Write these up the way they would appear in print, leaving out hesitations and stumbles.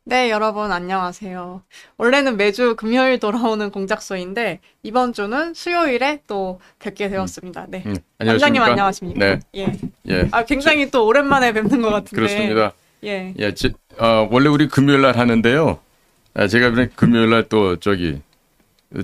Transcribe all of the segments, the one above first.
네, 여러분 안녕하세요. 원래는 매주 금요일 돌아오는 공작소인데 이번 주는 수요일에 또 뵙게 음, 되었습니다. 네. 원장님 안녕하십니까? 안녕하십니까? 네, 예. 예, 아, 굉장히 또 오랜만에 뵙는 것 같은데. 그렇습니다. 예. 예, 원래 우리 금요일 날 하는데요. 제가 이번에 금요일 날 또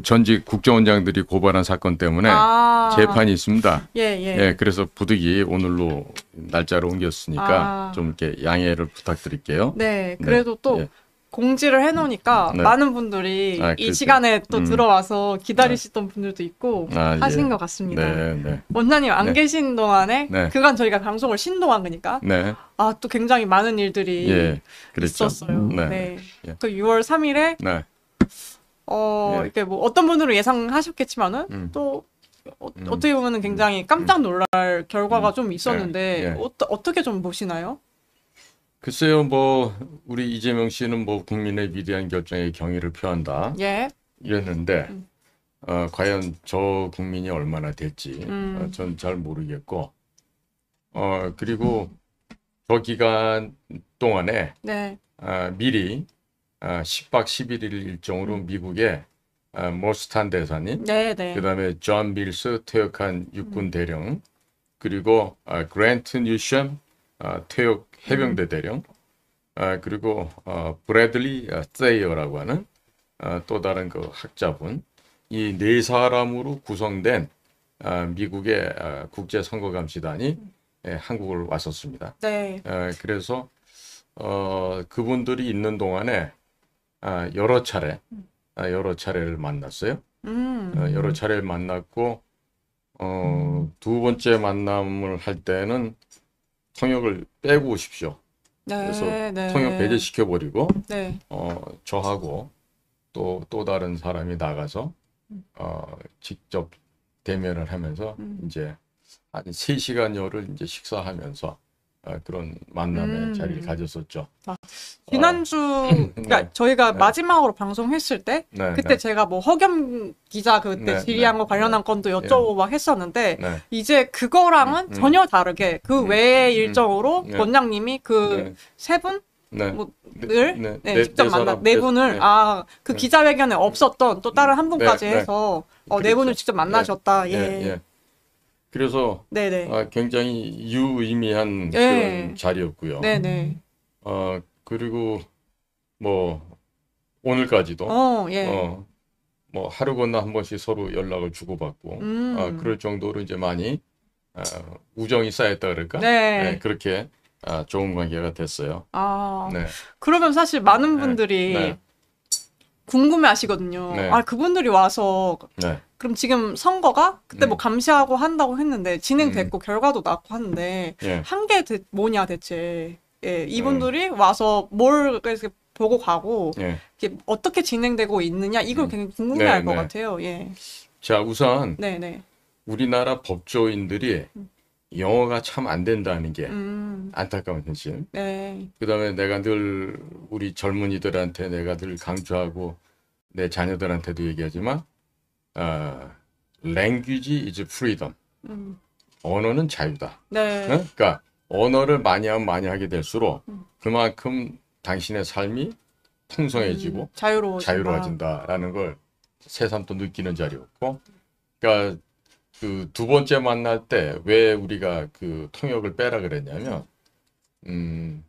전직 국정원장들이 고발한 사건 때문에 아, 재판이 있습니다. 예, 예. 예, 그래서 부득이 오늘로 날짜를 옮겼으니까 아, 좀 이렇게 양해를 부탁드릴게요. 네. 네, 그래도 또 예, 공지를 해놓으니까 네, 많은 분들이 이 그렇죠. 시간에 또 들어와서 아, 기다리시던 분들도 있고 하신 예, 것 같습니다. 네, 네, 원장님 안 네, 계신 동안에 네, 그간 저희가 방송을 쉰 동안 그니까 네, 아, 또 굉장히 많은 일들이 예, 그랬죠. 있었어요. 네, 네, 네. 예, 그 6월 3일에, 네, 예, 이렇게 뭐 어떤 분들은 예상하셨겠지만은 음, 또 음, 어떻게 보면은 음, 굉장히 깜짝 놀랄 결과가 좀 예, 있었는데, 예. 어떻게 좀 보시나요? 글쎄요, 뭐, 우리 이재명 씨는 뭐 국민의 위대한 결정에 경의를 표한다. 예. 이랬는데, 음, 과연 저 국민이 얼마나 될지, 음, 전 잘 모르겠고, 그리고 저 기간 동안에, 네. 미리, 10박 11일 일정으로 음, 미국에, 모스탄 대사님, 네, 그 네. 다음에 존 밀스 퇴역한 육군 음, 대령, 그리고, 그랜트 뉴섬, 퇴역 음, 해병대 대령, 그리고 브래들리 세이어라고 하는 또 다른 그 학자분 이 네 사람으로 구성된 미국의 국제선거감시단이 한국을 왔었습니다. 네. 그래서 그분들이 있는 동안에 여러 차례 여러 차례를 만났어요. 여러 차례를 만났고 두 번째 만남을 할 때는 통역을 빼고 오십시오. 그래서 네, 통역 네. 배제시켜 버리고 네. 저하고 또 다른 사람이 나가서 직접 대면을 하면서 음, 이제 한 3시간여를 이제 식사하면서 그런 만남의 자리를 음. 가졌었죠. 어, 지난주, 그러니까 네, 저희가 네, 마지막으로 방송했을 때, 네, 그때 네, 제가 뭐 허겸 기자 그때 네, 네, 질의한 거 네, 관련한 건도 예, 여쭤보고 막 했었는데, 네, 이제 그거랑은 전혀 다르게 그 외의 일정으로 네, 원장님이 그 네, 세 분? 네, 뭐, 네, 을? 네, 네, 네, 직접 네 만나, 사람, 네 네, 분을, 네, 아, 그 네, 기자회견에 없었던 또 다른 한 네, 분까지 네, 해서, 네 분을 그랬죠. 직접 예, 만나셨다, 예, 예. 예. 그래서 네네. 굉장히 유의미한 그런 예. 자리였고요. 네네. 그리고 뭐 오늘까지도 예. 어, 뭐 하루 건너 한 번씩 서로 연락을 주고받고 음. 그럴 정도로 이제 많이 어, 우정이 쌓였다 그럴까? 네, 네. 그렇게 좋은 관계가 됐어요. 아, 네, 그러면 사실 많은 네, 분들이 네, 궁금해 하시거든요. 네, 아, 그분들이 와서, 네, 그럼 지금 선거가 그때 뭐 음, 감시하고 한다고 했는데, 음, 진행됐고, 결과도 났고 하는데, 예, 한 게 뭐냐, 대체. 예, 음, 이분들이 와서 뭘 이렇게 보고 가고, 예, 이게 어떻게 진행되고 있느냐, 이걸 굉장히 궁금해 네, 할 것 네. 같아요. 예. 자, 우선 네네. 우리나라 법조인들이 영어가 참 안 된다는 게 음, 안타까운 현실. 네. 그다음에 내가 늘 우리 젊은이들한테 내가 늘 강조하고 내 자녀들한테도 얘기하지만 language is freedom. 음, 언어는 자유다. 응? 네. 그러니까 언어를 많이 하면 많이 하게 될수록 그만큼 당신의 삶이 풍성해지고 자유로워진다. 자유로워진다라는 걸 새삼 또 느끼는 자리였고, 그러니까 그 두 번째 만날 때 왜 우리가 그 통역을 빼라 그랬냐면, 음,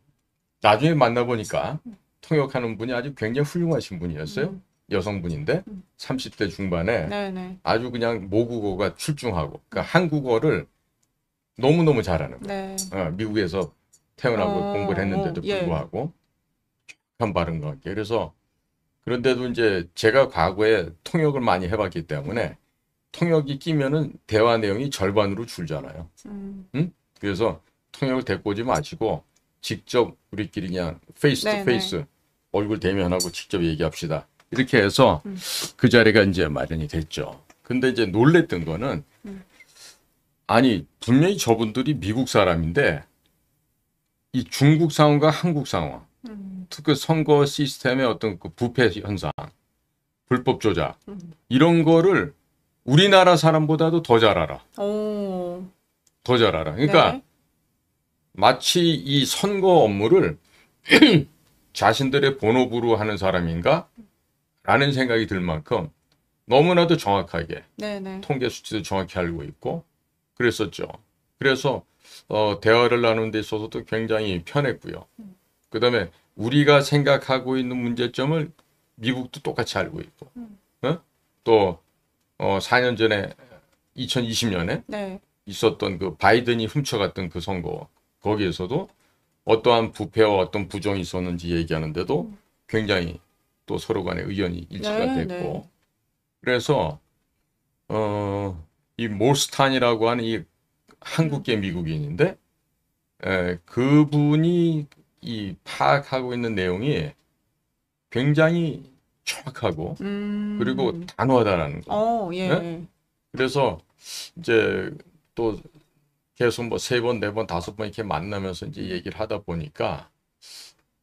나중에 만나보니까 통역하는 분이 아주 굉장히 훌륭하신 분이었어요. 음, 여성분인데 음, 30대 중반에 네네. 아주 그냥 모국어가 출중하고, 그러니까 한국어를 너무너무 잘하는 거예요. 네. 미국에서 태어나고 공부를 했는데도 예. 불구하고 한 발음과 함께. 그래서 그런데도 이제 제가 과거에 통역을 많이 해봤기 때문에 통역이 끼면은 대화 내용이 절반으로 줄잖아요. 음, 응? 그래서 통역을 데리고 오지 마시고 직접 우리끼리 그냥 페이스 투 네네. 페이스 얼굴 대면하고 직접 얘기합시다. 이렇게 해서 음, 그 자리가 이제 마련이 됐죠. 근데 이제 놀랬던 거는 음, 아니 분명히 저분들이 미국 사람인데 이 중국 상황과 한국 상황, 음, 특히 선거 시스템의 어떤 그 부패 현상, 불법 조작 음. 이런 거를 우리나라 사람보다도 더 잘 알아. 오, 더 잘 알아. 그러니까 네. 마치 이 선거 업무를 자신들의 본업으로 하는 사람인가? 라는 생각이 들 만큼 너무나도 정확하게 네네. 통계 수치도 정확히 알고 있고 그랬었죠. 그래서 대화를 나누는 데 있어서도 굉장히 편했고요. 그다음에 우리가 생각하고 있는 문제점을 미국도 똑같이 알고 있고 또 4년 전에 2020년에 네. 있었던 그 바이든이 훔쳐갔던 그 선거 거기에서도 어떠한 부패와 어떤 부정이 있었는지 얘기하는데도 굉장히 또 서로 간의 의견이 일치가 네, 됐고 네. 그래서 이 몰스탄이라고 하는 이 한국계 미국인인데 그분이 이 파악하고 있는 내용이 굉장히 정확하고 그리고 단호하다라는 거. 예? 예. 그래서 이제 또 계속 뭐 3번, 4번, 5번 이렇게 만나면서 이제 얘기를 하다 보니까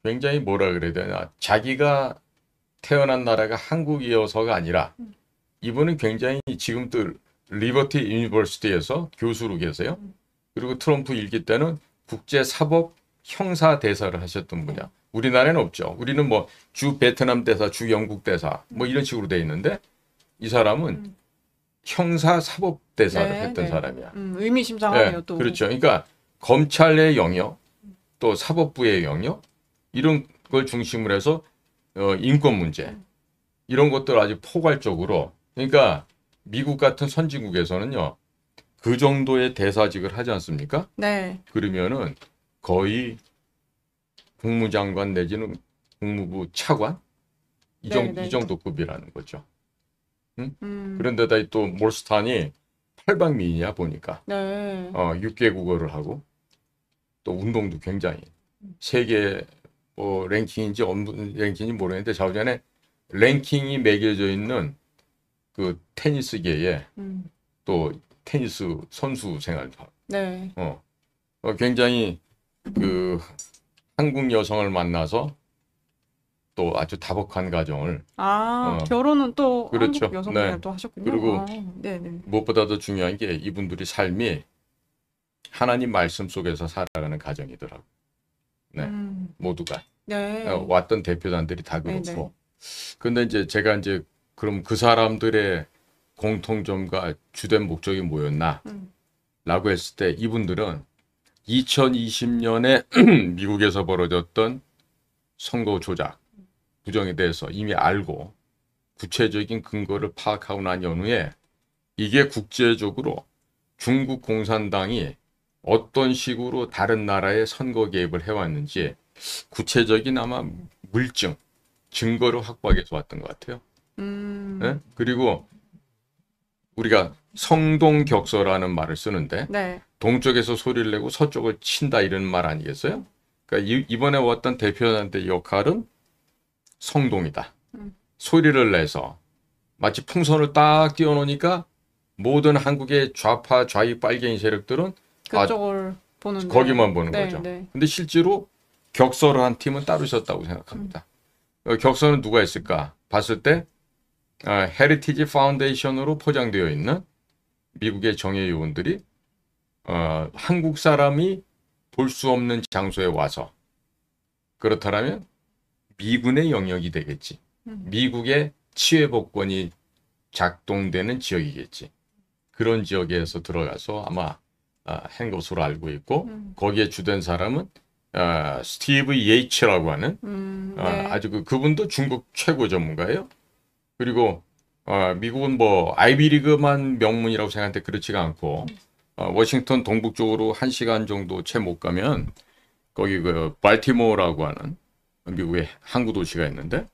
굉장히 뭐라 그래야 되나 자기가 태어난 나라가 한국이어서가 아니라 이분은 굉장히 지금 또 리버티 유니버시티에서 교수로 계세요. 그리고 트럼프 일기 때는 국제사법 형사 대사를 하셨던 분이야. 우리나라에는 없죠. 우리는 뭐 주 베트남 대사, 주 영국 대사 뭐 이런 식으로 돼 있는데 이 사람은 형사 사법 대사를 네, 했던 네. 사람이야. 의미심장하네요, 예, 또. 그렇죠. 그러니까 검찰의 영역, 또 사법부의 영역 이런 걸 중심으로 해서 인권 문제 이런 것들 아주 포괄적으로 그러니까 미국 같은 선진국에서는요 그 정도의 대사직을 하지 않습니까? 네. 그러면은 거의 국무장관 내지는 국무부 차관 네, 네. 이 정도 급이라는 거죠. 응? 음, 그런데다 또 몰스탄이 팔방미인이야 보니까 네. 6개 국어를 하고 또 운동도 굉장히 세계 뭐 랭킹인지 랭킹인지 모르겠는데 자우전에 랭킹이 매겨져 있는 그 테니스계에 음, 또 테니스 선수 생활도 하고 네. 굉장히 그 한국 여성을 만나서 또 아주 다복한 가정을 어, 결혼은 또 그렇죠. 한국 여성분이랑 네. 또 하셨군요. 그리고 네네. 무엇보다 더 중요한 게 이분들이 삶이 하나님 말씀 속에서 살아가는 가정이더라고. 네. 모두가 네. 왔던 대표단들이 다 네네. 그렇고. 근데 이제 제가 이제 그럼 그 사람들의 공통점과 주된 목적이 뭐였나? 라고 했을 때 이분들은 2020년에 미국에서 벌어졌던 선거 조작, 부정에 대해서 이미 알고 구체적인 근거를 파악하고 난 연후에 이게 국제적으로 중국 공산당이 어떤 식으로 다른 나라의 선거 개입을 해왔는지 구체적인 아마 물증, 증거를 확보하기 위해서 왔던 것 같아요. 예? 그리고 우리가 성동격서라는 말을 쓰는데 네. 동쪽에서 소리를 내고 서쪽을 친다 이런 말 아니겠어요? 그러니까 이번에 왔던 대표단의 역할은 성동이다. 소리를 내서 마치 풍선을 딱 띄워놓으니까 모든 한국의 좌파 좌익 빨갱이 세력들은 그쪽을 보는데. 거기만 보는 네, 거죠. 네. 근데 실제로 격서를 한 팀은 따로 있었다고 생각합니다. 격서는 누가 했을까? 봤을 때 헤리티지 파운데이션으로 포장되어 있는 미국의 정예 요원들이 한국 사람이 볼 수 없는 장소에 와서 그렇다면 미군의 영역이 되겠지. 미국의 치외 복권이 작동되는 지역이겠지. 그런 지역에서 들어가서 아마 한 것으로 알고 있고 거기에 주된 사람은 스티브 예이츠라고 하는 네. 아주 그분도 중국 최고 전문가예요. 그리고 미국은 뭐 아이비리그만 명문이라고 생각하는데 그렇지가 않고 워싱턴 동북 쪽으로 1시간 정도 채 못 가면 거기 그 발티모어라고 하는 미국의 항구 도시가 있는데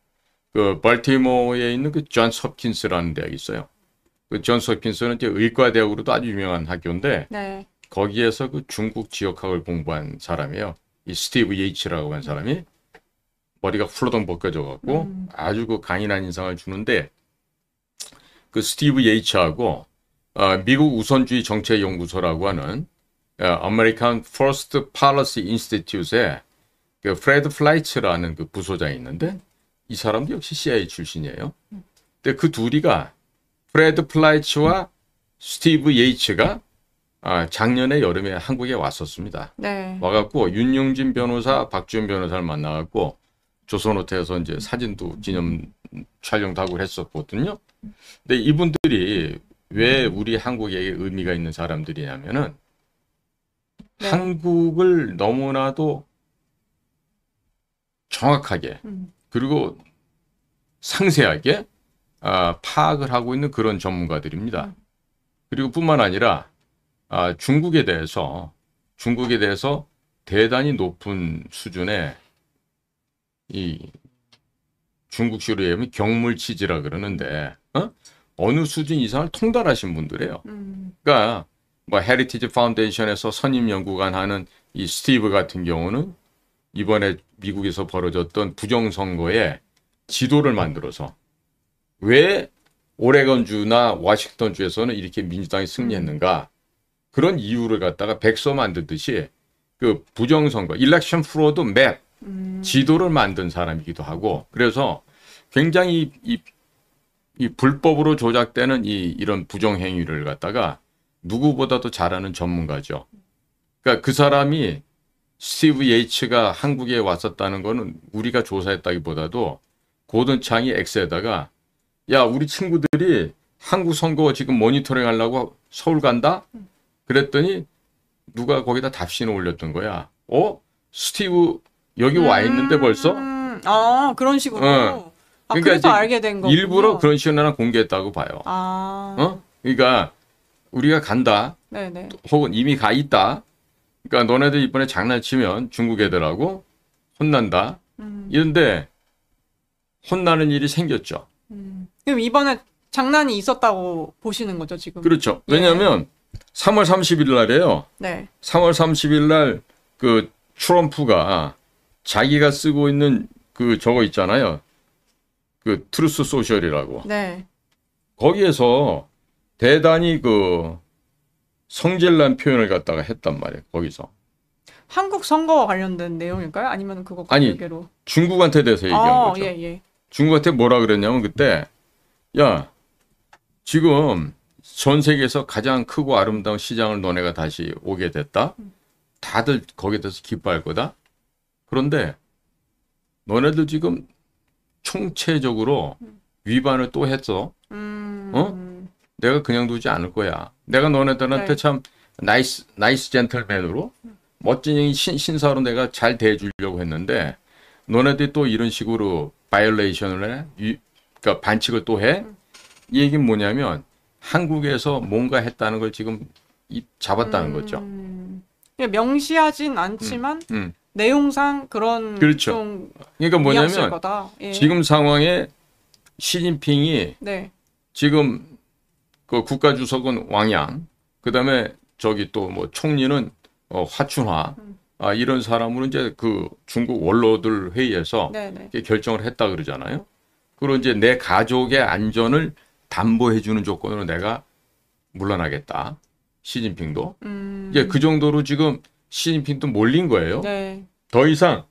그 발티모어에 있는 그 존스 홉킨스라는 대학이 있어요. 그 존스 홉킨스는 이제 의과 대학으로도 아주 유명한 학교인데 네. 거기에서 그 중국 지역학을 공부한 사람이에요. 이 스티브 예이츠라고 하는 사람이 머리가 훌러덩 벗겨져 갖고 아주 그 강인한 인상을 주는데 그 스티브 예이츠하고 미국 우선주의 정책 연구소라고 하는 American First Policy Institute의 그 프레드 플라이츠라는 그 부소장이 있는데 이 사람도 역시 CIA 출신이에요. 근데 그 둘이가 프레드 플라이츠와 스티브 예이츠가 작년에 여름에 한국에 왔었습니다. 네. 와갖고 윤용진 변호사, 박지원 변호사를 만나갖고 조선호텔에서 이제 사진도 기념 촬영도 하고 했었거든요. 근데 이분들이 왜 우리 한국에 의미가 있는 사람들이냐면은 네. 한국을 너무나도 정확하게 그리고 상세하게 파악을 하고 있는 그런 전문가들입니다. 그리고 뿐만 아니라 중국에 대해서 대단히 높은 수준의 이 중국식으로 얘기하면 경물치지라 그러는데 어느 수준 이상을 통달하신 분들이에요. 그러니까 뭐 헤리티지 파운데이션에서 선임 연구관 하는 이 스티브 같은 경우는 이번에 미국에서 벌어졌던 부정선거에 지도를 만들어서 왜 오레곤주나 워싱턴주에서는 이렇게 민주당이 승리했는가 그런 이유를 갖다가 백서 만들듯이 그 부정선거 일렉션 프로드 맵 지도를 만든 사람이기도 하고 그래서 굉장히 이 불법으로 조작되는 이런 부정행위를 갖다가 누구보다도 잘하는 전문가죠. 그러니까 그 사람이 스티브 예이츠가 한국에 왔었다는 거는 우리가 조사했다기보다도 고든 창이 엑스에다가 야 우리 친구들이 한국 선거 지금 모니터링 하려고 서울 간다? 그랬더니 누가 거기다 답신을 올렸던 거야. 스티브 여기 와 있는데 벌써? 그런 식으로. 그러니까 그래서 알게 된 거군요. 일부러 그런 식으로 하나 공개했다고 봐요. 그러니까 우리가 간다. 네네. 혹은 이미 가 있다. 그러니까 너네들 이번에 장난치면 중국 애들하고 혼난다. 이런데 혼나는 일이 생겼죠. 그럼 이번에 장난이 있었다고 보시는 거죠, 지금? 그렇죠. 왜냐하면 3월 30일 날에요. 네. 3월 30일 날 그 트럼프가 자기가 쓰고 있는 그 저거 있잖아요. 그 트루스 소셜이라고. 네. 거기에서 대단히 그 성질난 표현을 갖다가 했단 말이에요. 거기서. 한국 선거와 관련된 내용일까요? 아니면 그거 별개로? 중국한테 대해서 얘기한 거죠. 예. 중국한테 뭐라 그랬냐면 그때 야 지금 전 세계에서 가장 크고 아름다운 시장을 너네가 다시 오게 됐다. 다들 거기에 대해서 기뻐할 거다. 그런데 너네들 지금 총체적으로 위반을 또 했어. 내가 그냥 두지 않을 거야. 내가 너네들한테 네. 참 나이스 젠틀맨으로 멋진 신사로 내가 잘 대해주려고 했는데 너네들이 또 이런 식으로 바이올레이션을 해? 그러니까 반칙을 또 해? 이 얘기는 뭐냐면 한국에서 뭔가 했다는 걸 지금 잡았다는 거죠. 명시하진 않지만 내용상 그런 그렇죠. 좀 그러니까 뭐냐면 거다. 예. 지금 상황에 시진핑이 네. 지금 그 국가주석은 왕양, 그다음에 저기 또 뭐 총리는 화춘화 이런 사람으로 이제 그 중국 원로들 회의에서 결정을 했다 그러잖아요. 그리고 이제 내 가족의 안전을 담보해주는 조건으로 내가 물러나겠다. 시진핑도. 이제 그 정도로 지금 시진핑도 몰린 거예요. 네. 더 이상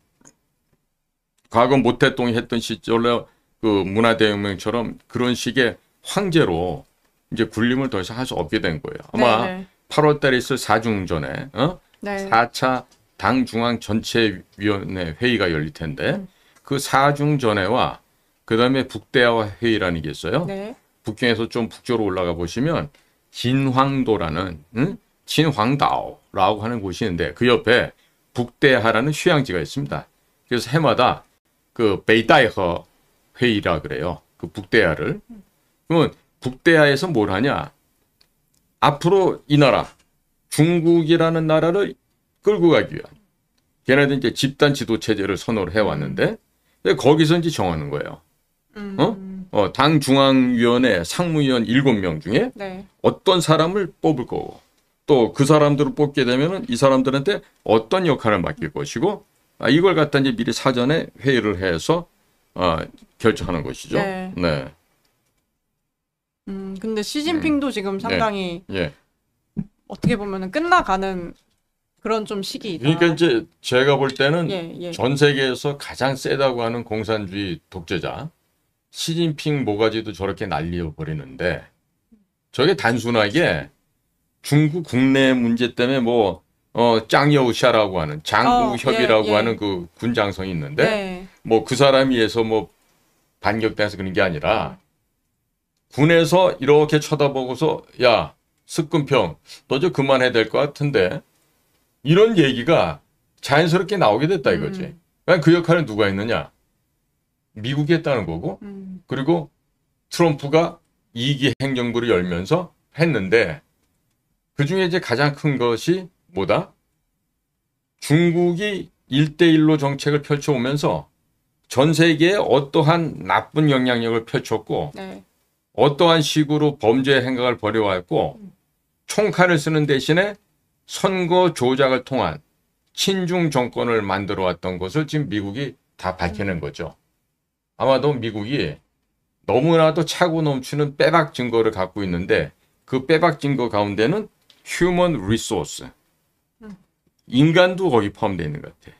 과거 모태똥이 했던 시절에 그 문화대혁명처럼 그런 식의 황제로 이제 군림을 더 이상 할 수 없게 된 거예요. 아마 8월 달에 있을 사중전에 4차 당중앙전체위원회 회의가 열릴 텐데 그 사중전회와 그다음에 북대화 회의라는 게 있어요. 북경에서 좀 북쪽으로 올라가 보시면 진황도라는 진황다오라고 하는 곳이 있는데 그 옆에 북대하라는 휴양지가 있습니다. 그래서 해마다 그 베이다이허 회의라 그래요. 그 북대하를. 그러면 북대하에서 뭘 하냐? 앞으로 이 나라 중국이라는 나라를 끌고 가기 위한 걔네들 이제 집단 지도 체제를 선호를 해왔는데 거기서 이제 정하는 거예요. 당 중앙위원회 상무위원 7명 중에 어떤 사람을 뽑을 거고 또 그 사람들을 뽑게 되면은 이 사람들한테 어떤 역할을 맡길 것이고 이걸 갖다 이제 미리 사전에 회의를 해서 결정하는 것이죠. 네. 근데 시진핑도 지금 상당히 어떻게 보면은 끝나가는 그런 좀 시기이다. 그러니까 이제 제가 볼 때는 전 세계에서 가장 세다고 하는 공산주의 독재자 시진핑 모가지도 저렇게 날려버리는데 저게 단순하게 중국 국내 문제 때문에 뭐 짱여우샤라고 하는 장우협이라고 예, 예. 하는 그 군장성이 있는데 네. 뭐 그 사람이 해서 뭐 반격당해서 그런 게 아니라 군에서 이렇게 쳐다보고서 야 스끔평 너 좀 그만해야 될 것 같은데 이런 얘기가 자연스럽게 나오게 됐다 이거지. 그러니까 그 역할은 누가 했느냐? 미국이 했다는 거고 그리고 트럼프가 2기 행정부를 열면서 했는데 그중에 이제 가장 큰 것이 뭐다? 중국이 1대1로 정책을 펼쳐오면서 전 세계에 어떠한 나쁜 영향력을 펼쳤고 네. 어떠한 식으로 범죄 행각을 벌여왔고 총칼을 쓰는 대신에 선거 조작을 통한 친중 정권을 만들어 왔던 것을 지금 미국이 다 밝혀낸 거죠. 아마도 미국이 너무나도 차고 넘치는 빼박 증거를 갖고 있는데 그 빼박 증거 가운데는 휴먼 리소스, 인간도 거기 포함되어 있는 것 같아.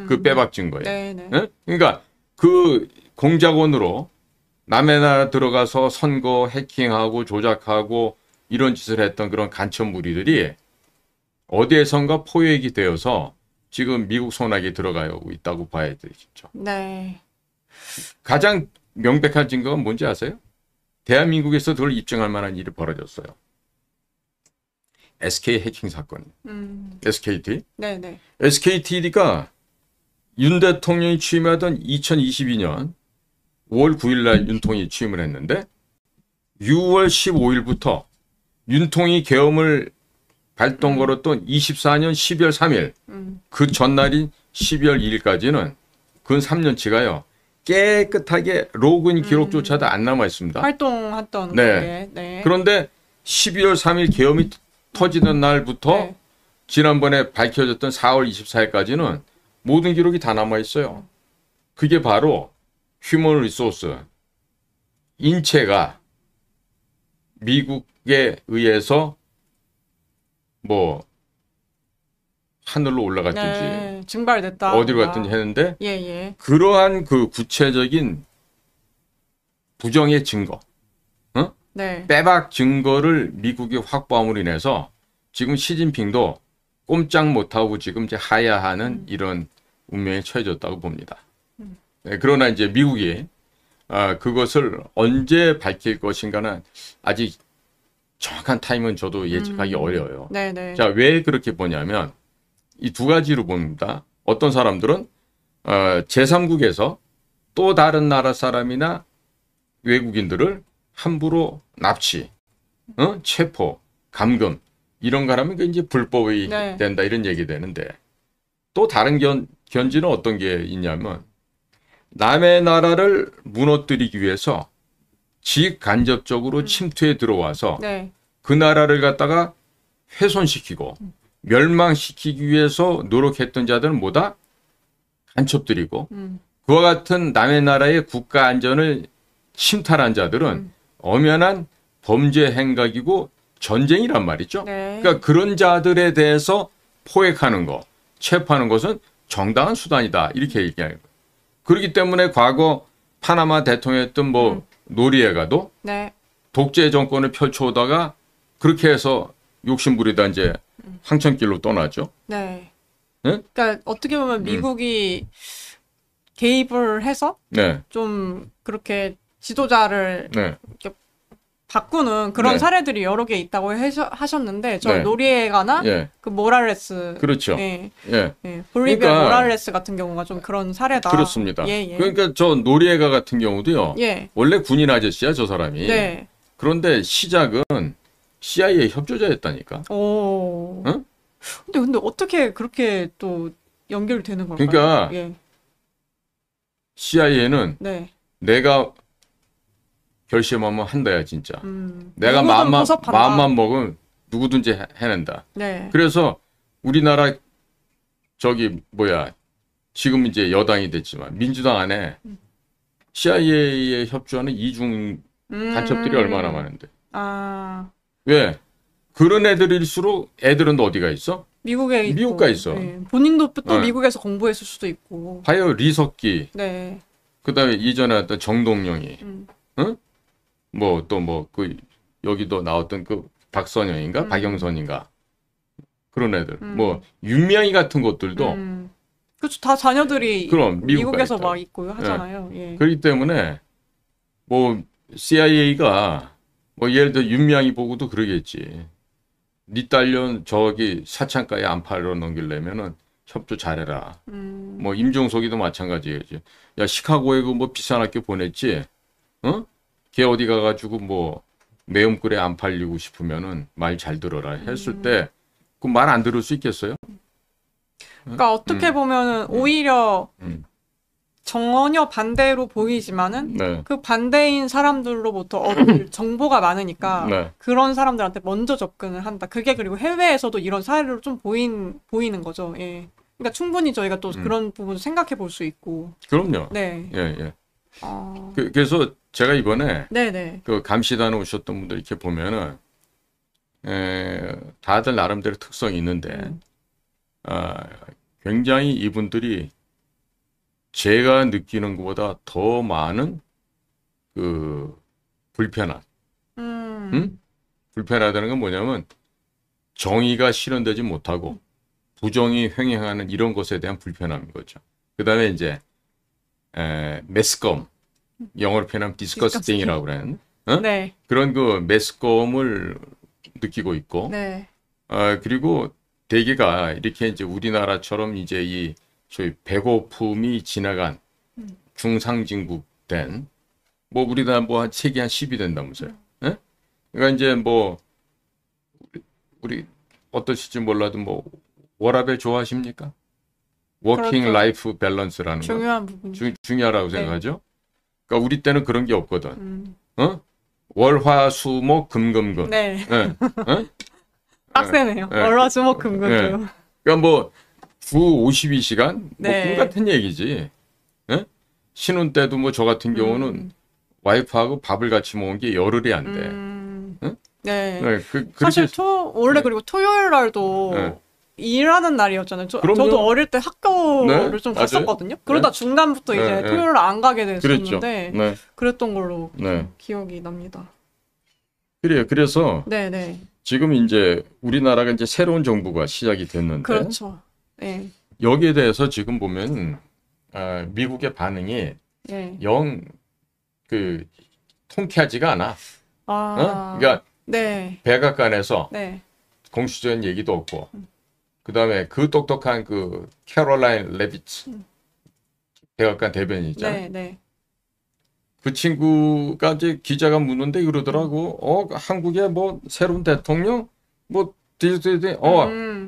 그 빼박 증거에. 네네. 응? 그러니까 그 공작원으로 남의 나라 들어가서 선거 해킹하고 조작하고 이런 짓을 했던 그런 간첩 무리들이 어디에선가 포획이 되어서 지금 미국 손아귀에 들어가고 있다고 봐야 되겠죠. 네. 가장 명백한 증거가 뭔지 아세요? 대한민국에서 그걸 입증할 만한 일이 벌어졌어요. SK 해킹 사건. SKT. 네네. SKT가 윤 대통령이 취임하던 2022년 5월 9일 날 윤통이 취임을 했는데 6월 15일부터 윤통이 계엄을 발동 걸었던 24년 12월 3일 그 전날인 12월 2일까지는 근 3년치가요. 깨끗하게 로그인 기록조차도 안 남아 있습니다. 활동했던 네. 게. 네. 그런데 12월 3일 계엄이 터지던 날부터 네. 지난번에 밝혀졌던 4월 24일까지는 모든 기록이 다 남아 있어요. 그게 바로 휴먼 리소스, 인체가 미국에 의해서 뭐 하늘로 올라갔든지 네. 증발됐다. 어디로 갔든지 했는데 예, 예. 그러한 그 구체적인 부정의 증거, 네. 빼박 증거를 미국이 확보함으로 인해서 지금 시진핑도 꼼짝 못하고 지금 이제 하야하는 이런 운명에 처해졌다고 봅니다. 네, 그러나 이제 미국이 그것을 언제 밝힐 것인가는 아직 정확한 타임은 저도 예측하기 어려워요. 네네. 자, 왜 그렇게 보냐면 이 두 가지로 봅니다. 어떤 사람들은 제3국에서 또 다른 나라 사람이나 외국인들을 함부로 납치, 체포, 감금 이런 거라면 그 이제 불법이 네. 된다 이런 얘기 되는데 또 다른 견지는 어떤 게 있냐면 남의 나라를 무너뜨리기 위해서 직간접적으로 침투해 들어와서 네. 그 나라를 갖다가 훼손시키고 멸망시키기 위해서 노력했던 자들은 뭐다? 간첩들이고 그와 같은 남의 나라의 국가 안전을 침탈한 자들은 엄연한 범죄 행각이고 전쟁이란 말이죠. 네. 그러니까 그런 자들에 대해서 포획하는 거, 체포하는 것은 정당한 수단이다. 이렇게 얘기하는 거예요. 그렇기 때문에 과거 파나마 대통령이었던 뭐 노리에가도 네. 독재 정권을 펼쳐오다가 그렇게 해서 욕심부리다 이제 황천길로 떠나죠. 네. 네? 그러니까 어떻게 보면 미국이 개입을 해서 네, 좀 그렇게 지도자를 네, 바꾸는 그런 네. 사례들이 여러 개 있다고 하셨는데 저 네. 노리에가나 예, 그 모랄레스 그렇죠. 예, 예, 예. 볼리비아 그러니까 모랄레스 같은 경우가 좀 그런 사례다. 그렇습니다. 예, 예. 그러니까 저 노리에가 같은 경우도요. 예. 원래 군인 아저씨야, 저 사람이. 네. 그런데 시작은 CIA 협조자였다니까. 오. 응? 근데 어떻게 그렇게 또 연결되는 걸까요? 그러니까 예. CIA는 네. 내가 결심하면 한다야, 진짜. 내가 누구든 마음만 포섭한다. 마음만 먹으면 누구든지 해낸다. 네. 그래서 우리나라 저기 뭐야 지금 이제 여당이 됐지만 민주당 안에 CIA에 협조하는 이중 간첩들이 얼마나 많은데. 아, 왜? 그런 애들일수록 애들은 어디가 있어? 미국에 있고. 미국 가 있어. 예. 본인도 또 네. 미국에서 공부했을 수도 있고. 하여 리석기, 네. 그다음에 이전에 했던 정동영이, 음. 응? 뭐 또 뭐 그 여기도 나왔던 그 박선영인가 박영선인가 그런 애들. 뭐 윤미향이 같은 것들도 그렇죠. 다 자녀들이 그럼 미국 가 미국에서 있다고. 막 있고 하잖아요. 예. 그렇기 때문에 뭐 CIA가 뭐 예를 들어 윤미향이 보고도 그러겠지. 네 딸년 저기 사창가에 안 팔러 넘기려면은 협조 잘해라. 뭐 임종석이도 마찬가지겠지. 야 시카고에 그 뭐 비싼 학교 보냈지. 어? 걔 어디 가가지고 뭐 매운꿀에 안 팔리고 싶으면은 말 잘 들어라 했을 때 그 말 안 들을 수 있겠어요? 그러니까 어떻게 보면은 오히려 전혀 반대로 보이지만은 네. 그 반대인 사람들로부터 얻을 정보가 많으니까 네. 그런 사람들한테 먼저 접근을 한다. 그게 그리고 해외에서도 이런 사례로 좀 보이는 거죠. 예. 그러니까 충분히 저희가 또 그런 부분 생각해 볼 수 있고. 그럼요. 네. 예, 예. 아, 그래서 제가 이번에 네네. 그 감시단에 오셨던 분들 이렇게 보면은 다들 나름대로 특성이 있는데 아, 굉장히 이분들이 제가 느끼는 것보다 더 많은 그 불편함. 응? 불편하다는 건 뭐냐면 정의가 실현되지 못하고 부정이 횡행하는 이런 것에 대한 불편함인 거죠. 그 다음에 이제 매스컴, 영어로 표현하면 디스커스팅이라고 그러는 어? 네. 그런 그 매스컴을 느끼고 있고 네. 그리고 대개가 이렇게 이제 우리나라처럼 이제 이 소위 배고픔이 지나간 중상진국 된 뭐 우리나라 뭐 한 세계 한 10이 된다면서요. 예? 그러니까 이제 뭐 우리 어떠실지 몰라도 뭐 워라밸 좋아하십니까? 워킹 그렇죠. 라이프 밸런스라는 거 중요한 부분이죠. 중요하다고 네. 생각하죠. 그러니까 우리 때는 그런 게 없거든. 어? 월화수목 금금금. 네. 예. 어? 빡세네요. 예. 월화수목금금. 예. 그러니까 뭐 주 52시간 뭐 네. 꿈 같은 얘기지. 예? 신혼 때도 뭐 저 같은 경우는 와이프하고 밥을 같이 먹은 게 열흘이 안 돼. 응? 네. 네, 사실 그렇게 원래 네. 그리고 토요일 날도 네. 일하는 날이었잖아요. 그럼요. 저도 어릴 때 학교를 네, 좀 맞아요. 갔었거든요. 그러다 네. 중간부터 네, 이제 네. 토요일 안 가게 그랬죠. 됐었는데 네. 그랬던 걸로 네. 기억이 납니다. 그래요. 그래서 네, 네. 지금 이제 우리나라가 이제 새로운 정부가 시작이 됐는데 그렇죠. 네. 여기에 대해서 지금 보면 미국의 반응이 네. 영 그 통쾌하지가 않아. 아. 그러니까 네. 백악관에서 네. 공식적인 얘기도 없고 그다음에 그 똑똑한 그 캐롤라인 레비츠 백악관 대변인 있잖아. 네, 네. 그 친구가 이제 기자가 묻는데 그러더라고. 한국에 뭐 새로운 대통령 뭐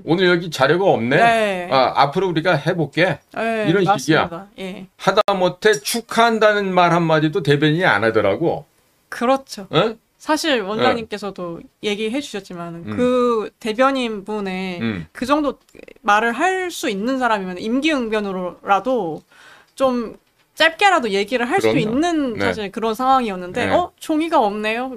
오늘 여기 자료가 없네. 네. 앞으로 우리가 해볼게. 네, 이런 맞습니다. 식이야. 예. 하다못해 축하한다는 말 한마디도 대변인이 안 하더라고. 그렇죠. 어? 사실 원장님께서도 얘기해 주셨지만 그 대변인 분의 그 정도 말을 할 수 있는 사람이면 임기응변으로라도 좀 짧게라도 얘기를 할 수 그럼요. 있는 네. 사실 그런 상황이었는데 네. 종이가 없네요.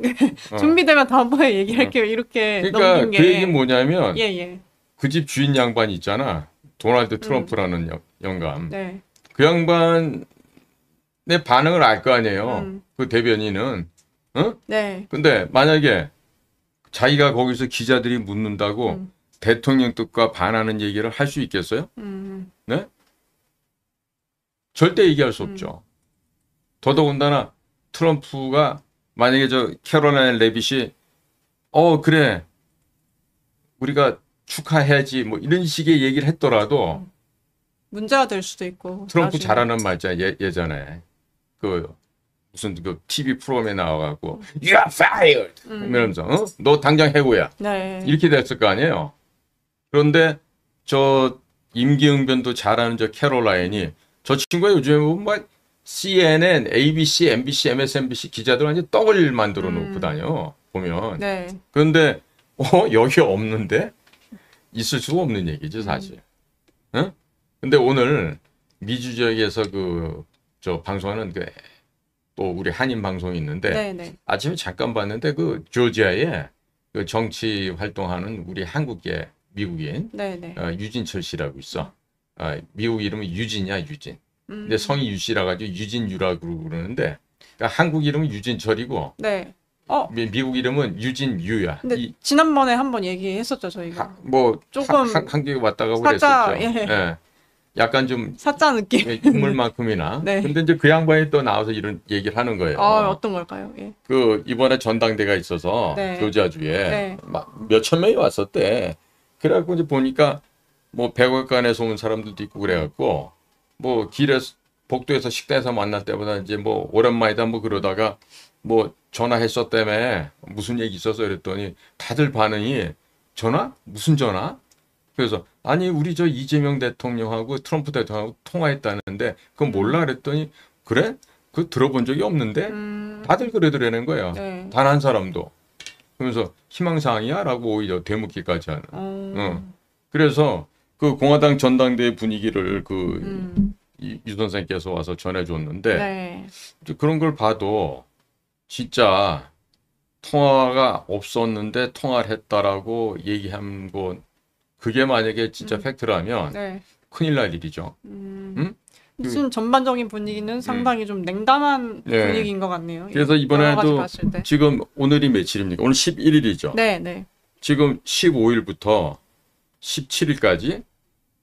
준비되면 다음번에 얘기할게요. 이렇게 그러니까 넘긴 게. 그 얘기는 뭐냐면 예, 예. 그 집 주인 양반 있잖아. 도널드 트럼프라는 영감. 네. 그 양반의 반응을 알 거 아니에요. 그 대변인은. 어? 네. 근데 만약에 자기가 거기서 기자들이 묻는다고 대통령 뜻과 반하는 얘기를 할 수 있겠어요? 네? 절대 얘기할 수 없죠. 더더군다나 트럼프가 만약에 저 캐롤라인 레빗이 그래 우리가 축하해야지 뭐 이런 식의 얘기를 했더라도 문제가 될 수도 있고. 트럼프 나중에. 잘하는 말 있잖아요. 예전에 그 무슨 그 TV 프로그램에 나와갖고 You are fired 이러면서 너 당장 해고야. 네. 이렇게 됐을 거 아니에요. 그런데 저 임기응변도 잘하는 저 캐롤라인이 저 친구가 요즘에 보면 막 CNN, ABC, MBC, MSNBC 기자들 완전 떡을 만들어 놓고 다녀 보면. 네. 그런데 여기 없는데 있을 수가 없는 얘기죠 사실. 응? 근데 오늘 미주 지역에서 저 방송하는 또 우리 한인 방송이 있는데 네, 네. 아침에 잠깐 봤는데 그 조지아에 그 정치 활동하는 우리 한국계 미국인 네, 네. 유진철 씨라고 있어. 미국 이름은 유진이야 유진. 근데 성이 유씨라 가지고 유진유라고 그러는데 그러니까 한국 이름은 유진철이고 네. 미국 이름은 유진 유야. 근데 지난번에 한번 얘기했었죠 저희가. 뭐 조금 한국에 왔다가 사자, 그랬었죠. 예. 예. 약간 좀 사자 느낌. 인물만큼이나. 네. 근데 이제 그 양반이 또 나와서 이런 얘기를 하는 거예요. 어떤 걸까요? 예. 그 이번에 전당대가 있어서 네. 교자주에 네. 몇천 명이 왔었대. 그래갖고 이제 보니까 뭐 백악관에서 온 사람들도 있고 그래갖고 뭐 길에서 복도에서 식당에서 만날 때보다 이제 뭐 오랜만이다 뭐 그러다가 뭐 전화했었다며 무슨 얘기 있어서 그랬더니 다들 반응이 전화? 무슨 전화? 그래서 아니 우리 저 이재명 대통령하고 트럼프 대통령하고 통화했다는데 그건 몰라 그랬더니 그래? 그거 들어본 적이 없는데? 다들 그러더라는 거예요. 네. 단 한 사람도. 그러면서 희망사항이야? 라고 오히려 되묻기까지 하는. 그래서 그 공화당 전당대회 분위기를 유 선생님께서 와서 전해줬는데 네. 그런 걸 봐도 진짜 통화가 없었는데 통화를 했다라고 얘기한 건 그게 만약에 진짜 팩트라면 네. 큰일 날 일이죠. 응? 지금 전반적인 분위기는 상당히 좀 냉담한 분위기인 것 같네요. 그래서 이번에도 지금 오늘이 며칠입니까? 오늘 11일이죠. 네, 네. 지금 15일부터 17일까지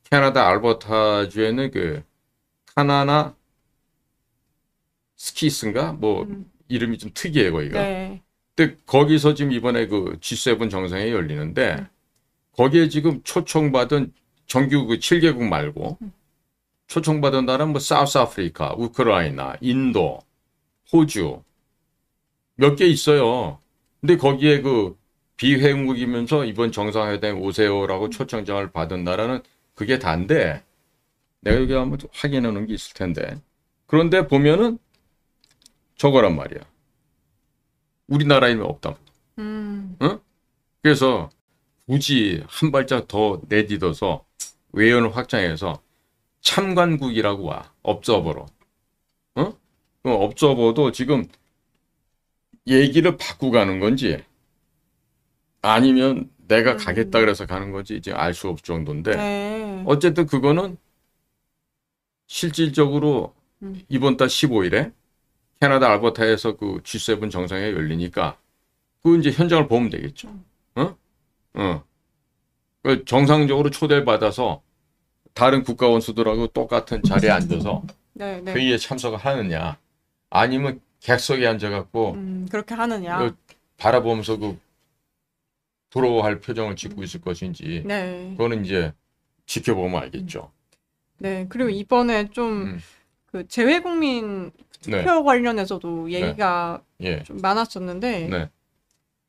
캐나다 알버타주에는 그 카나나 스키스인가 뭐 이름이 좀 특이해요 거기가. 네. 근데 거기서 지금 이번에 그 G7 정상회의 열리는데 거기에 지금 초청받은 정규 그 7개국 말고 초청받은 나라는 뭐 사우스 아프리카, 우크라이나, 인도, 호주 몇 개 있어요. 근데 거기에 그 비회국이면서 이번 정상회담에 오세요라고 초청장을 받은 나라는 그게 다인데 내가 여기 한번 확인해 놓은 게 있을 텐데 그런데 보면은 저거란 말이야. 우리나라 이름이 없다. 응? 그래서 굳이 한 발짝 더 내딛어서 외연을 확장해서 참관국이라고 와. 업저버로. 어? 업저버도 지금 얘기를 바꾸고 가는 건지 아니면 내가 가겠다 그래서 가는 건지 이제 알 수 없을 정도인데 네. 어쨌든 그거는 실질적으로 이번 달 15일에 캐나다 알버타에서 그 G7 정상회의 열리니까 그 이제 현장을 보면 되겠죠. 정상적으로 초대를 받아서 다른 국가 원수들하고 똑같은 자리에 앉아서 네, 네. 회의에 참석을 하느냐 아니면 객석에 앉아갖고 그렇게 하느냐 바라보면서 그 부러워할 표정을 짓고 있을 것인지 네. 그거는 이제 지켜보면 알겠죠. 네. 그리고 이번에 좀 그 재외국민 투표 관련해서도 얘기가 좀 많았었는데 네.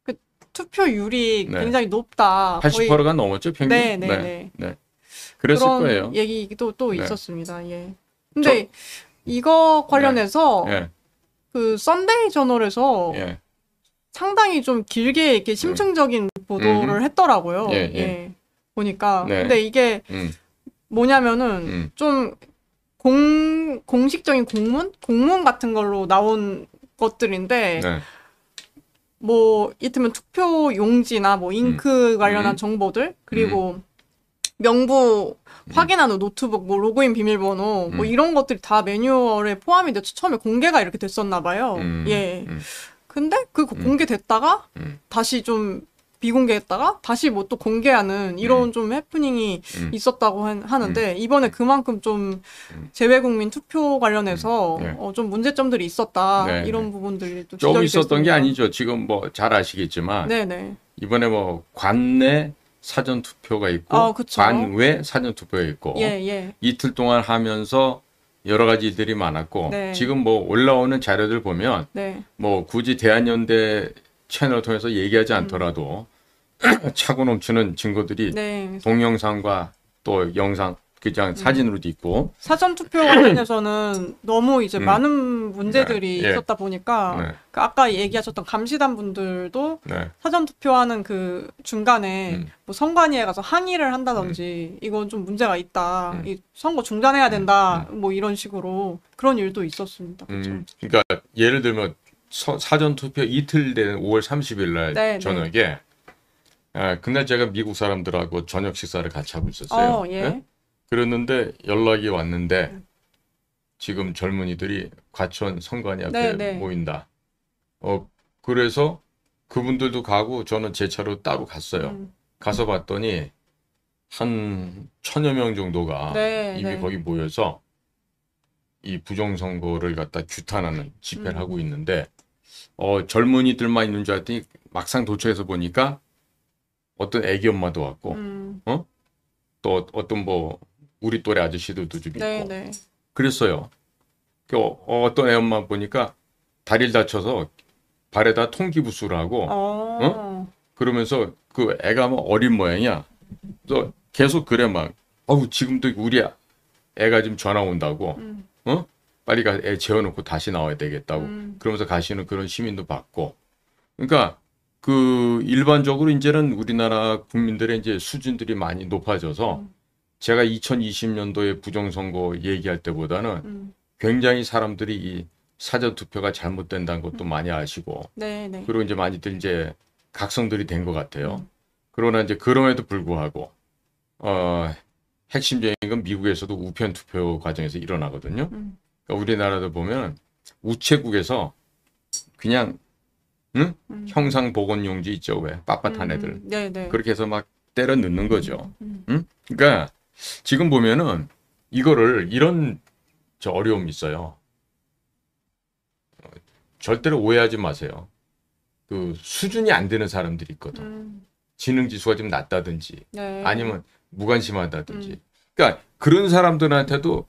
그 투표율이 굉장히 높다. 80%가 넘었죠 평균. 네. 그랬을 그런 거예요. 얘기도 또 있었습니다. 예. 근데 이거 관련해서 그 썬데이 저널에서 상당히 좀 길게 이렇게 심층적인 보도를 했더라고요. 보니까. 근데 이게 뭐냐면은 좀 공식적인 공문 같은 걸로 나온 것들인데 뭐 이를테면 투표 용지나 뭐 잉크 관련한 정보들 그리고 명부 확인한 후 노트북, 뭐 로그인 비밀번호, 뭐 이런 것들이 다 매뉴얼에 포함이 돼서 처음에 공개가 이렇게 됐었나 봐요. 근데 그 공개됐다가 다시 좀 비공개했다가 다시 뭐 또 공개하는 이런 좀 해프닝이 있었다고 하는데 이번에 그만큼 좀 재외국민 투표 관련해서 좀 문제점들이 있었다 이런 부분들이 또 좀 있었던 게 아니죠. 지금 뭐 잘 아시겠지만 이번에 뭐 관내 사전 투표가 있고 관외 사전 투표가 있고 이틀 동안 하면서 여러 가지 일들이 많았고 지금 뭐 올라오는 자료들 보면 뭐 굳이 대한연대 채널을 통해서 얘기하지 않더라도 차고 넘치는 증거들이 동영상과 또 영상 그냥 사진으로도 있고 사전 투표 관련해서는 너무 이제 많은 문제들이 있었다 보니까 그 아까 얘기하셨던 감시단 분들도 사전 투표하는 그 중간에 뭐 선관위에 가서 항의를 한다든지 이건 좀 문제가 있다, 이 선거 중단해야 된다, 뭐 이런 식으로 그런 일도 있었습니다. 그러니까 예를 들면 사전 투표 이틀 된 5월 30일 날 저녁에 그날 제가 미국 사람들하고 저녁 식사를 같이 하고 있었어요. 그랬는데 연락이 왔는데 지금 젊은이들이 과천 선관위 앞에 모인다. 그래서 그분들도 가고 저는 제 차로 따로 갔어요. 가서 봤더니 한 1000여 명 정도가 네, 이미 네. 거기 모여서 이 부정선거를 갖다 규탄하는 집회를 하고 있는데 젊은이들만 있는 줄 알았더니 막상 도착해서 보니까 어떤 애기 엄마도 왔고 또 어떤 뭐 우리 또래 아저씨들도 좀 있고 네, 네. 그랬어요. 어떤 애 엄마 보니까 다리를 다쳐서 발에다 통기부스를 하고 그러면서 그 애가 뭐 어린 모양이야. 또 계속 그래 막 지금도 우리 애가 지금 전화 온다고 빨리 가 애 재워놓고 다시 나와야 되겠다고 그러면서 가시는 그런 시민도 봤고 그러니까 그 일반적으로 이제는 우리나라 국민들의 이제 수준들이 많이 높아져서 제가 2020년도에 부정선거 얘기할 때보다는 굉장히 사람들이 이 사전투표가 잘못된다는 것도 많이 아시고 네, 네. 그리고 이제 많이들 이제 각성들이 된 것 같아요. 그러나 이제 그럼에도 불구하고 핵심적인 건 미국에서도 우편 투표 과정에서 일어나거든요. 그러니까 우리나라도 보면 우체국에서 그냥 형상 복원용지 있죠 왜 빳빳한 애들 네, 네. 그렇게 해서 막 때려 넣는 거죠. 그러니까 지금 보면은 이거를 이런 어려움이 있어요. 절대로 오해하지 마세요. 그 수준이 안 되는 사람들이 있거든. 지능 지수가 좀 낮다든지 네. 아니면 무관심하다든지. 그러니까 그런 사람들한테도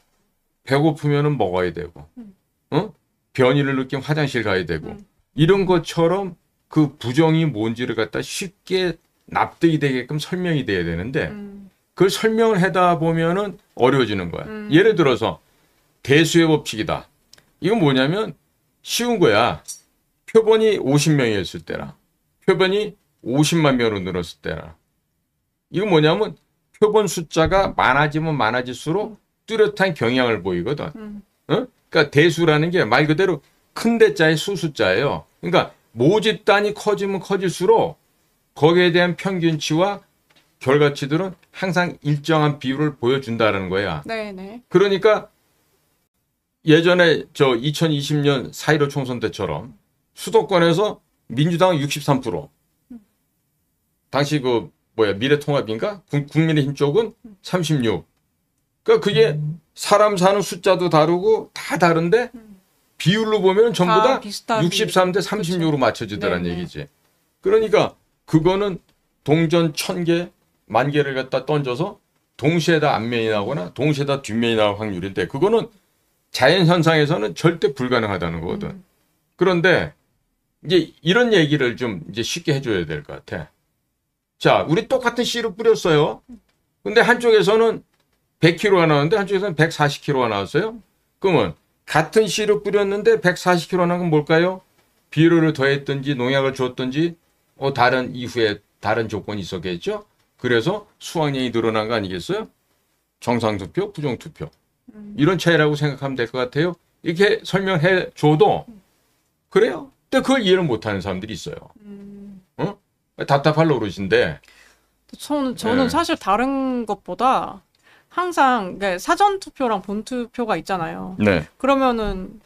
배고프면은 먹어야 되고, 변이를 느끼면 화장실 가야 되고 이런 것처럼 그 부정이 뭔지를 갖다 쉽게 납득이 되게끔 설명이 돼야 되는데 그걸 설명을 하다 보면은 어려워지는 거야. 예를 들어서 대수의 법칙이다. 이건 뭐냐면 쉬운 거야. 표본이 50명이었을 때라. 표본이 50만 명으로 늘었을 때라. 이건 뭐냐면 표본 숫자가 많아지면 많아질수록 뚜렷한 경향을 보이거든. 그러니까 대수라는 게 말 그대로 큰 대자의 수숫자예요. 그러니까 모집단이 커지면 커질수록 거기에 대한 평균치와 결과치들은 항상 일정한 비율을 보여준다는 거야. 네네. 그러니까 예전에 2020년 4.15 총선 때처럼 수도권에서 민주당은 63%, 당시 미래통합인가? 국민의힘 쪽은 36%. 그러니까 그게 사람 사는 숫자도 다르고 다 다른데 비율로 보면 전부 다 63대 36으로 맞춰지더란 얘기지. 그러니까 그거는 동전 1000개, 10,000개를 갖다 던져서 동시에 다 앞면이 나거나 동시에 다 뒷면이 나올 확률인데 그거는 자연현상에서는 절대 불가능하다는 거거든. 그런데 이제 이런 얘기를 좀 이제 쉽게 해줘야 될 것 같아. 자, 우리 똑같은 씨를 뿌렸어요. 근데 한쪽에서는 100kg가 나왔는데 한쪽에서는 140kg가 나왔어요. 그러면 같은 씨를 뿌렸는데 140kg 나온 건 뭘까요? 비료를 더했든지 농약을 줬든지 다른 이후에 다른 조건이 있었겠죠. 그래서 수확량이 늘어난 거 아니겠어요? 정상투표, 부정투표. 이런 차이라고 생각하면 될 것 같아요. 이렇게 설명해 줘도 그래요. 근데 그걸 이해를 못하는 사람들이 있어요. 답답할 노릇인데. 저는 사실 다른 것보다 항상 사전 투표랑 본 투표가 있잖아요. 네. 그러면은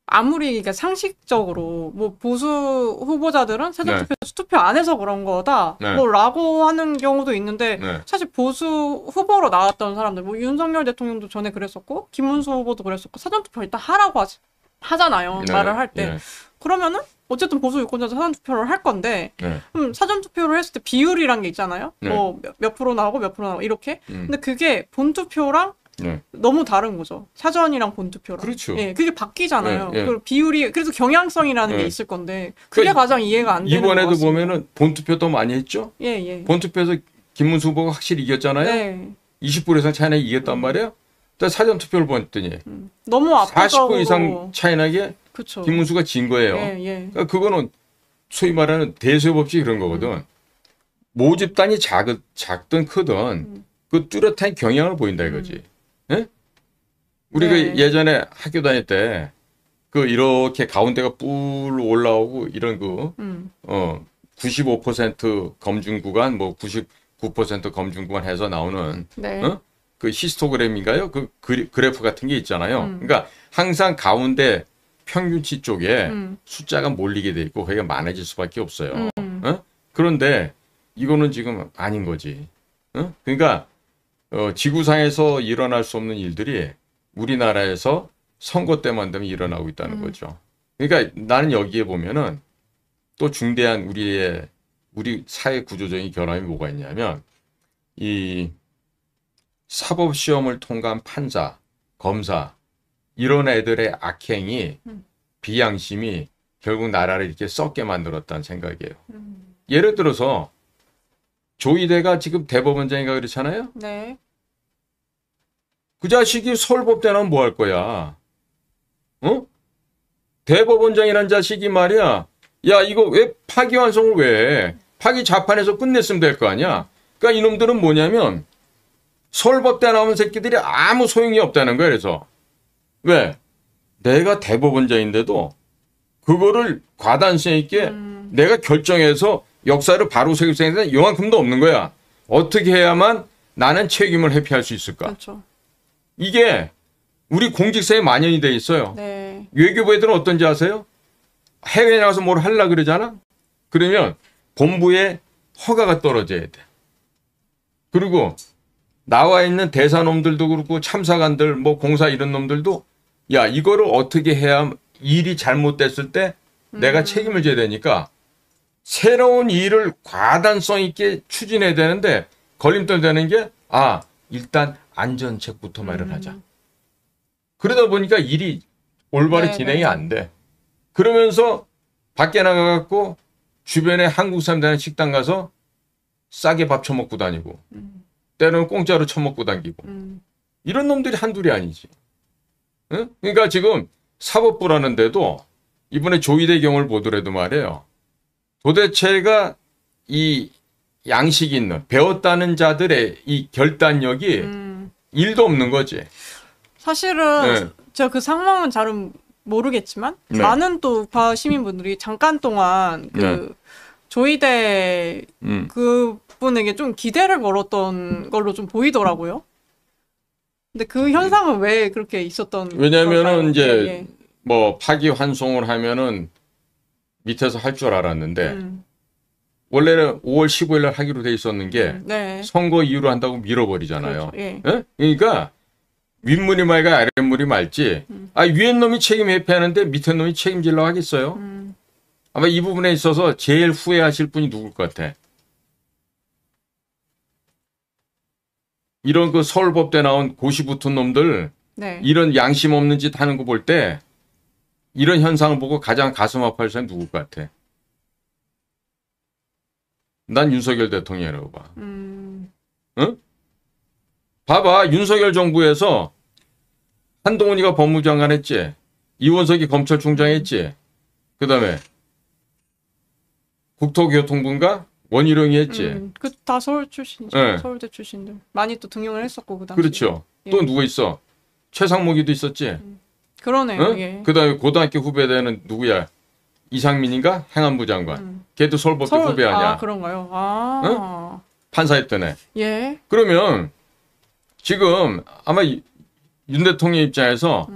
아무리 그러니까 상식적으로 뭐 보수 후보자들은 사전 투표 투표 안 해서 그런 거다 뭐라고 하는 경우도 있는데 사실 보수 후보로 나왔던 사람들 뭐 윤석열 대통령도 전에 그랬었고 김문수 후보도 그랬었고 사전 투표 일단 하라고 하잖아요. 말을 할 때. 그러면은 어쨌든 보수 유권자도 사전 투표를 할 건데 사전 투표를 했을 때 비율이란 게 있잖아요. 뭐 몇 프로 나오고 몇 프로 나오고 이렇게. 근데 그게 본 투표랑 너무 다른 거죠. 사전이랑 본 투표랑. 그렇죠. 예, 그게 바뀌잖아요. 그 비율이 그래서 경향성이라는 게 있을 건데 그게 그러니까 가장 이해가 안 되는 것 같습니다. 이번에도 보면은 본 투표도 많이 했죠. 예, 예. 본 투표에서 김문수 후보가 확실히 이겼잖아요. 네. 20% 이상 차이 나게 이겼단 말이에요. 근데 사전 투표를 봤더니 너무 압도적으로 40% 이상 차이 나게 그쵸. 김문수가 진 거예요. 예, 예. 그러니까 그거는 소위 말하는 대수의 법칙이 그런 거거든. 모집단이 작든 크든 그 뚜렷한 경향을 보인다 이거지. 예? 우리가 예전에 학교 다닐 때 그 이렇게 가운데가 뿔 올라오고 이런 95% 검증 구간 뭐 99% 검증 구간 해서 나오는 그 히스토그램인가요? 그 그래프 같은 게 있잖아요. 그러니까 항상 가운데 평균치 쪽에 숫자가 몰리게 돼 있고 거기가 많아질 수밖에 없어요. 어? 그런데 이거는 지금 아닌 거지. 어? 그러니까 지구상에서 일어날 수 없는 일들이 우리나라에서 선거 때만 되면 일어나고 있다는 거죠. 그러니까 나는 여기에 보면은 또 중대한 우리 사회 구조적인 결함이 뭐가 있냐면 이 사법시험을 통과한 판사, 검사 이런 애들의 악행이 비양심이 결국 나라를 이렇게 썩게 만들었다는 생각이에요. 예를 들어서 조이대가 지금 대법원장인가 그렇잖아요. 네. 그 자식이 서울법대 나면 뭐 할 거야? 어? 대법원장이란 자식이 말이야. 야 이거 왜 파기환송을 왜 해? 파기 자판에서 끝냈으면 될 거 아니야. 그러니까 이놈들은 뭐냐면 서울법대 나오는 새끼들이 아무 소용이 없다는 거야. 그래서 왜? 내가 대법원장인데도 그거를 과단성 있게 내가 결정해서 역사를 바로 세울 수 있는 요만큼도 없는 거야. 어떻게 해야만 나는 책임을 회피할 수 있을까? 그렇죠. 이게 우리 공직사에 만연이 돼 있어요. 네. 외교부 애들은 어떤지 아세요? 해외에 나가서 뭘 하려고 그러잖아? 그러면 본부에 허가가 떨어져야 돼. 그리고 나와 있는 대사놈들도 그렇고 참사관들 뭐 공사 이런 놈들도 야 이거를 어떻게 해야 일이 잘못됐을 때 내가 책임을 져야 되니까 새로운 일을 과단성 있게 추진해야 되는데 걸림돌 되는 게 일단 안전책부터 마련하자. 그러다 보니까 일이 올바로 네, 진행이 네. 안 돼. 그러면서 밖에 나가갖고 주변에 한국 사람 되는 식당 가서 싸게 밥 처먹고 다니고 때로는 공짜로 처먹고 다니고 이런 놈들이 한둘이 아니지. 응? 그러니까 지금 사법부라는데도 이번에 조이대 경우를 보더라도 말이에요. 도대체가 이 양식 있는 배웠다는 자들의 이 결단력이 일도 없는 거지. 사실은 네. 제가 그 상황은 잘은 모르겠지만 네. 많은 또 우파 시민분들이 잠깐 동안 그 네. 조이대 그분에게 좀 기대를 걸었던 걸로 좀 보이더라고요. 근데 그 현상은 왜 그렇게 있었던 왜냐면은 걸까요? 이제 예. 뭐 파기환송을 하면은 밑에서 할 줄 알았는데 원래는 5월 15일 날 하기로 돼 있었는 게 네. 선거 이후로 한다고 밀어버리잖아요. 그렇죠. 예. 예? 그러니까 윗물이 맑아 아랫물이 맑지. 위에 놈이 책임 회피하는데 밑에 놈이 책임지려고 하겠어요? 아마 이 부분에 있어서 제일 후회하실 분이 누굴 것 같아? 이런 그 서울법대 나온 고시 붙은 놈들 네. 이런 양심 없는 짓 하는 거 볼 때 이런 현상을 보고 가장 가슴 아파할 사람이 누굴 것 같아? 난 윤석열 대통령이라고 봐. 응? 봐봐. 윤석열 정부에서 한동훈이가 법무장관 했지. 이원석이 검찰총장 했지. 그 다음에 국토교통부인가? 원희룡이 했지. 그 다 서울 출신이죠. 네. 서울대 출신들. 많이 또 등용을 했었고 그 당시에. 그렇죠. 예. 또 누구 있어? 최상목이도 있었지. 그러네요. 응? 예. 그 다음에 고등학교 후배대는 누구야? 이상민인가? 행안부 장관. 걔도 서울법대 후배 아니야. 그런가요? 판사했던 애. 예. 그러면 지금 아마 윤 대통령 입장에서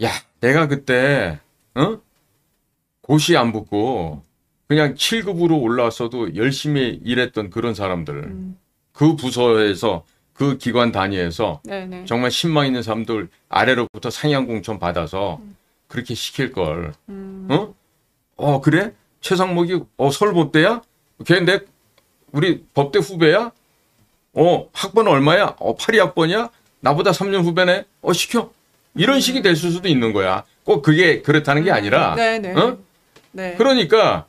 야 내가 그때 고시 안 붙고 그냥 7급으로 올라왔어도 열심히 일했던 그런 사람들 그 부서에서 그 기관 단위에서 네네. 정말 신망 있는 사람들 아래로부터 상향공천 받아서 그렇게 시킬 걸. 그래? 최상목이 서울법대야? 걔 우리 법대 후배야? 학번 얼마야? 82학번이야? 나보다 3년 후배네? 시켜. 이런 식이 될 수도 있는 거야. 꼭 그게 그렇다는 게 아니라. 네네. 네. 그러니까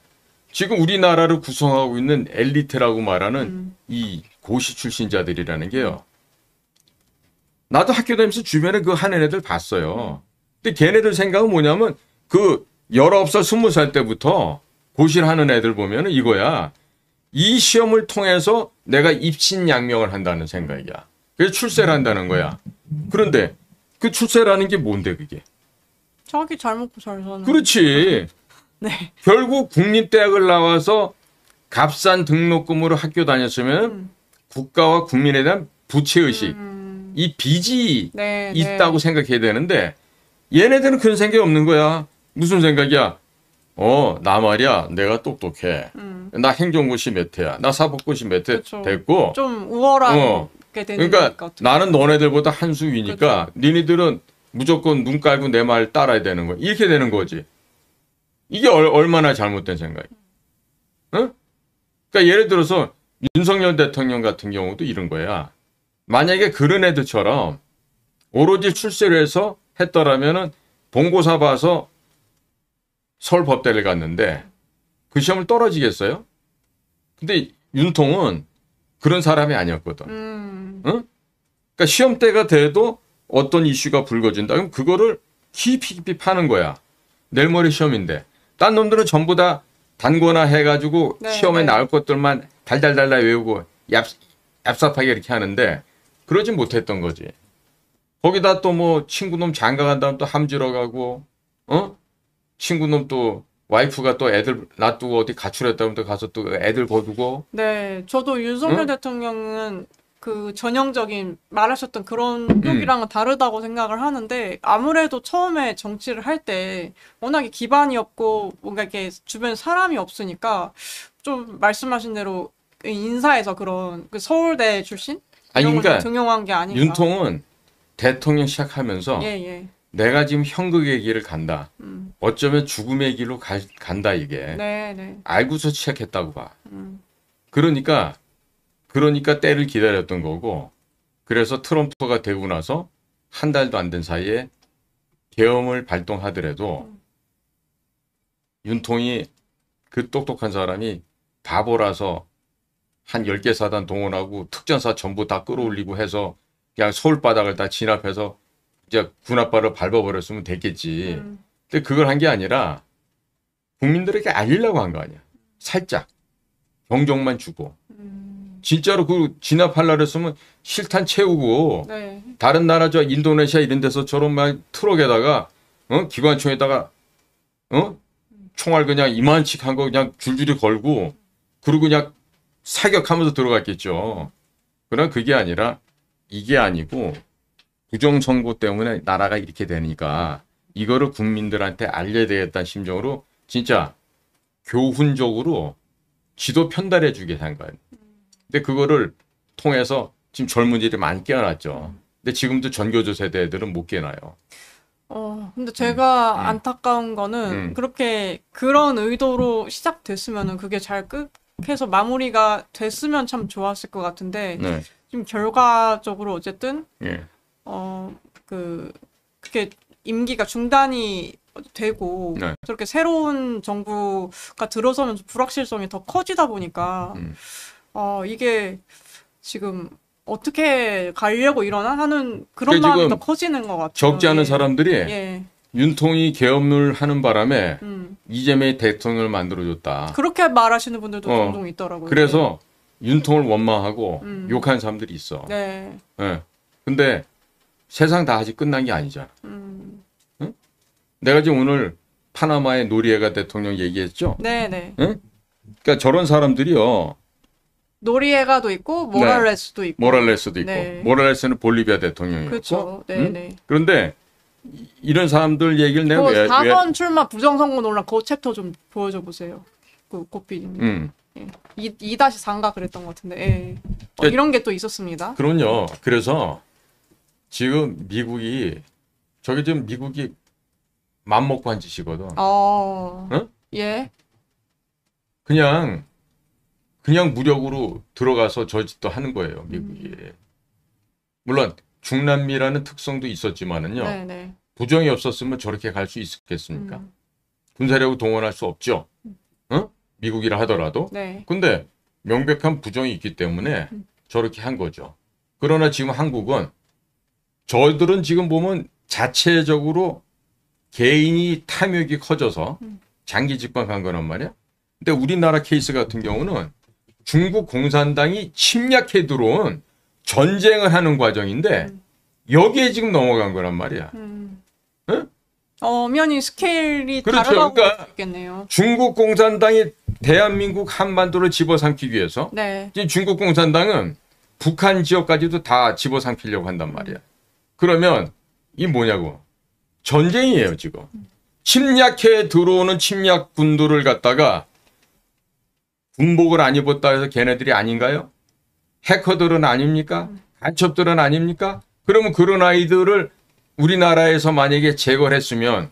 지금 우리나라를 구성하고 있는 엘리트라고 말하는 이 고시 출신자들이라는 게요. 나도 학교 다니면서 주변에 그 하는 애들 봤어요. 근데 걔네들 생각은 뭐냐면 그 19살, 20살 때부터 고시를 하는 애들 보면은 이거야. 이 시험을 통해서 내가 입신양명을 한다는 생각이야. 그래서 출세를 한다는 거야. 그런데 그 출세라는 게 뭔데 그게? 자기 잘 먹고 잘 사는. 그렇지. 네. 결국 국립대학을 나와서 값싼 등록금으로 학교 다녔으면 국가와 국민에 대한 부채의식, 이 빚이 네, 있다고 네. 생각해야 되는데 얘네들은 그런 생각이 없는 거야. 무슨 생각이야? 나 말이야. 내가 똑똑해. 나 행정고시 몇 회야. 나 사법고시 몇 회 그쵸. 됐고. 좀 우월하게 되는 그러니까 것 같아요. 나는 너네들보다 한 수 위니까 그쵸. 니네들은 무조건 눈 깔고 내 말 따라야 되는 거야. 이렇게 되는 거지. 이게 얼마나 잘못된 생각이야. 응? 그러니까 예를 들어서 윤석열 대통령 같은 경우도 이런 거야. 만약에 그런 애들처럼 오로지 출세를 해서 했더라면은 본고사 봐서 서울법대를 갔는데 그 시험을 떨어지겠어요? 근데 윤통은 그런 사람이 아니었거든. 응? 그러니까 시험 때가 돼도 어떤 이슈가 불거진다. 그럼 그거를 깊이 파는 거야. 내일 모레 시험인데. 딴 놈들은 전부 다 단거나 해가지고 네, 시험에 네. 나올 것들만 달달달달 외우고 얍삽하게 이렇게 하는데 그러지 못했던 거지. 거기다 또 뭐 친구놈 장가 간 다음 또 함지러 가고, 친구놈 또 와이프가 또 애들 놔두고 어디 가출했다면 또 가서 또 애들 거두고. 네, 저도 윤석열 응? 대통령은 그 전형적인 말하셨던 그런 쪽이랑은 다르다고 생각을 하는데 아무래도 처음에 정치를 할 때 워낙에 기반이 없고 뭔가 이렇게 주변에 사람이 없으니까 좀 말씀하신 대로 인사에서 그런 그 서울대 출신 아니 이런 걸 그러니까 좀 등용한 게 아닌가. 윤통은 대통령 시작하면서 예. 내가 지금 형극의 길을 간다. 어쩌면 죽음의 길로 간다 이게. 네. 알고서 시작했다고 봐. 그러니까 때를 기다렸던 거고. 그래서 트럼프가 되고 나서 한 달도 안 된 사이에 계엄을 발동하더라도 윤통이 그 똑똑한 사람이 바보라서 한 10개 사단 동원하고 특전사 전부 다 끌어올리고 해서 그냥 서울 바닥을 다 진압해서 이제 군홧바를 밟아버렸으면 됐겠지. 근데 그걸 한 게 아니라 국민들에게 알리려고 한 거 아니야. 살짝 경종만 주고. 진짜로 그 진압하려고 했으면 실탄 채우고 네. 다른 나라 저 인도네시아 이런 데서처럼 막 트럭에다가 기관총에다가 총알 그냥 이만씩 한 거 그냥 줄줄이 걸고 그리고 그냥 사격하면서 들어갔겠죠. 그러나 그게 아니라 이게 아니고 부정선거 때문에 나라가 이렇게 되니까 이거를 국민들한테 알려야 되겠다는 심정으로 진짜 교훈적으로 지도 편달해 주게 한 거예요. 근데 그거를 통해서 지금 젊은이들이 많이 깨어났죠. 근데 지금도 전교조 세대 애들은 못 깨어나요. 근데 제가 안타까운 거는 그렇게 그런 의도로 시작됐으면은 그게 잘 끝해서 마무리가 됐으면 참 좋았을 것 같은데 네. 지금 결과적으로 어쨌든 예. 그게 임기가 중단이 되고 네. 저렇게 새로운 정부가 들어서면서 불확실성이 더 커지다 보니까 이게 지금 어떻게 가려고 이러나 하는 그런 그러니까 마음이 지금 더 커지는 것 같아요. 적지 않은 사람들이 예. 윤통이 계엄을 하는 바람에 이재명이 대통령을 만들어줬다. 그렇게 말하시는 분들도 종종 있더라고요. 그래서 윤통을 원망하고 욕하는 사람들이 있어. 네. 예. 근데 세상 다 아직 끝난 게 아니잖아. 응? 내가 지금 오늘 파나마의 노리에가 대통령 얘기했죠? 네네. 응? 그러니까 저런 사람들이요. 노리에가도 있고 모랄레스도 있고. 모랄레스도 있고. 네. 모랄레스는 볼리비아 대통령이었고. 그렇죠. 네네. 그런데 이런 사람들 얘기를 내가 그 4번 출마 부정선거 논란 그 챕터 좀 보여줘 보세요. 그 고피디님. 예. 2-4인가 그랬던 것 같은데. 예. 이런 게 또 있었습니다. 그럼요. 그래서 지금 미국이 지금 미국이 맘먹고 한 짓이거든. 응? 예. 그냥 무력으로 들어가서 저 짓도 하는 거예요, 미국이. 물론 중남미라는 특성도 있었지만은요. 네네. 부정이 없었으면 저렇게 갈 수 있었겠습니까? 군사력을 동원할 수 없죠. 미국이라 하더라도. 네. 근데 명백한 부정이 있기 때문에 저렇게 한 거죠. 그러나 지금 한국은 저들은 지금 보면 자체적으로 개인이 탐욕이 커져서 장기 집권한 거란 말이야. 근데 우리나라 케이스 같은 경우는 중국 공산당이 침략해 들어온 전쟁을 하는 과정인데 여기에 지금 넘어간 거란 말이야. 응? 엄연히 스케일이 그렇죠. 다르다고 그러니까 볼 수 있겠네요. 중국 공산당이 대한민국 한반도를 집어삼키기 위해서 네. 지금 중국 공산당은 북한 지역까지도 다 집어삼키려고 한단 말이야. 그러면 이 뭐냐고. 전쟁이에요, 지금. 침략해 들어오는 침략 군도를 갖다가 군복을 안 입었다 해서 걔네들이 아닌가요? 해커들은 아닙니까? 간첩들은 아닙니까? 그러면 그런 아이들을 우리나라에서 만약에 제거를 했으면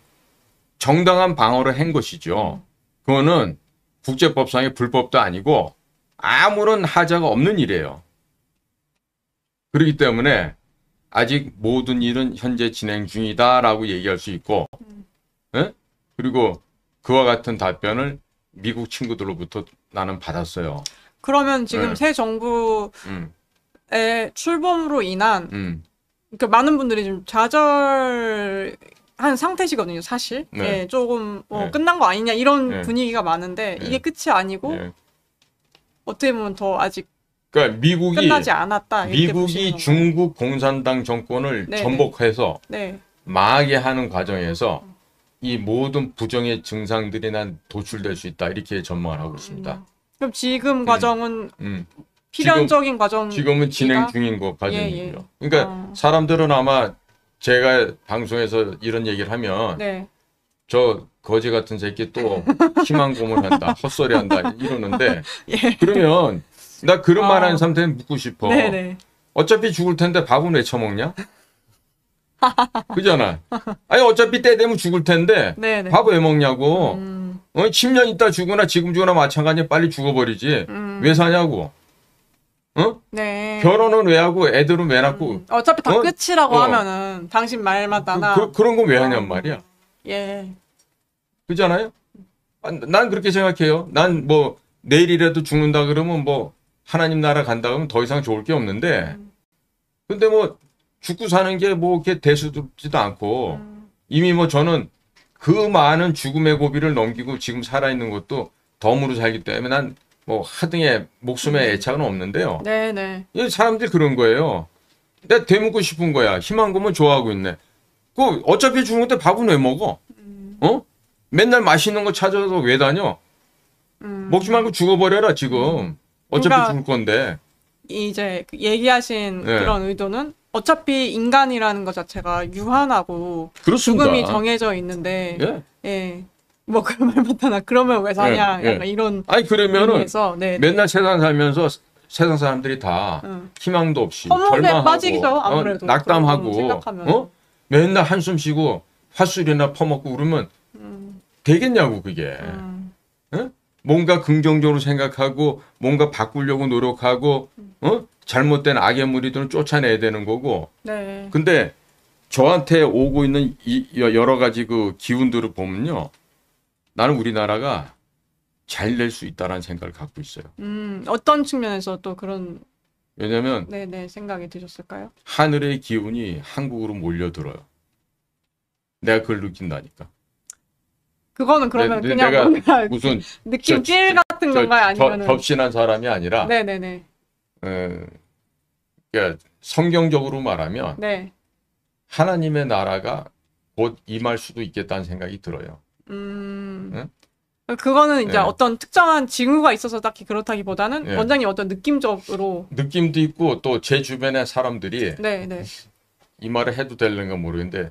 정당한 방어를 한 것이죠. 그거는 국제법상의 불법도 아니고 아무런 하자가 없는 일이에요. 그렇기 때문에 아직 모든 일은 현재 진행 중이다라고 얘기할 수 있고, 예? 그리고 그와 같은 답변을 미국 친구들로부터 나는 받았어요. 그러면 지금 네. 새 정부의 출범으로 인한 그러니까 많은 분들이 좀 좌절한 상태시거든요, 사실. 네. 예, 조금 끝난 거 아니냐 이런 네. 분위기가 많은데 네. 이게 끝이 아니고 어떻게 보면 더 아직 그러니까 끝나지 않았다. 이렇게 보시는 미국이 건가요? 중국 공산당 정권을 네네. 전복해서 네. 망하게 하는 과정에서 이 모든 부정의 증상들이 난 도출될 수 있다. 이렇게 전망을 하고 있습니다. 그럼 지금 과정은 음. 필연적인 과정. 지금은 진행 중인 거 과정이고요. 예. 그러니까 사람들은 아마 제가 방송에서 이런 얘기를 하면 네. 저 거지 같은 새끼 또 희망 고문한다, 헛소리 한다 이러는데 예. 그러면 나 그런 말 하는 사람한테 묻고 싶어. 네네. 어차피 죽을 텐데 밥은 왜 처먹냐? 그잖아. 아니 어차피 때 되면 죽을 텐데 네네. 밥 왜 먹냐고. 10년 있다 죽으나 지금 죽으나 마찬가지야. 빨리 죽어버리지. 왜 사냐고. 어? 네. 결혼은 왜 하고 애들은 왜 낳고. 어차피 다 끝이라고 하면은 당신 말만 나나. 그런 거 왜 하냔 말이야. 예. 그잖아요. 난 그렇게 생각해요. 난 뭐 내일이라도 죽는다 그러면 뭐 하나님 나라 간다 그러면 더 이상 좋을 게 없는데 근데 뭐 죽고 사는 게 뭐 이렇게 대수롭지도 않고 이미 뭐 저는 그 많은 죽음의 고비를 넘기고 지금 살아있는 것도 덤으로 살기 때문에 난 뭐 하등의 목숨에 애착은 없는데요. 네네. 이 사람들이 그런 거예요. 내가 되묻고 싶은 거야. 희망 고문 좋아하고 있네. 그 어차피 죽는데 밥은 왜 먹어? 어? 맨날 맛있는 거 찾아서 왜 다녀? 먹지 말고 죽어버려라 지금. 어차피 그러니까 죽을 건데. 이제 얘기하신 네. 그런 의도는 어차피 인간이라는 것 자체가 유한하고 그렇습니다. 죽음이 정해져 있는데 예. 예. 뭐 그런 말 못하나 그러면 왜 사냐 예. 약간 이런 아니 그러면은 의미에서 네. 맨날 세상 살면서 세상 사람들이 다 희망도 없이 허무에 절망하고 빠지죠, 아무래도. 낙담하고 생각하면. 맨날 한숨 쉬고 팥술이나 퍼먹고 그러면 되겠냐고 그게. 어? 뭔가 긍정적으로 생각하고 뭔가 바꾸려고 노력하고 잘못된 악의 무리들은 쫓아내야 되는 거고. 네. 근데 저한테 오고 있는 이 여러 가지 그 기운들을 보면요. 나는 우리나라가 잘 낼 수 있다라는 생각을 갖고 있어요. 어떤 측면에서 또 그런 왜냐면 네네 생각이 드셨을까요? 하늘의 기운이 한국으로 몰려들어요. 내가 그걸 느낀다니까. 그거는 그러면 그냥 내가 뭔가 무슨 느낌 삘 같은 건가요? 아니면은 접신한 사람이 아니라 네네네. 그러니까 성경적으로 말하면 네. 하나님의 나라가 곧 임할 수도 있겠다는 생각이 들어요. 응? 그거는 이제 네. 어떤 특정한 징후가 있어서 딱히 그렇다기보다는 네. 원장님 어떤 느낌적으로 느낌도 있고 또 제 주변의 사람들이 네네. 이 말을 해도 되는가 모르겠는데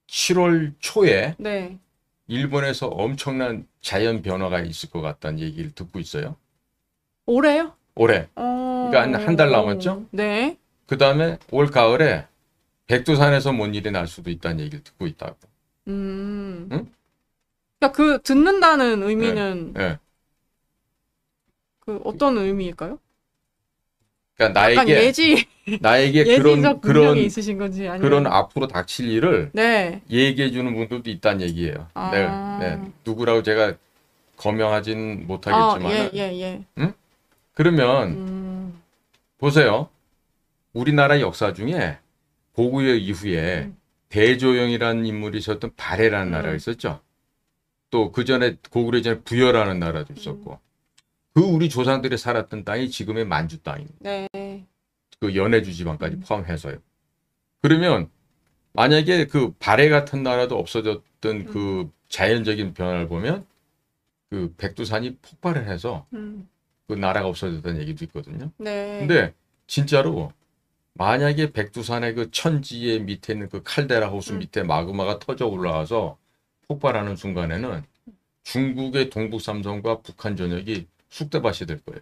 7월 초에 네. 일본에서 엄청난 자연 변화가 있을 것 같다는 얘기를 듣고 있어요. 올해요? 올해. 그러니까 한 달 남았죠? 네. 그 다음에 올 가을에 백두산에서 뭔 일이 날 수도 있다는 얘기를 듣고 있다고. 응? 그러니까 그 듣는다는 의미는 네. 그 어떤 의미일까요? 그러니까 약간 나에게 예지적 그런 능력이 있으신 건지 아니면 그런 앞으로 닥칠 일을 네. 얘기해 주는 분들도 있다는 얘기예요. 네. 누구라고 제가 거명하진 못하겠지만. 예. 그러면 보세요. 우리나라 역사 중에 고구려 이후에 대조영이라는 인물이 있었던 발해라는 나라가 있었죠. 또 그 전에 고구려 전에 부여라는 나라도 있었고. 그 우리 조상들이 살았던 땅이 지금의 만주 땅입니다. 네. 그 연해주 지방까지 포함해서요. 그러면 만약에 그 발해 같은 나라도 없어졌던 그 자연적인 변화를 보면 그 백두산이 폭발을 해서 그 나라가 없어졌다는 얘기도 있거든요. 네. 근데 진짜로 만약에 백두산의 그 천지의 밑에 있는 그 칼데라 호수 밑에 마그마가 터져 올라와서 폭발하는 순간에는 중국의 동북 삼성과 북한 전역이 쑥대밭이 될 거예요.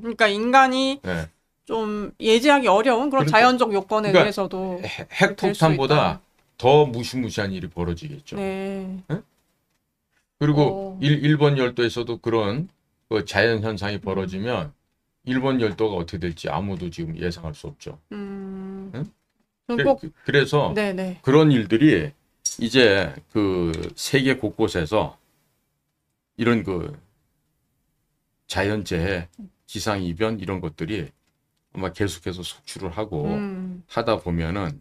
그러니까 인간이 네. 좀 예지하기 어려운 그런 그러니까, 자연적 요건에 그러니까 의해서도 핵폭탄보다 더 무시무시한 일이 벌어지겠죠. 네. 네? 그리고 일본 열도에서도 그런 그 자연 현상이 벌어지면 일본 열도가 어떻게 될지 아무도 지금 예상할 수 없죠. 응? 그래서 네네. 그런 일들이 이제 그 세계 곳곳에서 이런 그 자연재해, 기상이변 이런 것들이 아마 계속해서 속출을 하고 하다 보면은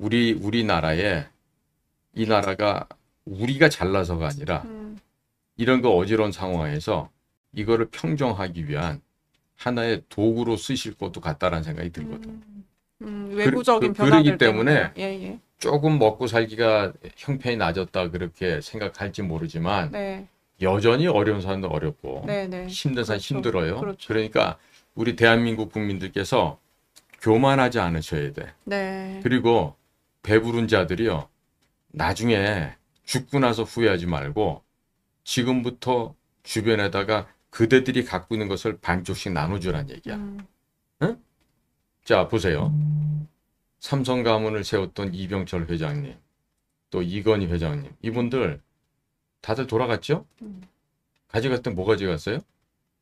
우리나라에 이 나라가 우리가 잘나서가 아니라 이런 거 어지러운 상황에서 이거를 평정하기 위한 하나의 도구로 쓰실 것도 같다라는 생각이 들거든. 외부적인 그러기 때문에 예. 조금 먹고 살기가 형편이 나아졌다 그렇게 생각할지 모르지만 네. 여전히 어려운 사람도 어렵고 네네. 힘든 사람 그렇죠. 힘들어요. 그렇죠. 그러니까 우리 대한민국 국민들께서 교만하지 않으셔야 돼. 네. 그리고 배부른 자들이요. 나중에 죽고 나서 후회하지 말고 지금부터 주변에다가 그대들이 갖고 있는 것을 반쪽씩 나눠주란 얘기야. 응? 자, 보세요. 삼성 가문을 세웠던 이병철 회장님, 또 이건희 회장님, 이분들 다들 돌아갔죠? 가져갔던 뭐 가져갔어요?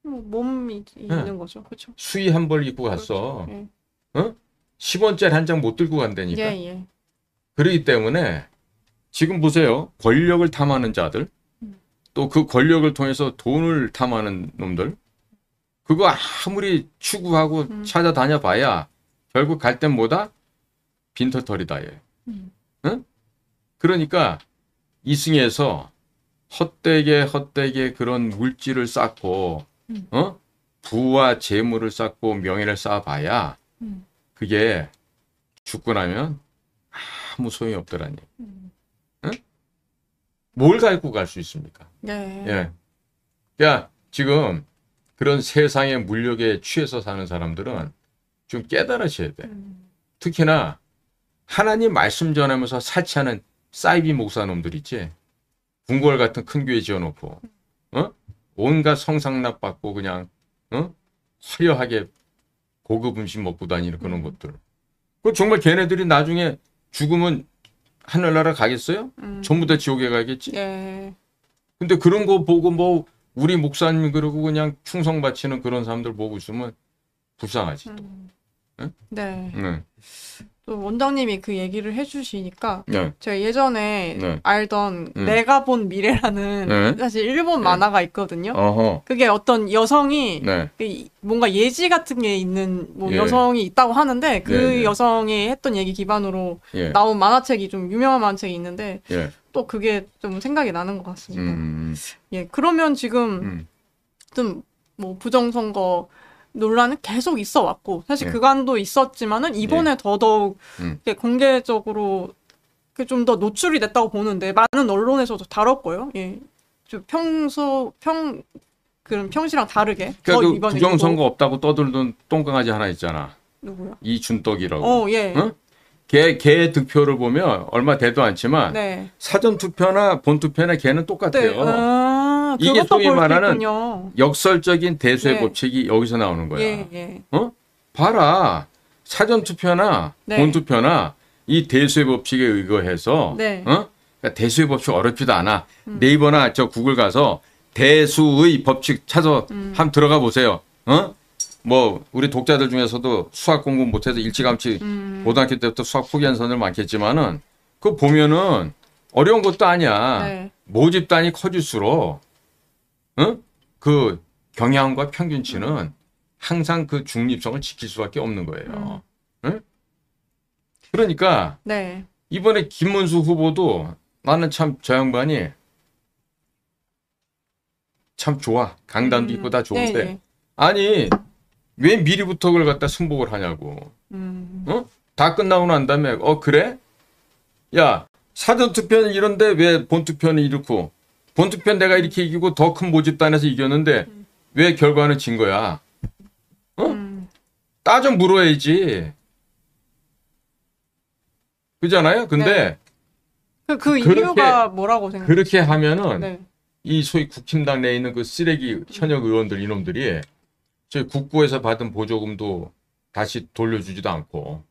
몸이 있는 거죠. 그렇죠. 수의 한 벌 입고 갔어. 그렇죠. 어? 10원짜리 한 장 못 들고 간다니까. 예. 그렇기 때문에 지금 보세요. 권력을 탐하는 자들, 또 그 권력을 통해서 돈을 탐하는 놈들, 그거 아무리 추구하고 찾아다녀 봐야 결국 갈 땐 뭐다? 빈털터리다 얘. 응? 그러니까 이승에서 헛되게 그런 물질을 쌓고 부와 재물을 쌓고 명예를 쌓아봐야 그게 죽고 나면 아무 소용이 없더라니. 응? 뭘 갖고 갈 수 있습니까? 네. 예. 그러니까 지금 그런 세상의 물욕에 취해서 사는 사람들은 좀 깨달으셔야 돼. 특히나 하나님 말씀 전하면서 사치하는 사이비 목사놈들 있지. 궁궐 같은 큰 교회 지어놓고 온갖 성상납 받고 그냥 화려하게 고급 음식 먹고 다니는 그런 것들. 그 정말 걔네들이 나중에 죽으면 하늘나라 가겠어요? 전부 다 지옥에 가겠지? 예. 근데 그런 거 보고 뭐 우리 목사님 그러고 그냥 충성 바치는 그런 사람들 보고 있으면 불쌍하지. 응? 네. 응. 또 원장님이 그 얘기를 해주시니까 네. 제가 예전에 네. 알던 내가 본 미래라는 네. 사실 일본 만화가 있거든요. 어허. 그게 어떤 여성이 네. 뭔가 예지 같은 게 있는 뭐 예. 여성이 있다고 하는데 그 네. 여성이 했던 얘기 기반으로 예. 나온 만화책이 좀 유명한 만화책이 있는데 예. 또 그게 좀 생각이 나는 것 같습니다. 예, 그러면 지금 좀 뭐 부정선거 논란은 계속 있어 왔고 사실 그간도 있었지만은 이번에 더더욱 공개적으로 좀 더 노출이 됐다고 보는데 많은 언론에서도 다뤘고요. 예, 좀 그런 평시랑 다르게. 그러니까 그 부정선거 없다고 떠들던 똥강아지 하나 있잖아. 누구요? 이준떡이라고. 예. 응? 걔 득표를 보면 얼마 되도 않지만 네. 사전 투표나 본 투표나 걔는 똑같아요. 이게 소위 말하는 역설적인 대수의 법칙이 여기서 나오는 거야. 예. 봐라. 사전 투표나 본 투표나 이 대수의 법칙에 의거해서 그러니까 대수의 법칙 어렵지도 않아. 네이버나 저 구글 가서 대수의 법칙 찾아 한번 들어가 보세요. 뭐 우리 독자들 중에서도 수학 공부 못해서 일찌감치 고등학교 때부터 수학 포기한 사람들 많겠지만은 그거 보면은 어려운 것도 아니야. 모집 단위 커질수록 그 경향과 평균치는 항상 그 중립성을 지킬 수밖에 없는 거예요. 그러니까 이번에 김문수 후보도 나는 참 저 양반이 참 좋아. 강단도 있고 다 좋은데 아니 왜 미리부터 그걸 갖다 승복을 하냐고. 다 끝나고 난 다음에 그래? 야 사전투표는 이런데 왜 본투표는 이렇고 본투표는 내가 이렇게 이기고 더 큰 모집단에서 이겼는데 왜 결과는 진 거야? 따져 물어야지. 그잖아요? 근데 그 이유가 뭐라고 생각해요? 그렇게 하면은 네. 이 소위 국힘당 내에 있는 그 쓰레기 현역 의원들 이놈들이 저희 국고에서 받은 보조금도 다시 돌려주지도 않고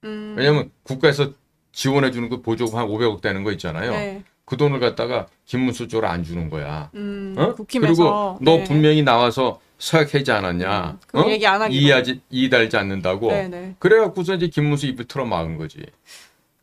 왜냐면 국가에서 지원해주는 그 보조금 한 500억 되는 거 있잖아요. 네. 그 돈을 갖다가 김문수 쪽으로 안 주는 거야. 국힘에서. 그리고 너 분명히 나와서 서약하지 않았냐. 그 얘기 안 하기로. 이의달지 않는다고. 네네. 그래갖고서 이제 김문수 입을 틀어 막은 거지.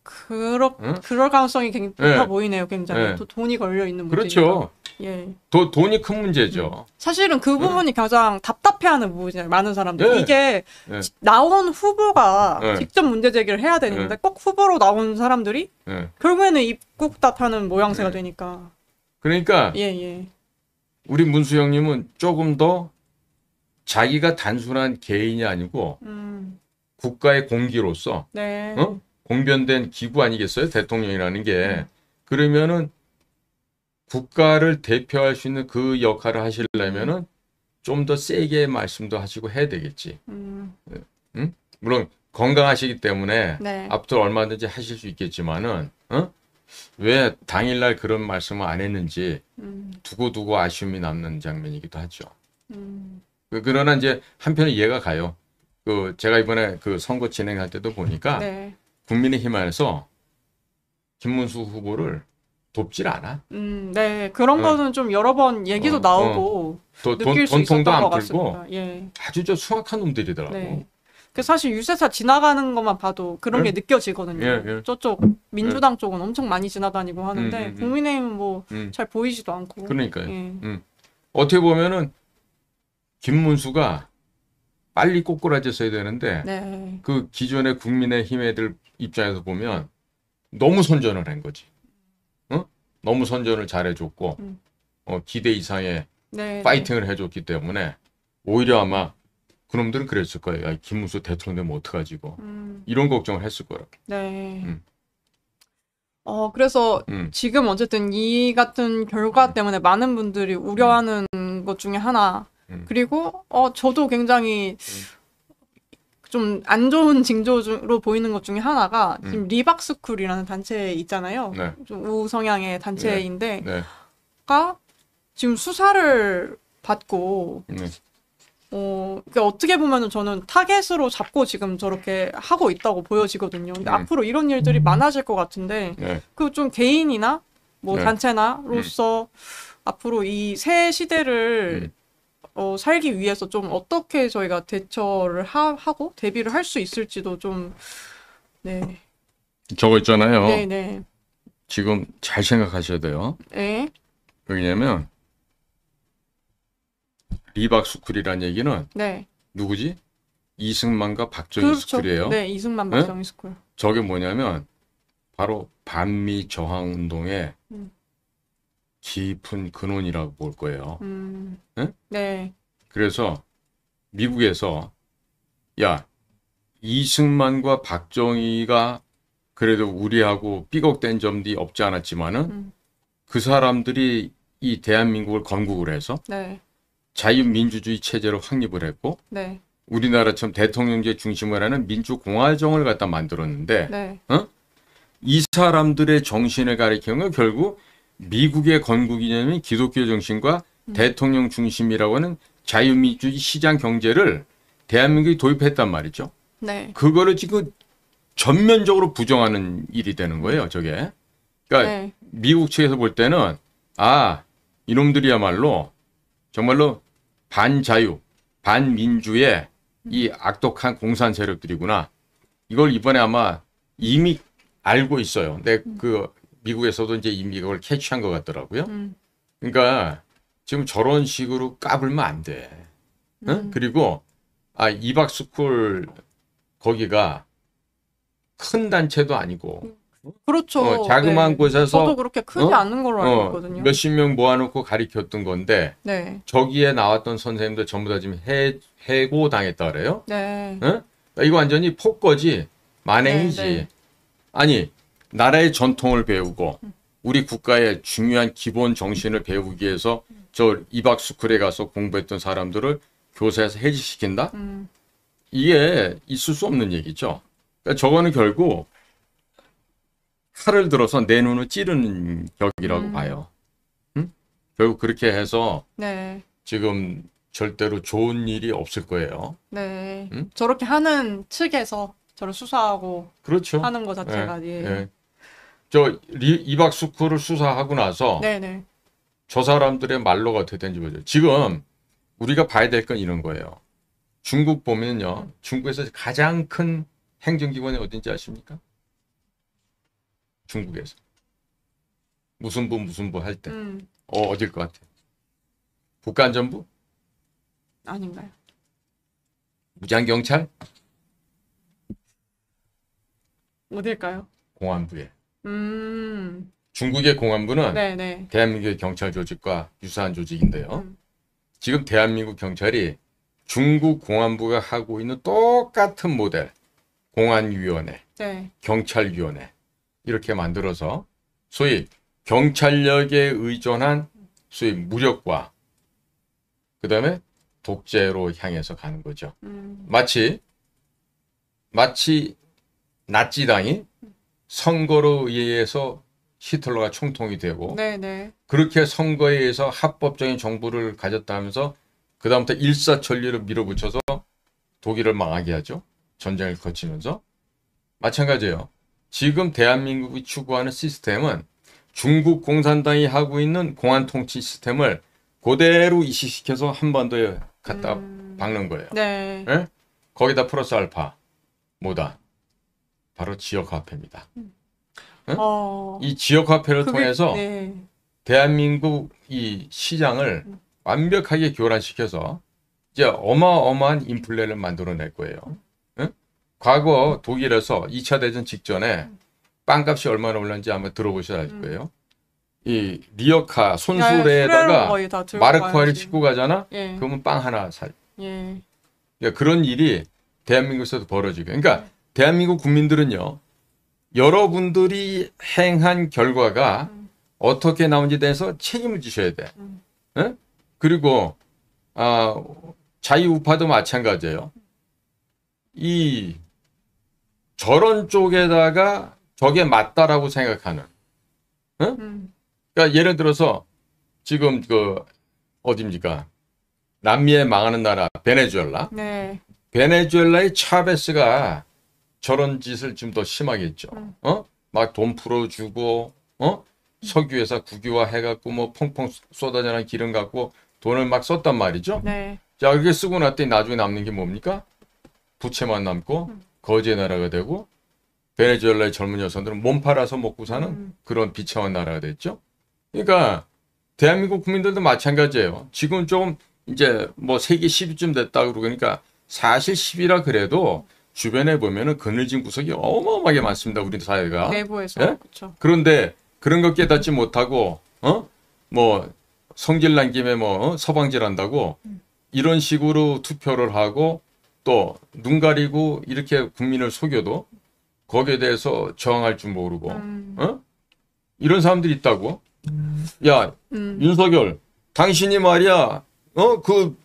그럴 가능성이 굉장히 높아 보이네요, 굉장히. 네. 또 돈이 걸려 있는 문제니까. 그렇죠. 예. 돈이 큰 문제죠. 사실은 그 부분이 가장 답답해하는 부분이잖아요, 많은 사람들. 네. 이게 네. 나온 후보가 네. 직접 문제 제기를 해야 되는데 꼭 후보로 나온 사람들이 결국에는 입국답하는 모양새가 되니까. 그러니까 예. 우리 문수 형님은 조금 더 자기가 단순한 개인이 아니고 국가의 공기로서 네. 공변된 기구 아니겠어요? 대통령이라는 게. 그러면은 국가를 대표할 수 있는 그 역할을 하시려면은 좀 더 세게 말씀도 하시고 해야 되겠지. 물론 건강하시기 때문에 네. 앞으로 얼마든지 하실 수 있겠지만은 왜 당일날 그런 말씀을 안 했는지 두고두고 아쉬움이 남는 장면이기도 하죠. 그러나 이제 한편에 이해가 가요. 제가 이번에 그 선거 진행할 때도 보니까 네. 국민의힘 안에서 김문수 후보를 돕질 않아. 네. 그런 거는 좀 여러 번 얘기도 나오고 느낄 수 있었던 돈통도 안 것 풀고 같습니다. 예. 아주 저 수악한 놈들이더라고. 네. 그 사실 유세차 지나가는 것만 봐도 그런 게 느껴지거든요. 예. 저쪽 민주당 쪽은 엄청 많이 지나다니고 하는데 국민의힘은 뭐 잘 보이지도 않고. 그러니까요. 예. 어떻게 보면은 김문수가 빨리 꼬꾸라졌어야 되는데 네. 그 기존의 국민의힘 애들 입장에서 보면 너무 선전을 한 거지. 너무 선전을 잘해줬고 기대 이상의 네. 파이팅을 해줬기 때문에 오히려 아마 그놈들은 그랬을 거예요. 야, 김문수 대통령 되면 어떡하지 이거. 이런 걱정을 했을 거라고. 네. 그래서 지금 어쨌든 이 같은 결과 때문에 많은 분들이 우려하는 것 중에 하나. 그리고 저도 굉장히 좀 안 좋은 징조로 보이는 것 중에 하나가 지금 리박스쿨이라는 단체 있잖아요. 네. 좀 우성향의 단체인데 네. 가 지금 수사를 받고 그러니까 어떻게 보면은 저는 타겟으로 잡고 지금 저렇게 하고 있다고 보여지거든요. 근데 앞으로 이런 일들이 많아질 것 같은데 그 좀 개인이나 뭐 단체나로서 앞으로 이 새 시대를 살기 위해서 좀 어떻게 저희가 대처를 하고 대비를 할 수 있을지도 좀 네. 저거 있잖아요. 네. 지금 잘 생각하셔야 돼요. 네. 왜냐면 리박스쿨이라는 얘기는 네. 누구지? 이승만과 박정희 그렇죠. 스쿨이에요. 네, 이승만 박정희 스쿨. 저게 뭐냐면 바로 반미 저항 운동의 깊은 근원이라고 볼 거예요. 네. 그래서 미국에서 야 이승만과 박정희가 그래도 우리하고 삐걱된 점이 없지 않았지만은 그 사람들이 이 대한민국을 건국을 해서 네. 자유민주주의 체제로 확립을 했고 네. 우리나라처럼 대통령제 중심을 하는 민주공화정을 갖다 만들었는데 네. 이 사람들의 정신을 가리키는 건 결국 미국의 건국 이념인 기독교 정신과 대통령 중심이라고 하는 자유민주주의 시장 경제를 대한민국이 도입했단 말이죠. 네. 그거를 지금 전면적으로 부정하는 일이 되는 거예요, 저게. 그러니까 네. 미국 측에서 볼 때는 이놈들이야말로 정말로 반자유, 반민주의 이 악독한 공산 세력들이구나. 이걸 이번에 아마 이미 알고 있어요. 근데 그 미국에서도 이제 이미 그걸 캐치한 것 같더라고요. 그러니까 지금 저런 식으로 까불면 안 돼. 그리고 이박스쿨 거기가 큰 단체도 아니고 그렇죠. 자그마한 네. 곳에서 저도 그렇게 크지 않은 걸로 알고 있거든요. 몇십 명 모아놓고 가리켰던 건데 네. 저기에 나왔던 선생님들 전부 다 지금 해고 당했다 그래요. 네. 이거 완전히 폭거지 만행이지. 네. 아니 나라의 전통을 배우고 우리 국가의 중요한 기본 정신을 배우기 위해서 저 이박스쿨에 가서 공부했던 사람들을 교사에서 해직시킨다? 이게 있을 수 없는 얘기죠. 그러니까 저거는 결국 칼을 들어서 내 눈을 찌르는 격이라고 봐요. 응? 결국 그렇게 해서 네. 지금 절대로 좋은 일이 없을 거예요. 네. 응? 저렇게 하는 측에서 저를 수사하고 그렇죠. 하는 거 자체가 예. 예. 저 이박수쿠를 수사하고 나서 네네. 저 사람들의 말로가 어떻게 되는지 보죠. 지금 우리가 봐야 될 건 이런 거예요. 중국 보면요. 중국에서 가장 큰 행정기관이 어딘지 아십니까? 중국에서. 무슨 부 할 때. 어딜 것 같아요? 국가안전부? 아닌가요? 무장경찰? 어딜까요? 공안부에. 중국의 공안부는 네네. 대한민국의 경찰 조직과 유사한 조직인데요. 지금 대한민국 경찰이 중국 공안부가 하고 있는 똑같은 모델, 공안위원회, 네. 경찰위원회 이렇게 만들어서 소위 경찰력에 의존한 소위 무력과 그 다음에 독재로 향해서 가는 거죠. 마치 나치당이 선거로 의해서 히틀러가 총통이 되고 네네. 그렇게 선거에 의해서 합법적인 정부를 가졌다면서 그 다음부터 일사천리로 밀어붙여서 독일을 망하게 하죠. 전쟁을 거치면서. 마찬가지예요. 지금 대한민국이 추구하는 시스템은 중국 공산당이 하고 있는 공안 통치 시스템을 그대로 이식시켜서 한반도에 갖다 박는 거예요. 네. 예? 거기다 플러스 알파. 뭐다? 바로 지역화폐입니다. 이 지역화폐를 통해서 네. 대한민국 이 시장을 완벽하게 교란시켜서 이제 어마어마한 인플레를 만들어낼 거예요. 응? 과거 독일에서 2차 대전 직전에 빵값이 얼마나 올랐는지 아마 들어보셔야 알 거예요. 이 리어카 손수레에다가 마르크화를 싣고 가잖아. 예. 그러면 빵 하나 살. 예. 그러니까 그런 일이 대한민국에서도 벌어지고. 그러니까 대한민국 국민들은요. 여러분들이 행한 결과가 어떻게 나온지에 대해서 책임을 지셔야 돼. 응? 그리고 자유우파도 마찬가지예요. 이 저런 쪽에다가 저게 맞다라고 생각하는. 응? 그러니까 예를 들어서 지금 그 어디입니까? 남미에 망하는 나라 베네수엘라. 네. 베네수엘라의 차베스가 저런 짓을 좀 더 심하게 했죠. 막 돈 풀어주고, 석유회사 국유화 해갖고 뭐 펑펑 쏟아지는 기름 갖고 돈을 막 썼단 말이죠. 네. 자, 그렇게 쓰고 났더니 나중에 남는 게 뭡니까? 부채만 남고 거지의 나라가 되고 베네수엘라의 젊은 여성들은 몸 팔아서 먹고 사는 그런 비참한 나라가 됐죠. 그러니까 대한민국 국민들도 마찬가지예요. 지금 좀 이제 뭐 세계 10위쯤 됐다 그러고 그러니까 사실 10위라 그래도 주변에 보면은 그늘진 구석이 어마어마하게 많습니다. 우리 사회가. 내부에서. 예? 그렇죠. 그런데 그런 거 깨닫지 못하고 뭐 성질 난 김에 뭐 서방질 한다고 이런 식으로 투표를 하고 또 눈 가리고 이렇게 국민을 속여도 거기에 대해서 저항할 줄 모르고 이런 사람들이 있다고. 야 윤석열 당신이 말이야 그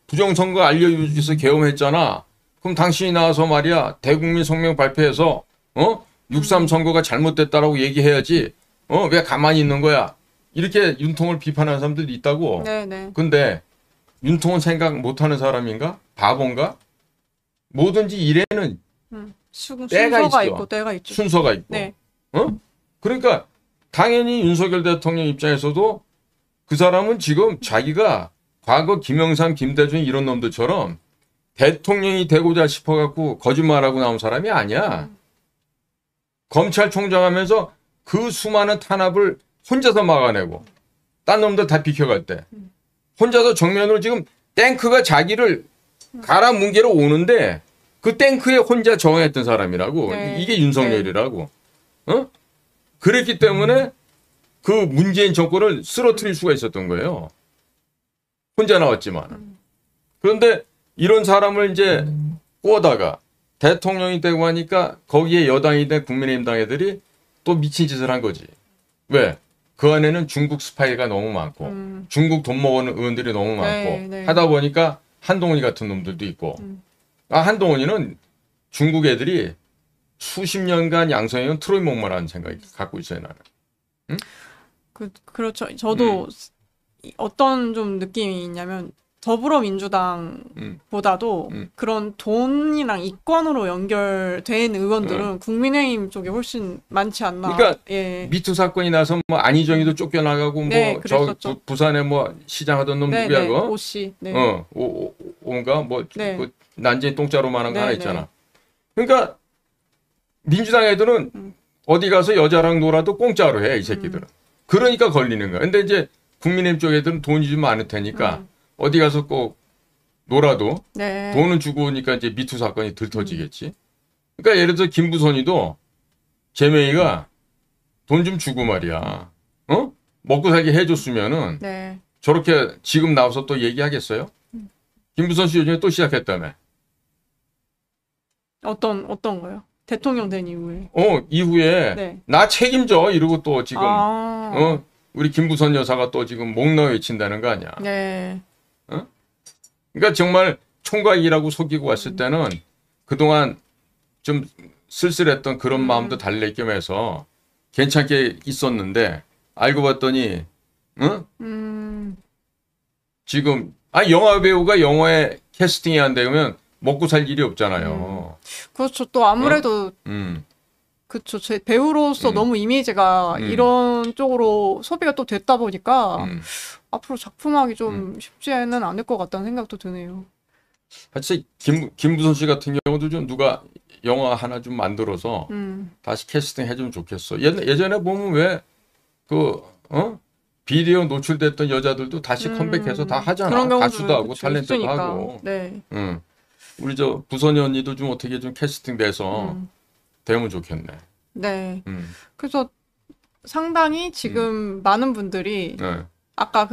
부정선거 알려주기서 계엄했잖아. 그럼 당신이 나와서 말이야 대국민 성명 발표해서 6.3 선거가 잘못됐다라고 얘기해야지 왜 가만히 있는 거야. 이렇게 윤통을 비판하는 사람들이 있다고. 네네. 근데 윤통은 생각 못하는 사람인가? 바본가? 뭐든지 일에는 순서가 있고 때가 있죠. 순서가 있고. 네. 그러니까 당연히 윤석열 대통령 입장에서도 그 사람은 지금 자기가 과거 김영삼, 김대중 이런 놈들처럼 대통령이 되고자 싶어갖고 거짓말하고 나온 사람이 아니야. 검찰총장 하면서 그 수많은 탄압을 혼자서 막아내고 딴 놈들 다 비켜갈 때 혼자서 정면으로 지금 탱크가 자기를 가라 뭉개러 오는데 그 탱크에 혼자 저항했던 사람이라고. 네. 이게 윤석열이라고. 그랬기 때문에 그 문재인 정권을 쓰러뜨릴 수가 있었던 거예요. 혼자 나왔지만. 그런데 이런 사람을 이제 꼬다가 대통령이 되고 하니까 거기에 여당이 된 국민의힘 당 애들이 또 미친 짓을 한 거지. 왜? 그 안에는 중국 스파이가 너무 많고 중국 돈 먹은 의원들이 너무 많고 네. 하다 보니까 한동훈이 같은 놈들도 있고 한동훈이는 중국 애들이 수십 년간 양성해온 트로이 목마라는 생각이 갖고 있어요, 나는. 응? 그렇죠. 저도 어떤 좀 느낌이 있냐면 더불어민주당보다도 그런 돈이랑 이권으로 연결된 의원들은 국민의힘 쪽에 훨씬 많지 않나. 그러니까 예. 미투 사건이 나서 뭐 안희정이도 쫓겨나가고 네, 뭐 저 부산에 뭐 시장하던 놈 누구야 그거? 오 씨. 네. 오인가 뭐 네. 그 난쟁이 똥자루만한 거 하나 있잖아. 그러니까 민주당 애들은 어디 가서 여자랑 놀아도 공짜로 해, 이 새끼들은. 그러니까 걸리는 거야. 근데 이제 국민의힘 쪽 애들은 돈이 좀 많을 테니까 어디 가서 꼭 놀아도 네. 돈은 주고 오니까 이제 미투 사건이 덜 터지겠지. 그러니까 예를 들어 김부선이도 제명이가 돈 좀 주고 말이야. 먹고 살게 해줬으면은 네. 저렇게 지금 나와서 또 얘기하겠어요? 김부선 씨 요즘에 또 시작했다며. 어떤 거요? 대통령 된 이후에. 이후에 네. 나 책임져 이러고 또 지금 우리 김부선 여사가 또 지금 목 놓아 외친다는 거 아니야. 네. 그러니까 정말 총각이라고 속이고 왔을 때는 그동안 좀 쓸쓸했던 그런 마음도 달랠 겸해서 괜찮게 있었는데 알고 봤더니 지금 영화 배우가 영화에 캐스팅이 안 되면 먹고 살 일이 없잖아요. 그렇죠. 또 아무래도 그렇죠. 제 배우로서 너무 이미지가 이런 쪽으로 소비가 또 됐다 보니까 앞으로 작품하기 좀 쉽지는 않을 것 같다는 생각도 드네요. 사실 김부선 씨 같은 경우도 좀 누가 영화 하나 좀 만들어서 다시 캐스팅 해주면 좋겠어. 예전에 보면 왜 비디오 노출됐던 여자들도 다시 컴백해서 다 하잖아. 그런 가수도 하고 그쵸, 탤런트도 있으니까. 하고. 네. 우리 저 부선이 언니도 좀 어떻게 좀 캐스팅 돼서 되면 좋겠네. 네. 그래서 상당히 지금 많은 분들이 네. 아까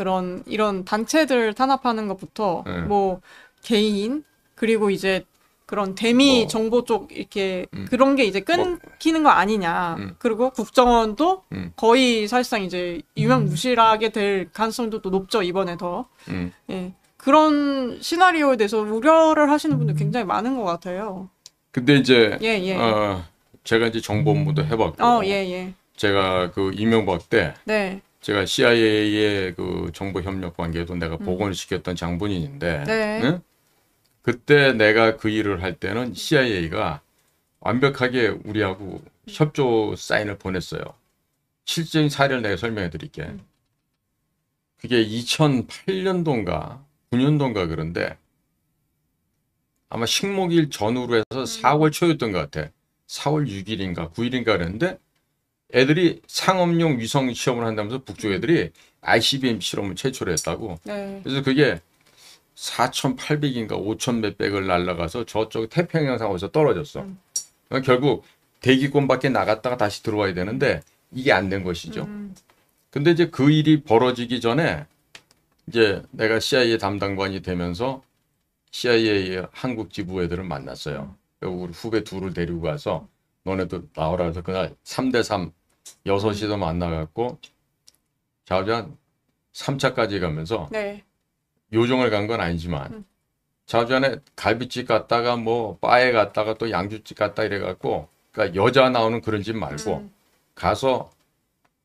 이런 단체들 탄압하는 것부터 뭐 개인 그리고 이제 그런 대미 정보 쪽 이렇게 그런 게 이제 끊기는 거 아니냐. 그리고 국정원도 거의 사실상 이제 유명무실하게 될 가능성도 또 높죠, 이번에 더. 예. 그런 시나리오에 대해서 우려를 하시는 분들 굉장히 많은 것 같아요. 근데 이제 예. 제가 이제 정보업무도 해봤고 예. 제가 그 이명박 때 네. 제가 CIA의 그 정보 협력 관계도 내가 복원을 시켰던 장본인인데 네. 응? 그때 내가 그 일을 할 때는 CIA가 완벽하게 우리하고 협조 사인을 보냈어요. 실질적인 사례를 내가 설명해 드릴게. 그게 2008년도인가 9년도인가 그런데 아마 식목일 전후로 해서 4월 초였던 것 같아. 4월 6일인가 9일인가 그랬는데 애들이 상업용 위성 시험을 한다면서 북쪽 애들이 ICBM 실험을 최초로 했다고. 네. 그래서 그게 4,800인가 5,000 몇백을 날아가서 저쪽 태평양 상에서 떨어졌어. 결국 대기권 밖에 나갔다가 다시 들어와야 되는데 이게 안 된 것이죠. 근데 이제 그 일이 벌어지기 전에 이제 내가 CIA 담당관이 되면서 CIA 한국 지부 애들을 만났어요. 우리 후배 둘을 데리고 가서 너네도 나오라 해서 그날 3대3 6시도 만나갖고 자우전 3차까지 가면서 네. 요정을 간 건 아니지만 자우전에 갈비집 갔다가 뭐 바에 갔다가 또 양주집 갔다 이래갖고 그러니까 여자 나오는 그런 집 말고 가서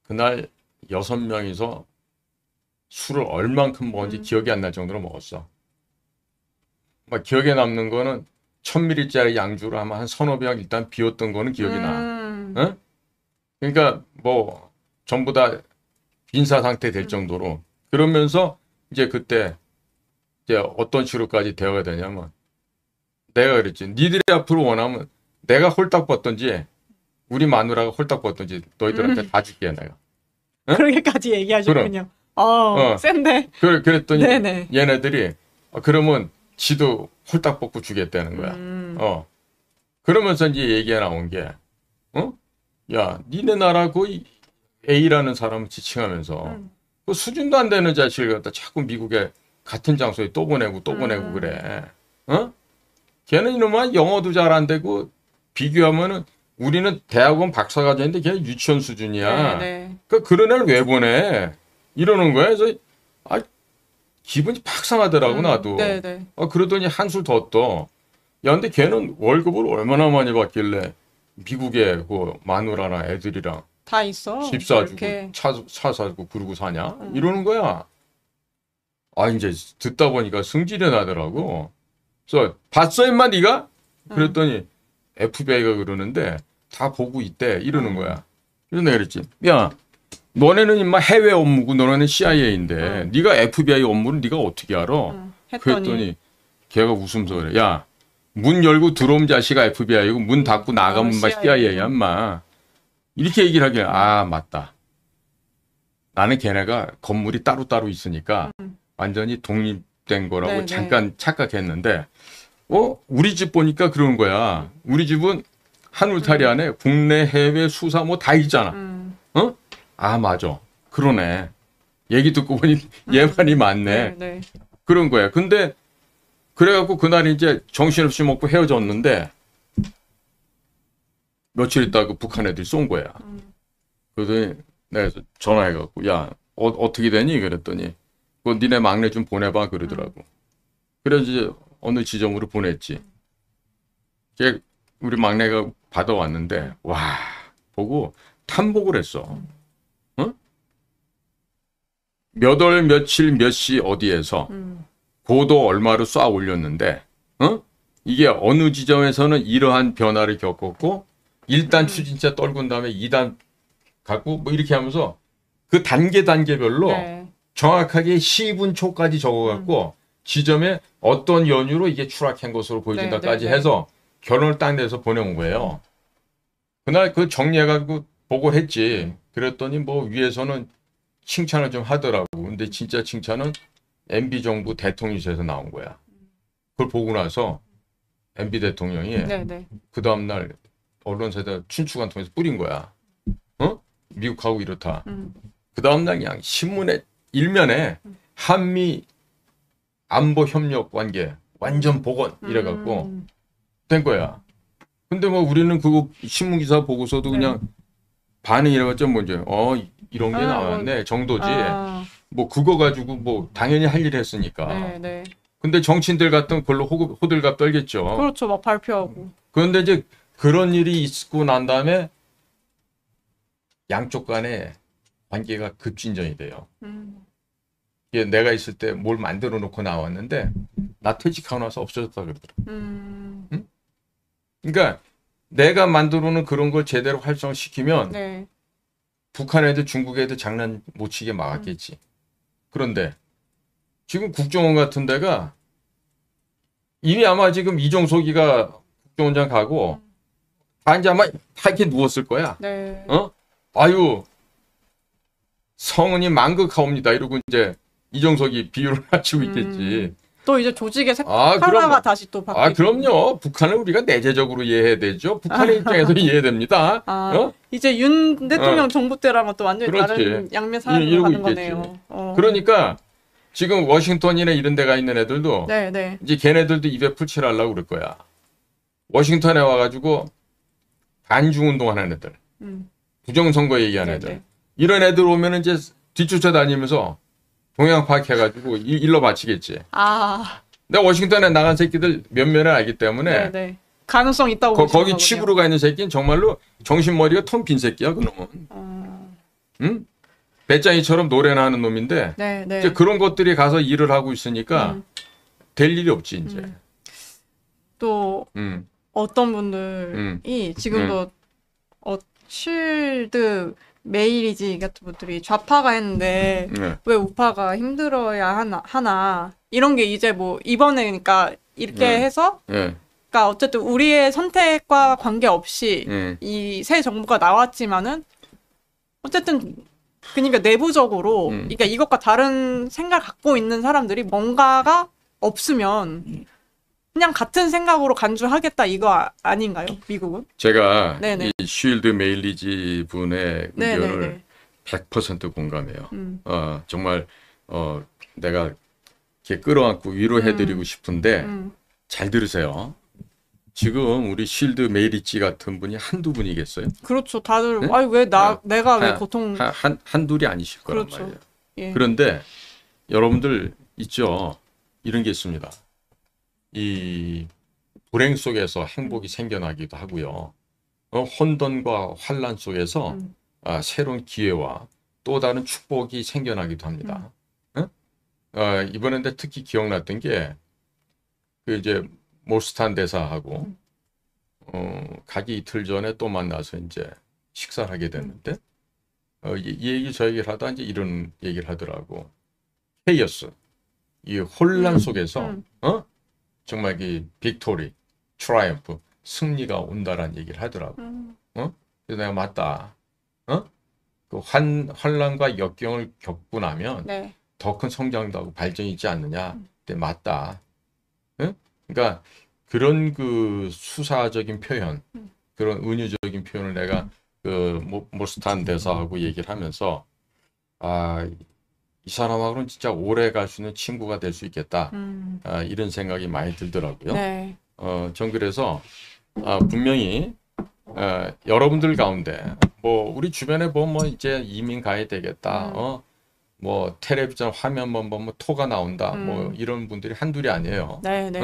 그날 6명이서 술을 얼만큼 먹었는지 기억이 안 날 정도로 먹었어. 막 기억에 남는 거는 1000ml짜리 양주를 아마 한 서너 병 일단 비웠던 거는 기억이 나. 응? 그러니까 뭐 전부 다 빈사 상태 될 정도로 그러면서 이제 그때 이제 어떤 식으로까지 대화가 되냐면 내가 그랬지. 니들이 앞으로 원하면 내가 홀딱 벗든지 우리 마누라가 홀딱 벗든지 너희들한테 다 줄게 내가. 응? 그렇게까지 얘기하셨군요. 센데. 그랬더니 네네. 얘네들이 그러면 지도 홀딱 벗고 주겠다는 거야. 그러면서 이제 얘기가 나온 게 야, 니네 나라 그 A라는 사람을 지칭하면서 그 수준도 안 되는 자식을 갖다 자꾸 미국에 같은 장소에 또 보내고 그래. 걔는 이놈아 영어도 잘 안 되고 비교하면은 우리는 대학원 박사과정인데 걔는 유치원 수준이야. 네. 그러니까 그런 애를 왜 보내? 이러는 거야. 그래서 기분이 팍 상하더라고 나도. 네네. 그러더니 한술 더 떠. 야, 근데 걔는 월급을 얼마나 많이 받길래 미국에 그 마누라나 애들이랑 다 있어. 집 사주고 이렇게. 차 사주고 그러고 사냐? 이러는 거야. 아, 이제 듣다 보니까 승질이 나더라고. 그래서 봤어, 임마, 네가? 그랬더니 FBI가 그러는데 다 보고 있대. 이러는 거야. 그래서 내가 그랬지. 야, 너네는 임마 해외 업무고 너네는 CIA인데 네가 FBI 업무를 네가 어떻게 알아? 그랬더니 걔가 웃으면서 그래. 야, 문 열고 들어오면 자식아 FBI고 문 닫고 나가면 막 CIA야, 임마. 이렇게 얘기를 하길래 아, 맞다. 나는 걔네가 건물이 따로따로 있으니까 완전히 독립된 거라고 네네. 잠깐 착각했는데 우리 집 보니까 그러는 거야. 우리 집은 한 울타리 안에 국내 해외 수사 뭐 다 있잖아. 어? 아, 맞아. 그러네. 얘기 듣고 보니 얘 말이 맞네. 네. 그런 거야. 근데 그래갖고 그날 이제 정신없이 먹고 헤어졌는데 며칠 있다가 그 북한 애들이 쏜 거야. 그러더니 내가 전화해갖고 야, 어떻게 되니? 그랬더니 그 니네 막내 좀 보내봐 그러더라고. 그래서 이제 어느 지점으로 보냈지. 걔 우리 막내가 받아왔는데 와, 보고 탐복을 했어. 어? 몇 월 며칠 몇 시 어디에서 고도 얼마로 쏴 올렸는데 이게 어느 지점에서는 이러한 변화를 겪었고 1단 추진체 떨군 다음에 2단 갖고 뭐 이렇게 하면서 그 단계별로 네. 정확하게 시분초까지 적어갖고 지점에 어떤 연유로 이게 추락한 것으로 보여진다까지 해서 결론을 딱 내서 보내온 거예요. 그날 그 정리해가지고 보고를 했지. 그랬더니 뭐 위에서는 칭찬을 좀 하더라고. 근데 진짜 칭찬은 MB 정부 대통령실에서 나온 거야. 그걸 보고 나서 MB 대통령이 그 다음날 언론사에다 춘추관 통해서 뿌린 거야. 미국하고 이렇다. 그 다음날 그냥 신문에 일면에 한미 안보 협력 관계 완전 복원 이래갖고 된 거야. 근데 뭐 우리는 그거 신문 기사 보고서도 그냥 반응이 이래봤자 먼저 이런 게 나왔네 정도지. 뭐 그거 가지고 뭐 당연히 할 일 했으니까. 근데 정치인들 같은 걸로 호들갑 떨겠죠. 그렇죠. 막 발표하고. 그런데 이제 그런 일이 있고 난 다음에 양쪽 간에 관계가 급진전이 돼요. 이게 내가 있을 때 뭘 만들어 놓고 나왔는데 나 퇴직하고 나서 없어졌다 그러더라고. 응? 그러니까 내가 만들어 놓은 그런 걸 제대로 활성시키면 북한 애들 중국 애들 장난 못 치게 막았겠지. 그런데 지금 국정원 같은 데가 이미 아마 지금 이종석이가 국정원장 가고 다 이제 아마 다 이렇게 누웠을 거야. 아유 성은이 만극하옵니다. 이러고 이제 이종석이 비유를 맞추고 있겠지. 또 이제 조직의 하나가 다시 또 바뀌고. 그럼요. 북한을 우리가 내재적으로 이해해야 되죠. 북한의 입장에서 이해됩니다. 이제 윤 대통령 정부 때랑은 또 완전히 다른 양면 사안으로 가는 거네요. 그러니까 지금 워싱턴이나 이런 데가 있는 애들도 이제 걔네들도 입에 풀칠하려고 그럴 거야. 워싱턴에 와가지고 반중운동 하는 애들, 부정선거 얘기하는 애들, 이런 애들 오면 이제 뒤쫓아다니면서 동향 파악해가지고 일러 바치겠지. 내가 워싱턴에 나간 새끼들 몇몇을 알기 때문에 가능성 있다고 거기 칩으로 가 있는 새끼는 정말로 정신머리가 텅 빈 새끼야 그놈은. 응? 배짱이처럼 노래나 하는 놈인데 이제 그런 것들이 가서 일을 하고 있으니까 될 일이 없지 이제. 또 어떤 분들이 지금도 쉴드 메일이지 같은 분들이 좌파가 했는데 왜 우파가 힘들어야 하나 이런 게 이제 뭐 이번에 그러니까 이렇게 해서 그러니까 어쨌든 우리의 선택과 관계없이 이 새 정부가 나왔지만은 어쨌든 그러니까 내부적으로 그러니까 이것과 다른 생각을 갖고 있는 사람들이 뭔가가 없으면 그냥 같은 생각으로 간주하겠다 이거 아닌가요? 미국은? 제가 이 쉴드 메일리지 분의 의견을 100% 공감해요. 정말 내가 이렇게 끌어안고 위로해드리고 싶은데 잘 들으세요. 지금 우리 쉴드 메일리지 같은 분이 한두 분이겠어요? 그렇죠. 다들 내가 왜 고통 한둘이 아니실 거란 그렇죠. 말이에요. 그런데 여러분들 있죠. 이런 게 있습니다. 이 불행 속에서 행복이 생겨나기도 하고요. 혼돈과 환란 속에서 새로운 기회와 또 다른 축복이 생겨나기도 합니다. 이번에 특히 기억났던 게 그 이제 몰스탄 대사하고 가기 이틀 전에 또 만나서 이제 식사를 하게 됐는데 이 얘기 저 얘기를 하다 이제 이런 얘기를 하더라고. 케이오스, 이 혼란 속에서 정말 이 빅토리, 트라이엄프, 승리가 온다라는 얘기를 하더라고. 그래서 내가 맞다. 그 환란과 역경을 겪고 나면 네. 더 큰 성장도 하고 발전이 있지 않느냐. 근데 맞다. 그러니까 그런 그 수사적인 표현, 그런 은유적인 표현을 내가 그 몰스탄 대사하고 얘기를 하면서 이 사람하고는 진짜 오래 갈 수 있는 친구가 될 수 있겠다. 이런 생각이 많이 들더라고요. 네. 전 그래서 분명히 여러분들 가운데 뭐 우리 주변에 뭐 이제 이민 가야 되겠다. 뭐 텔레비전 화면만 보면 토가 나온다. 뭐 이런 분들이 한둘이 아니에요. 네, 네.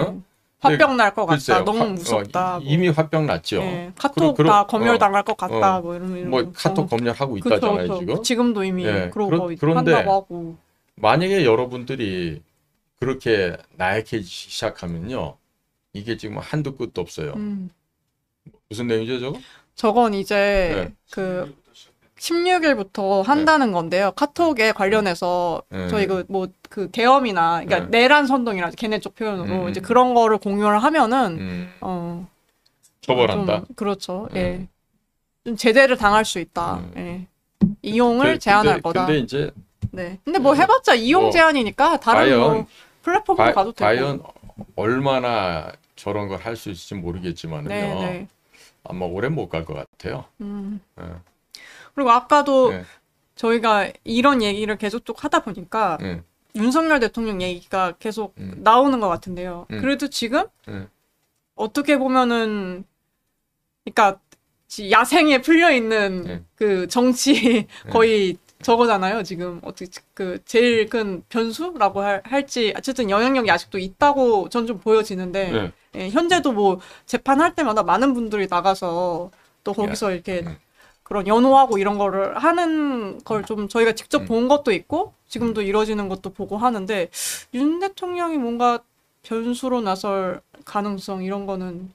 화병 날 것 같다. 글쎄요, 너무 무섭다. 이미 화병 났죠. 네, 카톡 다 검열 당할 것 같다. 뭐 이런 뭐 카톡 검열하고 있다잖아요. 그쵸. 지금. 지금도 이미 그러고 그런데 한다고 하고. 만약에 여러분들이 그렇게 나약해지기 시작하면요, 이게 지금 한도 끝도 없어요. 무슨 내용이죠, 저거? 저건 이제 그 16일부터 한다는 건데요. 카톡에 관련해서 저희 그 계엄이나 그러니까 내란 선동이라 걔네 쪽 표현으로 이제 그런 거를 공유를 하면은 처벌한다. 그렇죠. 예. 좀 제재를 당할 수 있다. 예. 이용을 제한할 거다. 근데 이제 네. 근데 뭐 해봤자 이용 제한이니까 다른 뭐 플랫폼으로 가도 되고. 과연 얼마나 저런 걸 할 수 있을지 모르겠지만은요. 네. 아마 오래 못 갈 것 같아요. 그리고 아까도 저희가 이런 얘기를 계속 쭉 하다 보니까 윤석열 대통령 얘기가 계속 나오는 것 같은데요. 그래도 지금 어떻게 보면은 그러니까 야생에 풀려 있는 그 정치 거의 저거잖아요. 지금 어떻게 그 제일 큰 변수라고 할지 어쨌든 영향력이 아직도 있다고 전 좀 보여지는데 예, 현재도 뭐 재판할 때마다 많은 분들이 나가서 또 거기서 이렇게 그런 연호하고 이런 거를 하는 걸 좀 저희가 직접 본 것도 있고 지금도 이루어지는 것도 보고 하는데 윤 대통령이 뭔가 변수로 나설 가능성 이런 거는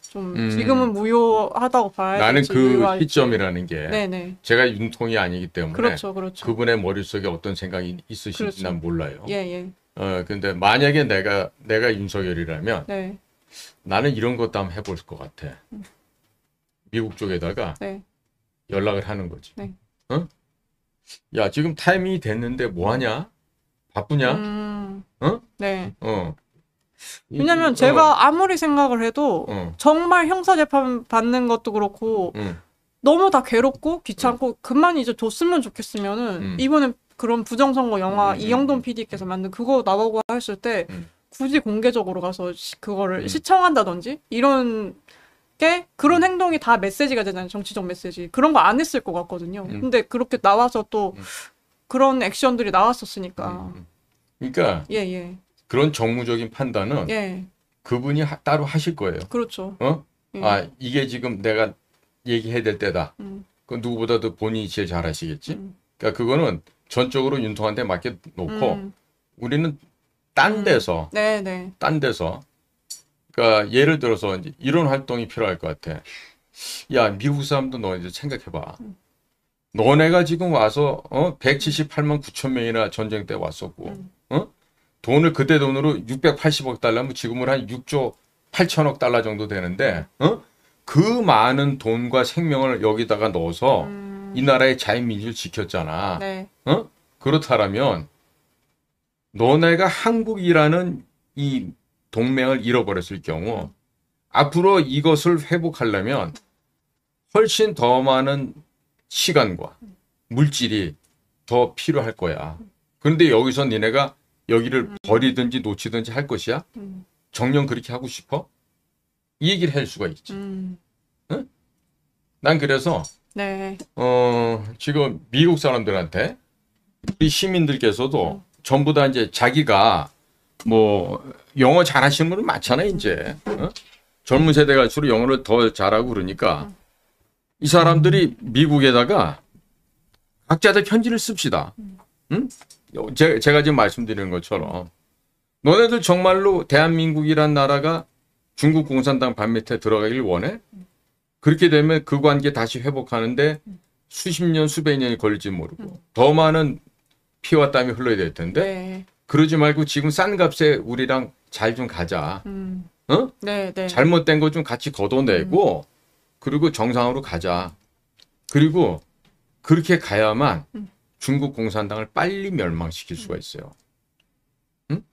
좀 지금은 무효하다고 봐야 나는 될지 그 무효할지. 시점이라는 게 네네. 제가 윤통이 아니기 때문에 그렇죠. 그분의 머릿속에 어떤 생각이 있으신지 그렇죠. 난 몰라요. 예. 근데 만약에 내가 윤석열이라면 네. 나는 이런 것도 한번 해볼 것 같아. 미국 쪽에다가 네. 연락을 하는 거지. 네. 야, 지금 타이밍이 됐는데 뭐 하냐? 바쁘냐? 네. 어. 왜냐면 제가 아무리 생각을 해도 정말 형사재판 받는 것도 그렇고 너무 다 괴롭고 귀찮고 그만 이제 줬으면 좋겠으면은 이번에 그런 부정선거 영화 이영돈 PD께서 만든 그거 나오고 했을 때 굳이 공개적으로 가서 그거를 시청한다든지 이런 게 그런 행동이 다 메시지가 되잖아요. 정치적 메시지. 그런 거 안 했을 것 같거든요. 근데 그렇게 나와서 또 그런 액션들이 나왔었으니까. 그러니까 예. 그런 정무적인 판단은 그분이 따로 하실 거예요. 그렇죠. 이게 지금 내가 얘기해야 될 때다. 그 누구보다도 본인이 제일 잘 하시겠지. 그러니까 그거는 전적으로 윤통한테 맡겨 놓고 우리는 딴 데서 딴 데서 그러니까 예를 들어서 이제 이런 활동이 필요할 것 같아. 야, 미국 사람도 너 이제 생각해봐. 너네가 지금 와서 178만 9천 명이나 전쟁 때 왔었고, 돈을 그때 돈으로 680억 달러면 지금은 한 6조 8천억 달러 정도 되는데, 그 많은 돈과 생명을 여기다가 넣어서 이 나라의 자유민주를 지켰잖아. 네. 그렇다면 너네가 한국이라는 이 동맹을 잃어버렸을 경우 앞으로 이것을 회복하려면 훨씬 더 많은 시간과 물질이 더 필요할 거야. 그런데 여기서 니네가 여기를 버리든지 놓치든지 할 것이야? 정녕 그렇게 하고 싶어? 이 얘기를 할 수가 있지. 응? 난 그래서 지금 미국 사람들한테 우리 시민들께서도 전부 다 이제 자기가 뭐 영어 잘하시는 분들 많잖아요 이제. 젊은 세대 갈수록 영어를 더 잘하고 그러니까 이 사람들이 미국에다가 각자들 편지를 씁시다. 응? 제가 지금 말씀드리는 것처럼 너네들 정말로 대한민국이란 나라가 중국 공산당 발밑에 들어가길 원해? 그렇게 되면 그 관계 다시 회복하는데 수십 년, 수백 년이 걸릴지 모르고 더 많은 피와 땀이 흘러야 될 텐데 네. 그러지 말고 지금 싼 값에 우리랑 잘 좀 가자. 어? 네, 네. 잘못된 거 좀 같이 걷어내고 그리고 정상으로 가자. 그리고 그렇게 가야만 중국 공산당을 빨리 멸망시킬 수가 있어요. 응?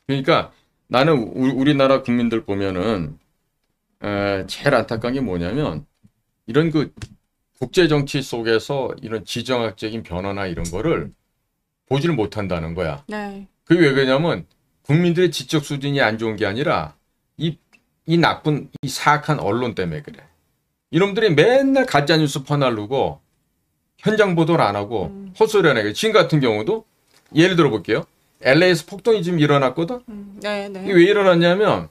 그러니까 나는 우리나라 국민들 보면은 제일 안타까운 게 뭐냐면 이런 그 국제 정치 속에서 이런 지정학적인 변화나 이런 거를 보지를 못한다는 거야. 네. 그게 왜 그러냐면 국민들의 지적 수준이 안 좋은 게 아니라 이 나쁜 이 사악한 언론 때문에 그래. 이놈들이 맨날 가짜 뉴스 퍼날르고 현장 보도를 안 하고 헛소리를 하게. 지금 같은 경우도 예를 들어 볼게요. LA에서 폭동이 지금 일어났거든. 네, 네. 이게 왜 일어났냐면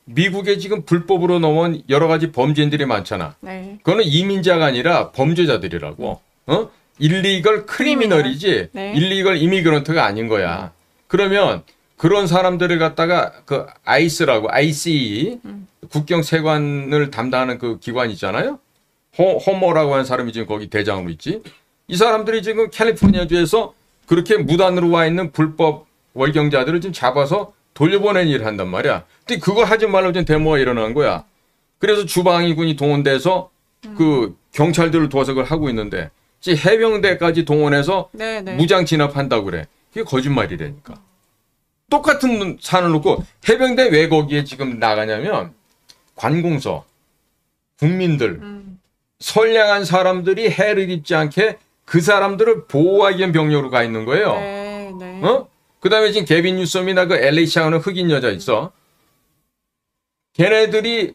미국에 지금 불법으로 넘어온 여러 가지 범죄인들이 많잖아. 네. 그거는 이민자가 아니라 범죄자들이라고. 어? 일리걸 크리미널이지 네. 일리걸 이미그런트가 아닌 거야. 그러면 그런 사람들을 갖다가 그 ICE라고 ICE 국경 세관을 담당하는 그 기관 있잖아요. 호모라고 하는 사람이 지금 거기 대장으로 있지. 이 사람들이 지금 캘리포니아주에서 그렇게 무단으로 와 있는 불법 월경자들을 지금 잡아서 돌려보내는 일을 한단 말이야. 근데 그거 하지 말라고 지금 데모가 일어난 거야. 그래서 주방위군이 동원돼서 그 경찰들을 도와서 그걸 하고 있는데 지금 해병대까지 동원해서 네, 네. 무장 진압한다고 그래. 그게 거짓말이라니까. 똑같은 산을 놓고 해병대 왜 거기에 지금 나가냐면 관공서, 국민들, 선량한 사람들이 해를 입지 않게 그 사람들을 보호하기 위한 병력으로 가 있는 거예요. 네, 네. 어? 그 다음에 지금 개빈 뉴섬이나 그 LA 샤오는 흑인 여자 있어. 걔네들이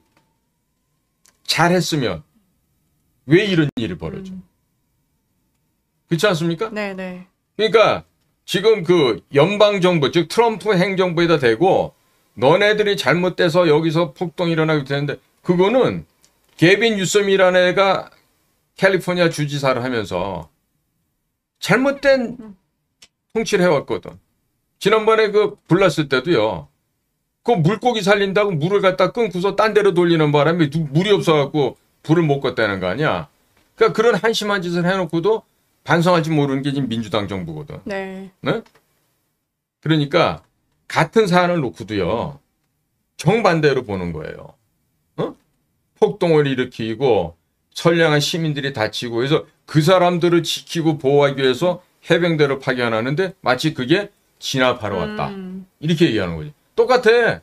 잘했으면 왜 이런 일이 벌어져? 그렇지 않습니까? 네, 네. 그러니까 지금 그 연방정부, 즉 트럼프 행정부에다 대고 너네들이 잘못돼서 여기서 폭동이 일어나게 되는데 그거는 개빈 뉴섬이라는 애가 캘리포니아 주지사를 하면서 잘못된 통치를 해왔거든. 지난번에 그 불났을 때도요. 그 물고기 살린다고 물을 갖다 끊고서 딴 데로 돌리는 바람에 물이 없어갖고 불을 못 껐다는 거 아니야. 그러니까 그런 한심한 짓을 해놓고도 반성할지 모르는 게 지금 민주당 정부거든. 네. 네? 그러니까 같은 사안을 놓고도요. 정반대로 보는 거예요. 어? 폭동을 일으키고 선량한 시민들이 다치고 그래서 그 사람들을 지키고 보호하기 위해서 해병대를 파견하는데 마치 그게 진압하러 왔다. 이렇게 얘기하는 거지. 똑같아.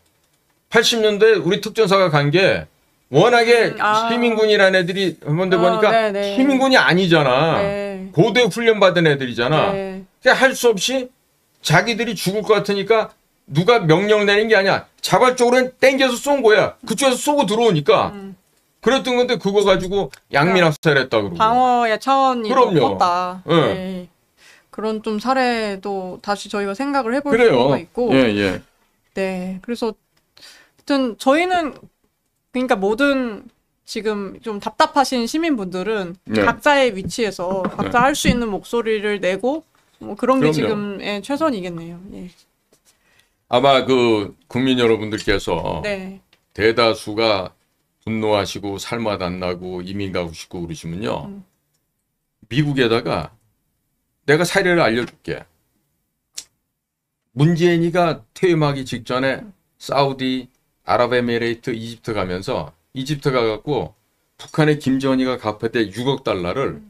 80년대 우리 특전사가 간 게 워낙에 시민군이라는 애들이 한번데 보니까 네네. 시민군이 아니잖아. 네. 고대 훈련 받은 애들이잖아. 네. 그냥 할 수 없이 자기들이 죽을 것 같으니까 누가 명령 내린 게 아니야. 자발적으로 땡겨서 쏜 거야. 그쪽에서 쏘고 들어오니까. 그랬던 건데 그거 가지고 양민학살했다 그러고. 방어의 차원이 그럼요. 높았다. 네. 네. 그런 좀 사례도 다시 저희가 생각을 해볼 그래요. 필요가 있고. 예, 예. 네. 그래서 하여튼 저희는 그러니까 모든 지금 좀 답답하신 시민분들은 네. 각자의 위치에서 각자 할 수 있는 목소리를 내고 뭐 그런 게 그럼요. 지금의 최선이겠네요. 예. 아마 그 국민 여러분들께서 네. 대다수가 분노하시고 살맛 안 나고 이민 가고 싶고 그러시면요. 미국에다가 내가 사례를 알려줄게. 문재인이가 퇴임하기 직전에 사우디, 아랍에미레이트, 이집트 가면서 이집트 가갖고 북한의 김정은이가 갚았대 6억 달러를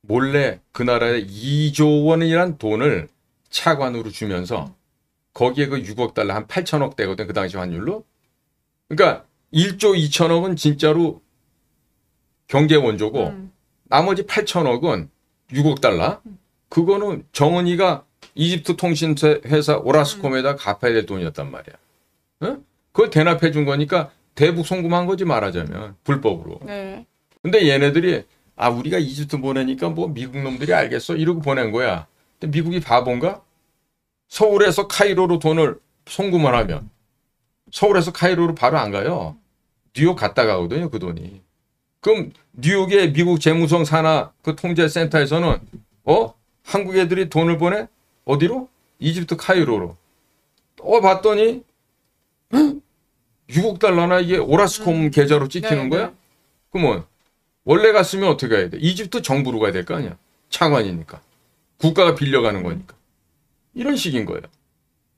몰래 그 나라에 2조 원이란 돈을 차관으로 주면서 거기에 그 6억 달러 한 8천억 되거든 그 당시 환율로. 그러니까 1조 2천억은 진짜로 경제 원조고 나머지 8천억은 6억 달러. 그거는 정은이가 이집트 통신회사 오라스콤에다 갚아야 될 돈이었단 말이야. 어? 그걸 대납해 준 거니까 대북 송금한 거지 말하자면 불법으로. 네. 근데 얘네들이 우리가 이집트 보내니까 뭐 미국 놈들이 알겠어 이러고 보낸 거야. 근데 미국이 바본가? 서울에서 카이로로 돈을 송금을 하면 서울에서 카이로로 바로 안 가요. 뉴욕 갔다 가거든요, 그 돈이. 그럼 뉴욕의 미국 재무성 산하 그 통제센터에서는 한국 애들이 돈을 보내? 어디로? 이집트 카이로로. 봤더니 6억 달러나 이게 오라스콤 계좌로 찍히는 거야? 그러면 원래 갔으면 어떻게 해야 돼? 이집트 정부로 가야 될 거 아니야. 차관이니까. 국가가 빌려가는 거니까. 이런 식인 거예요.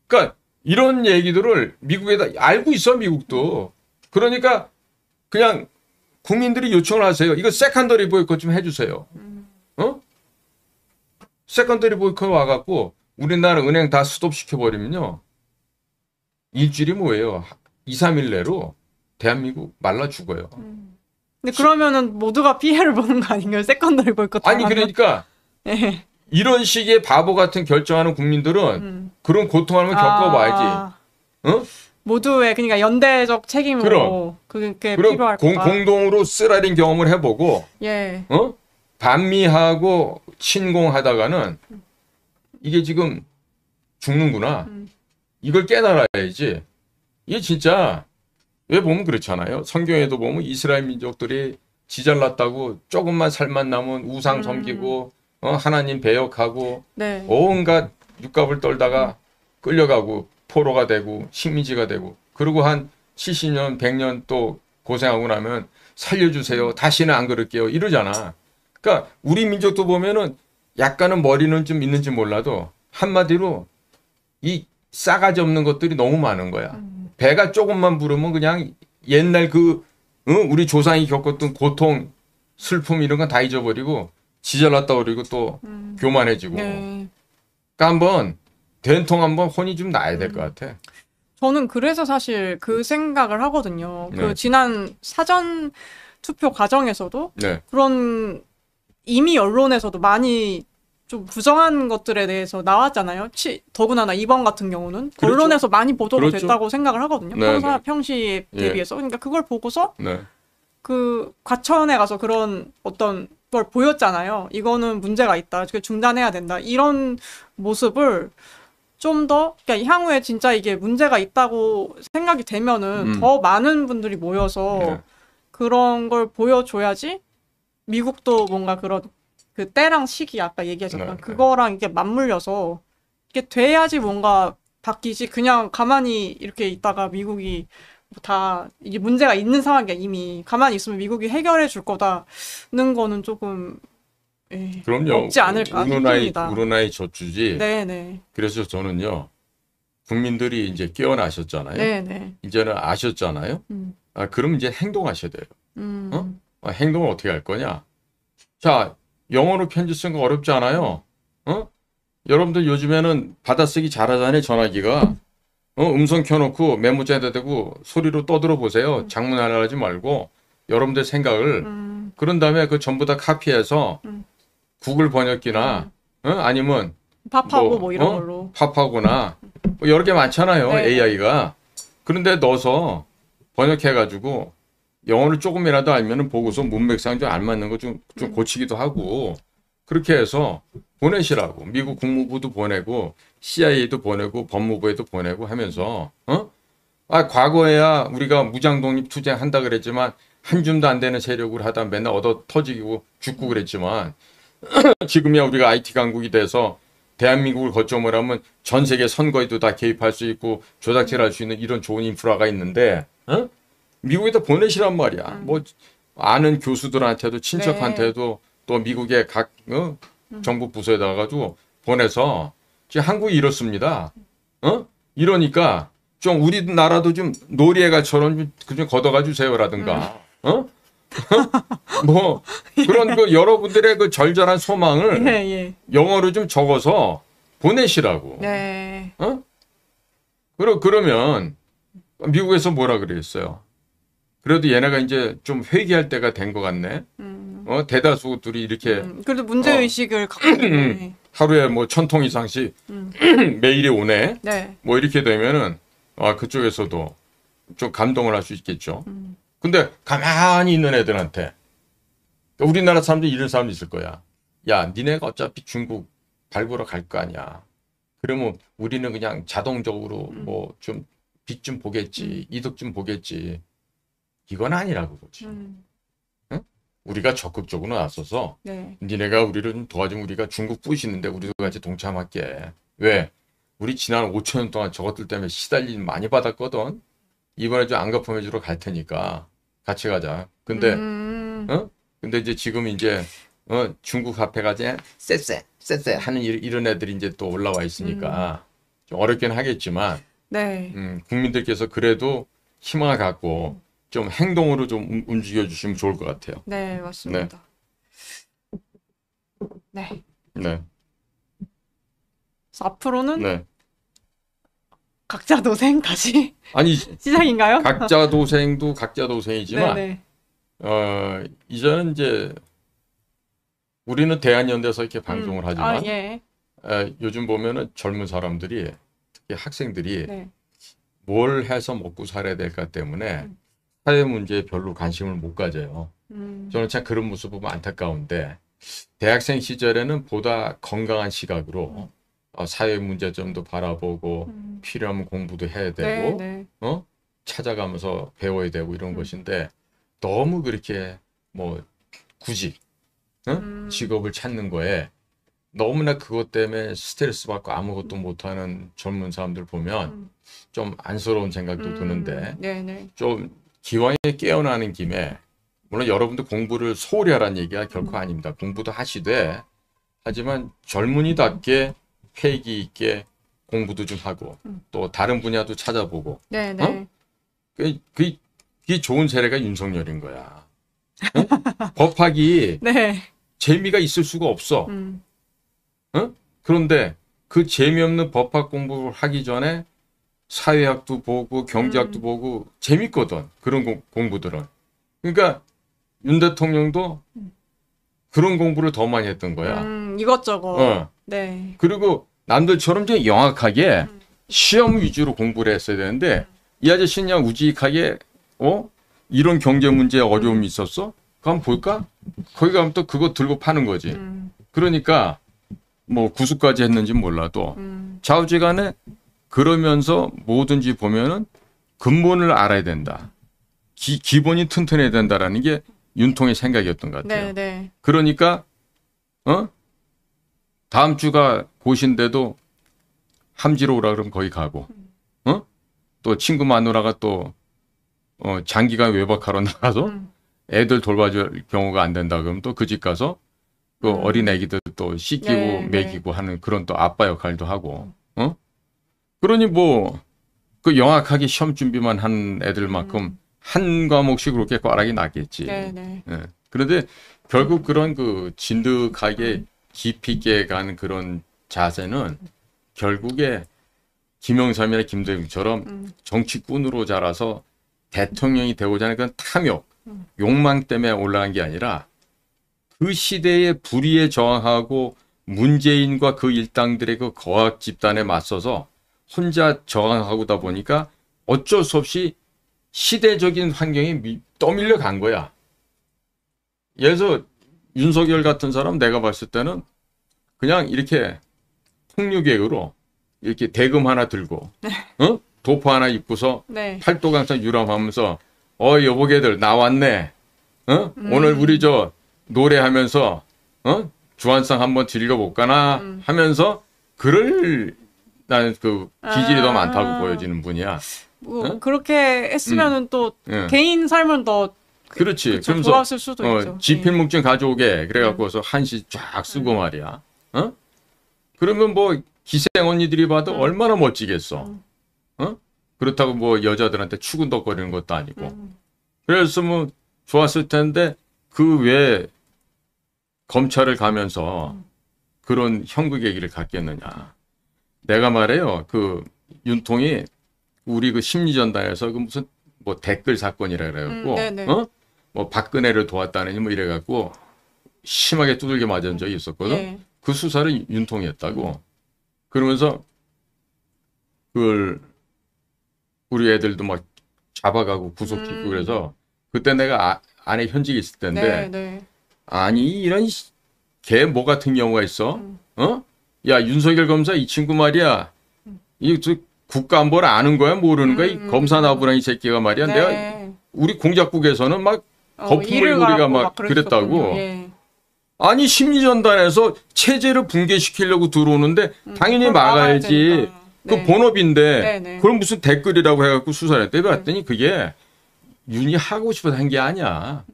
그러니까 이런 얘기들을 미국에다 알고 있어, 미국도. 그러니까 그냥 국민들이 요청을 하세요. 이거 세컨더리 보이콧 좀 해주세요. 세컨더리 보이콧 와갖고 우리나라 은행 다 스톱시켜버리면요. 일주일이 뭐예요? 2, 3일 내로 대한민국 말라 죽어요. 근데 그러면은 모두가 피해를 보는 거 아닌가요? 세컨더리 보이콧. 아니 그러니까 네. 이런 식의 바보 같은 결정하는 국민들은 그런 고통을 한번 겪어봐야지. 모두의 그러니까 연대적 책임으로 그게 필요할 거다. 공동으로 쓰라린 경험을 해보고 예. 반미하고 친공하다가는 이게 지금 죽는구나. 이걸 깨달아야지. 이게 진짜 왜 보면 그렇잖아요. 성경에도 보면 이스라엘 민족들이 지잘났다고 조금만 살만 남은 우상 섬기고 하나님 배역하고 네. 온갖 육갑을 떨다가 끌려가고 포로가 되고 식민지가 되고 그리고 한 70년 100년 또 고생하고 나면 살려주세요. 다시는 안 그럴게요. 이러잖아. 그러니까 우리 민족도 보면은 약간은 머리는 좀 있는지 몰라도 한마디로 이 싸가지 없는 것들이 너무 많은 거야. 배가 조금만 부르면 그냥 옛날 우리 조상이 겪었던 고통, 슬픔 이런 건 다 잊어버리고 지잘났다 그러고 또 교만해지고. 네. 그러니까 한번 된통 한번 혼이 좀 나야 될 것 같아. 저는 그래서 사실 그 생각을 하거든요. 네. 그 지난 사전 투표 과정에서도 네. 그런 이미 언론에서도 많이 좀 부정한 것들에 대해서 나왔잖아요. 더구나 이번 같은 경우는 그렇죠. 언론에서 많이 보도가 그렇죠. 됐다고 생각을 하거든요. 네, 평시에 대비해서. 예. 그러니까 그걸 보고서 네. 그 과천에 가서 그런 어떤 걸 보였잖아요. 이거는 문제가 있다. 중단해야 된다. 이런 모습을 좀 더 그러니까 향후에 진짜 이게 문제가 있다고 생각이 되면은 더 많은 분들이 모여서 네. 그런 걸 보여줘야지 미국도 뭔가 그런 그 때랑 시기 아까 얘기하셨던 네, 그거랑 이게 맞물려서 이게 돼야지 뭔가 바뀌지 그냥 가만히 이렇게 있다가 미국이 다 이게 문제가 있는 상황이야 이미 가만히 있으면 미국이 해결해 줄 거다는 거는 조금 그럼요. 없지 않을까 싶습니다. 우러나이 젖주지. 네네. 그래서 저는요 국민들이 이제 깨어나셨잖아요. 네네. 이제는 아셨잖아요. 그럼 이제 행동하셔야 돼요. 행동을 어떻게 할 거냐? 자. 영어로 편지 쓴 거 어렵지 않아요. 여러분들 요즘에는 받아쓰기 잘하잖아요. 전화기가. 음성 켜놓고 메모장에다 대고 소리로 떠들어 보세요. 장문 하나 하지 말고 여러분들 생각을 그런 다음에 그 전부 다 카피해서 구글 번역기나 아니면 팝하고 뭐 이런 걸로 팝하고나 뭐 여러 개 많잖아요. 네. AI가. 그런데 넣어서 번역해가지고 영어를 조금이라도 알면은 보고서 문맥상 좀 안 맞는 거 좀 고치기도 하고 그렇게 해서 보내시라고 미국 국무부도 보내고 CIA도 보내고 법무부에도 보내고 하면서 과거에야 우리가 무장 독립 투쟁한다 그랬지만 한 줌도 안 되는 세력을 하다 맨날 얻어 터지고 죽고 그랬지만 지금이야 우리가 IT 강국이 돼서 대한민국을 거점으로 하면 전 세계 선거에도 다 개입할 수 있고 조작질할 수 있는 이런 좋은 인프라가 있는데 미국에다 보내시란 말이야. 뭐 아는 교수들한테도 친척한테도 네. 또 미국의 각 정부 부서에다 가지고 보내서 지금 한국이 이렇습니다. 이러니까 좀 우리나라도 좀 놀이애가처럼 좀 걷어가 주세요라든가. 뭐 그런 그 여러분들의 그 절절한 소망을 예. 영어로 좀 적어서 보내시라고. 네. 그러면 미국에서 뭐라 그랬어요? 그래도 얘네가 이제 좀 회귀할 때가 된 것 같네. 대다수들이 이렇게. 그래도 문제의식을 갖고 있네. 하루에 뭐 1000통 이상씩 매일이 오네. 네. 뭐 이렇게 되면은 그쪽에서도 좀 감동을 할 수 있겠죠. 근데 가만히 있는 애들한테 우리나라 사람들 이런 사람도 있을 거야. 야, 니네가 어차피 중국 밟으러 갈 거 아니야. 그러면 우리는 그냥 자동적으로 뭐 좀 빚 좀 보겠지. 이득 좀 보겠지. 이건 아니라고 보지. 응? 우리가 적극적으로 나서서 네. 니네가 우리를 좀 도와주면 우리가 중국 부시는데 우리도 같이 동참할게. 왜? 우리 지난 5천 년 동안 저것들 때문에 시달림 많이 받았거든. 이번에 좀 안갚음해주러 갈 테니까 같이 가자. 근데 근데 이제 지금 이제 중국 앞에 가지 쎄쎄 하는 이런 애들이 이제 또 올라와 있으니까 좀 어렵긴 하겠지만 네. 국민들께서 그래도 희망을 갖고 좀 행동으로 좀 움직여 주시면 좋을 것 같아요. 네, 맞습니다. 네. 네. 그래서 앞으로는 네. 각자 도생 다시 아니 시작인가요? 각자 도생도 각자 도생이지만 네네. 이제는 이제 우리는 대한연대에서 이렇게 방송을 하지만 예. 요즘 보면은 젊은 사람들이 특히 학생들이 네. 뭘 해서 먹고 살아야 될까 때문에 사회 문제에 별로 관심을 못 가져요. 저는 참 그런 모습 보면 안타까운데 대학생 시절에는 보다 건강한 시각으로 사회 문제점도 바라보고 필요하면 공부도 해야 되고 네. 찾아가면서 배워야 되고 이런 것인데 너무 그렇게 뭐 굳이 직업을 찾는 거에 너무나 그것 때문에 스트레스 받고 아무것도 못하는 젊은 사람들 보면 좀 안쓰러운 생각도 드는데 네네. 좀 기왕에 깨어나는 김에 물론 여러분들 공부를 소홀히 하라는 얘기가 결코 아닙니다. 공부도 하시되 하지만 젊은이답게 패기 있게 공부도 좀 하고 또 다른 분야도 찾아보고 네네. 그게 좋은 세례가 윤석열인 거야. 법학이 네. 재미가 있을 수가 없어. 그런데 그 재미없는 법학 공부를 하기 전에 사회학도 보고 경제학도 보고 재밌거든. 그런 공부들은. 그러니까 윤 대통령도 그런 공부를 더 많이 했던 거야. 이것저것. 네. 그리고 남들처럼 좀 영악하게 시험 위주로 공부를 했어야 되는데 이 아저씨는 그냥 우직하게 이런 경제 문제에 어려움이 있었어? 그럼 볼까? 거기 가면 또 그거 들고 파는 거지. 그러니까 뭐 구수까지 했는지 몰라도 좌우지간에 그러면서 뭐든지 보면은 근본을 알아야 된다. 기본이 튼튼해야 된다라는 게 윤통의 생각이었던 것 같아요. 네. 그러니까 다음 주가 고신데도 함지로 오라 그러면 거기 가고 또 친구 마누라가 또 장기간 외박하러 나가서 애들 돌봐줄 경우가 안 된다 그러면 또 그 집 가서 그 어린 애기들 또 씻기고 먹이고 하는 그런 또 아빠 역할도 하고 그러니 뭐 그 영악하게 시험 준비만 한 애들만큼 한 과목씩 그렇게 꽈락이 나겠지. 네. 그런데 결국 그런 그 진득하게 깊이 있게 가는 그런 자세는 결국에 김영삼이나 김대중처럼 정치꾼으로 자라서 대통령이 되고자 하는 그런 탐욕, 욕망 때문에 올라간 게 아니라 그 시대의 불의에 저항하고 문재인과 그 일당들의 그 거악 집단에 맞서서 혼자 저항하고다 보니까 어쩔 수 없이 시대적인 환경에 떠밀려 간 거야. 예를 들어서 윤석열 같은 사람 내가 봤을 때는 그냥 이렇게 풍류계획으로 이렇게 대금 하나 들고 도포 하나 입고서 팔도강산 유람하면서 여보게들 나왔네. 오늘 우리 저 노래하면서 주안상 한번 즐겨볼까나 하면서 나는 그 기질이 더 많다고 보여지는 분이야. 뭐 그렇게 했으면은 또 개인 삶은 더 그렇지. 그러면서 좋았을 수도 있죠. 지필뭉증 가져오게 그래갖고서 한시 쫙 쓰고 말이야. 그러면 뭐 기생 언니들이 봐도 얼마나 멋지겠어. 그렇다고 뭐 여자들한테 추근덕거리는 것도 아니고. 그랬으면 좋았을 텐데 그 외에 검찰을 가면서 그런 형극의 길을 갔겠느냐. 내가 말해요. 그 윤통이 우리 그 심리전단에서 그 무슨 뭐 댓글 사건이라 그래갖고 뭐 박근혜를 도왔다느니 뭐 이래갖고 심하게 두들겨 맞은 적이 있었거든. 그 수사를 윤통이 했다고. 그러면서 그걸 우리 애들도 막 잡아가고 구속시키고 그래서 그때 내가 안에 현직이 있을 텐데 아니 이런 개모 같은 경우가 있어. 야 윤석열 검사 이 친구 말이야. 이 국가 안보를 아는 거야 모르는 거야. 이 검사 나부랑 이 새끼가 말이야. 내가 우리 공작국에서는 막 거품을 일을 우리가 갈았고 막 그랬다고. 그랬었군요. 예. 아니 심리전단에서 체제를 붕괴시키려고 들어오는데 당연히 그걸 막아야 막아야지. 되니까. 그 네. 본업인데 네, 네. 그럼 무슨 댓글이라고 해갖고 수사를 했대. 봤더니 그게 윤이 하고 싶어서 한 게 아니야.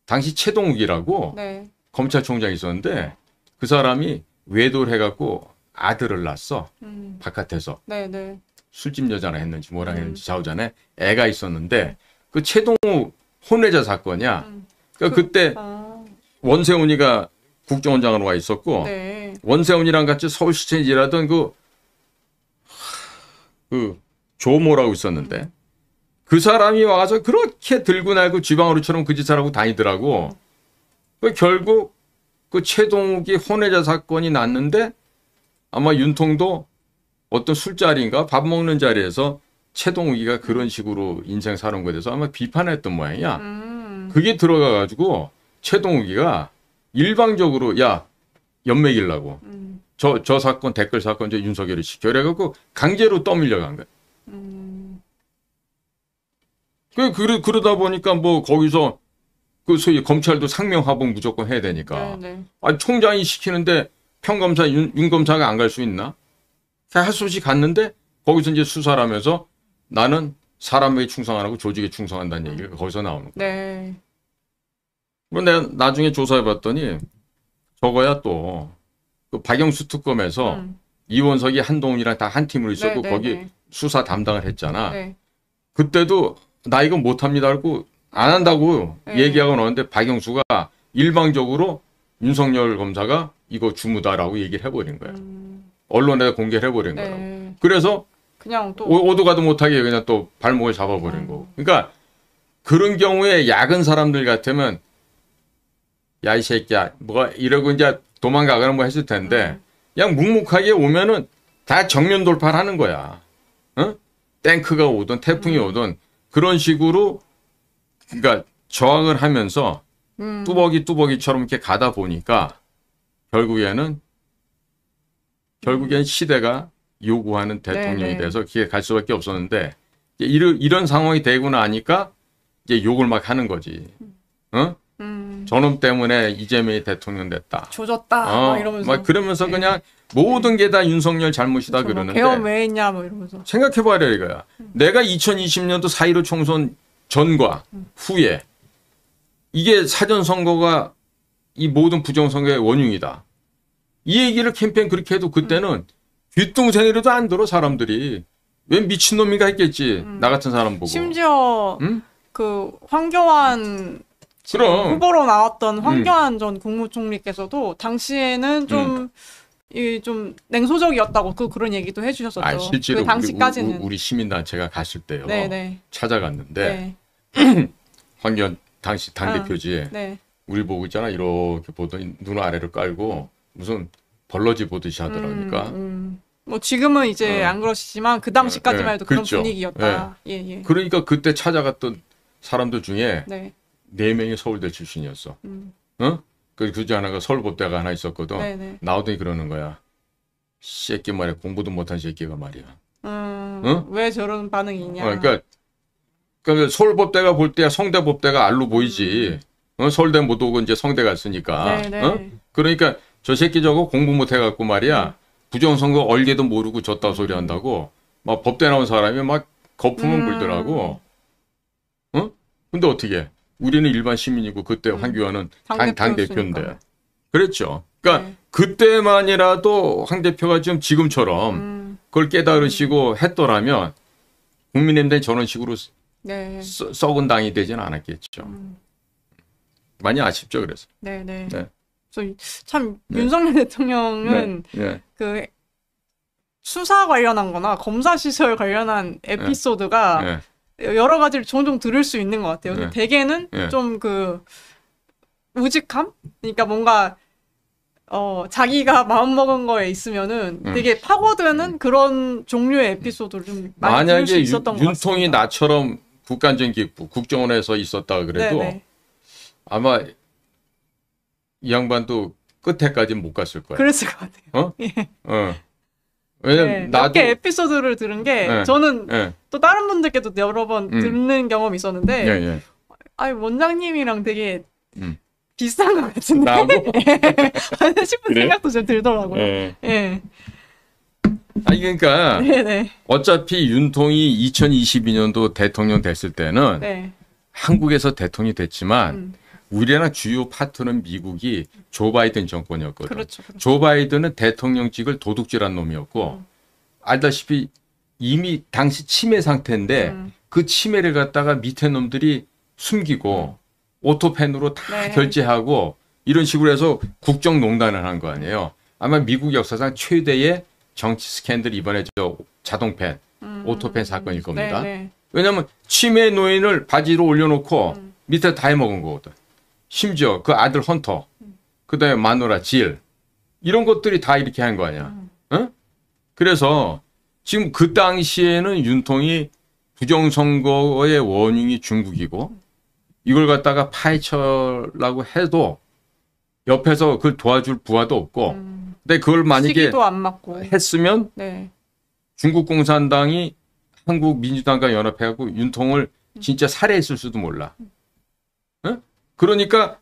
당시 최동욱이라고 네. 검찰총장이 있었는데 그 사람이 외도를 해갖고 아들을 낳았어. 바깥에서. 네, 네. 술집 여자나 했는지 뭐라 했는지 좌우전에 애가 있었는데 그 최동욱 혼외자 사건이야. 그러니까 그때 원세훈이가 국정원장으로 와 있었고 네. 원세훈이랑 같이 서울시청에 일하던 그 조모라고 있었는데 그 사람이 와서 그렇게 들고 날고 쥐방울이처럼 그 짓을 하고 다니더라고. 결국 그 최동욱이 혼외자 사건이 났는데 아마 윤통도 어떤 술자리인가 밥 먹는 자리에서 최동욱이가 그런 식으로 인생 사는 거에 대해서 아마 비판했던 모양이야. 그게 들어가가지고 최동욱이가 일방적으로 야 연맥이려고 저 사건 댓글 사건 저 윤석열이 시켜 그래갖고 강제로 떠밀려간 거야. 그러다 보니까 뭐 거기서 그 소위 검찰도 상명하복 무조건 해야 되니까. 네, 네. 아니 총장이 시키는데 평검사 윤 검사가 안 갈 수 있나? 할 수 없이 갔는데 거기서 이제 수사를 하면서 나는 사람에게 충성 안 하고 조직에 충성한다는 얘기가 거기서 나오는 거야. 네. 그럼 내가 나중에 조사해봤더니 저거야 또 그 박영수 특검에서 이원석이 한동훈이랑 다 한 팀으로 있었고 네, 네, 거기 네. 수사 담당을 했잖아. 네. 그때도 나 이거 못합니다 하고 안 한다고 네. 얘기하고 나왔는데 박영수가 일방적으로 윤석열 검사가 이거 주무다라고 얘기를 해버린 거야. 언론에 공개를 해버린 네. 거라고. 그래서 그냥 또 오도 가도 못하게 그냥 또 발목을 잡아버린 거고. 그러니까 그런 경우에 야근 사람들 같으면 야 이 새끼야 뭐가 이러고 이제 도망가거나 뭐 했을 텐데 그냥 묵묵하게 오면은 다 정면 돌파를 하는 거야. 어? 탱크가 오든 태풍이 오든 그런 식으로 그러니까 저항을 하면서 뚜벅이처럼 이렇게 가다 보니까 결국에는 시대가 요구하는 대통령이 네네. 돼서 기회 갈 수밖에 없었는데 이런 상황이 되고 나니까 이제 욕을 막 하는 거지. 어? 저놈 때문에 이재명이 대통령 됐다. 조졌다 막 이러면서 막 그러면서 그냥 모든 게 다 윤석열 잘못이다 그러는데 개헌 왜 했냐 뭐 이러면서 생각해봐야 이거야. 내가 2020년도 4.15 총선 전과 후에 이게 사전선거가 이 모든 부정선거의 원흉이다. 이 얘기를 캠페인 그렇게 해도 그때는 뒷동생이라도 안 들어 사람들이. 왜 미친놈인가 했겠지. 나 같은 사람 보고. 심지어 그 황교안 그럼. 후보로 나왔던 황교안 전 국무총리께서도 당시에는 좀 냉소적이었다고 그런 얘기도 해주셨었죠. 아, 실제로 그 당시까지는 우리 시민단체가 갔을 때요. 네네. 찾아갔는데 네. 황교안 당시 당대표지. 네. 우리 보고 있잖아. 이렇게 보더니 눈 아래로 깔고 무슨 벌러지 보듯이 하더라니까. 뭐 지금은 이제 안 그러시지만 그 당시까지만 해도 그런 그렇죠. 분위기였다. 예. 그러니까 그때 찾아갔던 사람들 중에 네. 4명이 서울대 출신이었어. 어? 그 중에 하나가 서울법대가 하나 있었거든. 네네. 나오더니 그러는 거야. 새끼 말이야. 공부도 못한 새끼가 말이야. 왜 저런 반응이 있냐. 그러니까 서울법대가 볼 때야 성대법대가 알로 보이지. 서울대 못 오고 이제 성대 갔으니까. 네네. 그러니까 저 새끼 저거 공부 못 해갖고 말이야. 부정선거 얼개도 모르고 졌다 소리 한다고. 막 법대 나온 사람이 막 거품은 불더라고. 근데 어떻게? 우리는 일반 시민이고 그때 황교안은 당대표인데. 그랬죠. 그러니까 그때만이라도 황 대표가 지금처럼 그걸 깨달으시고 했더라면 국민의힘에 저런 식으로 썩은 당이 되지는 않았겠죠. 많이 아쉽죠, 그래서. 네네. 네. 그래서 참 윤석열 대통령은 그 수사 관련한 거나 검사 시설 관련한 에피소드가 여러 가지를 종종 들을 수 있는 것 같아요. 근데 대개는 좀 그 우직함? 그러니까 뭔가 자기가 마음먹은 거에 있으면은 되게 파고드는 그런 종류의 에피소드를 좀 많이 들을 수 있었던 것 같습니다. 윤통이 나처럼 국가안전기획부 국정원에서 있었다 그래도 네네. 아마 이 양반도 끝에까지는 못 갔을 거야. 그랬을 것 같아요. 왜냐면 몇 개 에피소드를 들은 게 저는 또 다른 분들께도 여러 번 듣는 경험이 있었는데 아니 원장님이랑 되게 비슷한 것 같은데 나하고? 싶은 그래? 생각도 좀 들더라고요. 아니 그러니까 네네. 어차피 윤통이 2022년도 대통령 됐을 때는 한국에서 대통령이 됐지만 우리나라 주요 파트너는 미국이 조 바이든 정권이었거든. 그렇죠. 조 바이든은 대통령직을 도둑질한 놈이었고 알다시피 이미 당시 치매 상태인데 그 치매를 갖다가 밑에 놈들이 숨기고 오토펜으로 다 결제하고 이런 식으로 해서 국정농단을 한 거 아니에요. 아마 미국 역사상 최대의 정치 스캔들 이번에 저 자동펜, 오토펜 사건일 겁니다. 왜냐하면 치매 노인을 바지로 올려놓고 밑에 다 해먹은 거거든. 심지어 그 아들 헌터, 그 다음에 마누라 질 이런 것들이 다 이렇게 한 거 아니야. 응? 그래서 지금 그 당시에는 윤통이 부정선거의 원흉이 중국이고 이걸 갖다가 파헤쳐라고 해도 옆에서 그걸 도와줄 부하도 없고 근데 그걸 만약에 시기도 안 맞고 했으면 중국 공산당이 한국 민주당과 연합해갖고 윤통을 진짜 살해했을 수도 몰라. 응? 그러니까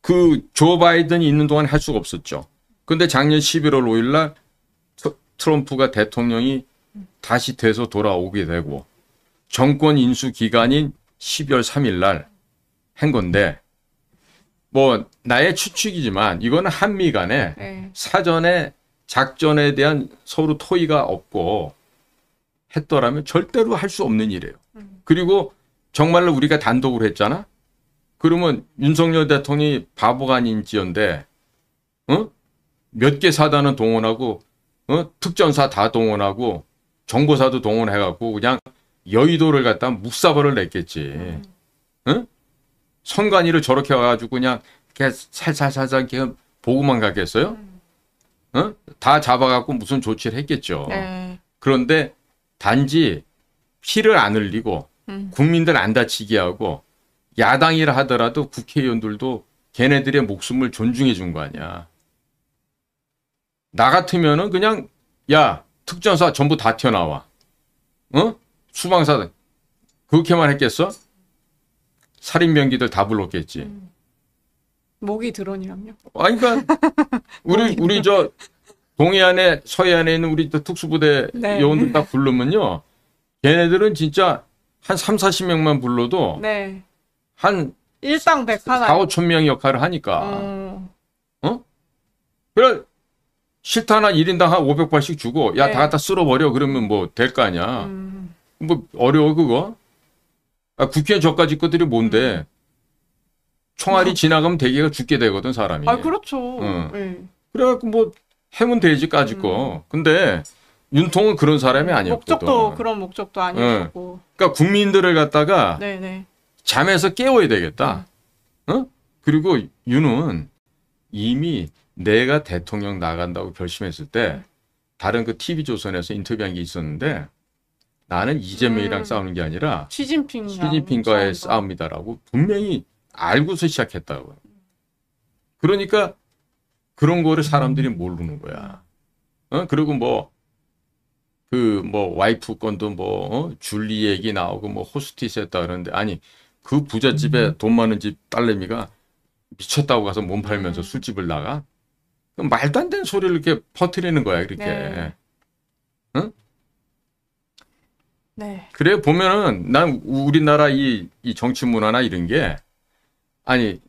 그 조 바이든이 있는 동안 할 수가 없었죠. 근데 작년 11월 5일 날 트럼프가 대통령이 다시 돼서 돌아오게 되고 정권 인수 기간인 12월 3일 날 한 건데 뭐 나의 추측이지만 이거는 한미 간에 사전에 작전에 대한 서로 토의가 없고 했더라면 절대로 할 수 없는 일이에요. 그리고 정말로 우리가 단독으로 했잖아. 그러면 윤석열 대통령이 바보가 아닌지언데 몇 개 사단은 동원하고 특전사 다 동원하고 정보사도 동원해갖고 그냥 여의도를 갖다 묵사발을 냈겠지. 응? 선관위를 저렇게 와가지고 그냥 살살살살 이렇게 보고만 가겠어요? 다 잡아갖고 무슨 조치를 했겠죠. 그런데 단지 피를 안 흘리고 국민들 안 다치게 하고 야당이라 하더라도 국회의원들도 걔네들의 목숨을 존중해 준 거 아니야. 나 같으면은 그냥 야 특전사 전부 다 튀어나와. 수방사들 그렇게만 했겠어? 살인병기들 다 불렀겠지. 목이 드론이랑요? 아니 그러니까 우리 저 동해안에 서해안에 있는 우리 특수부대 요원들 딱 부르면요. 걔네들은 진짜 한 3, 40명만 불러도 한 일당 100 하나 4, 5천 명 역할을 하니까. 그래 실탄 한 1인당 한 500발씩 주고 야 다 갖다 쓸어버려 그러면 뭐 될 거 아니야. 뭐 어려워 그거. 국회의원 저까지 것들이 뭔데 총알이 지나가면 대개가 죽게 되거든 사람이. 그렇죠. 그래갖고 뭐 해면 되지 까짓 거. 근데 윤통은 그런 사람이 아니었거든. 목적도 그런 목적도 아니었고. 그러니까 국민들을 갖다가 잠에서 깨워야 되겠다. 그리고 윤은 이미 내가 대통령 나간다고 결심했을 때 다른 그 TV조선에서 인터뷰한 게 있었는데 나는 이재명이랑 싸우는 게 아니라 시진핑과의 싸움이다라고 분명히 알고서 시작했다고. 그러니까 그런 거를 사람들이 모르는 거야. 그리고 뭐 와이프 건도 줄리 얘기 나오고 호스티스 했다 그러는데 아니 그 부잣집에 돈 많은 집 딸내미가 미쳤다고 가서 몸 팔면서 술집을 나가? 말도 안 되는 소리를 이렇게 퍼뜨리는 거야, 그렇게. 응? 그래, 보면은, 난 우리나라 이 정치 문화나 이런 게, 아니,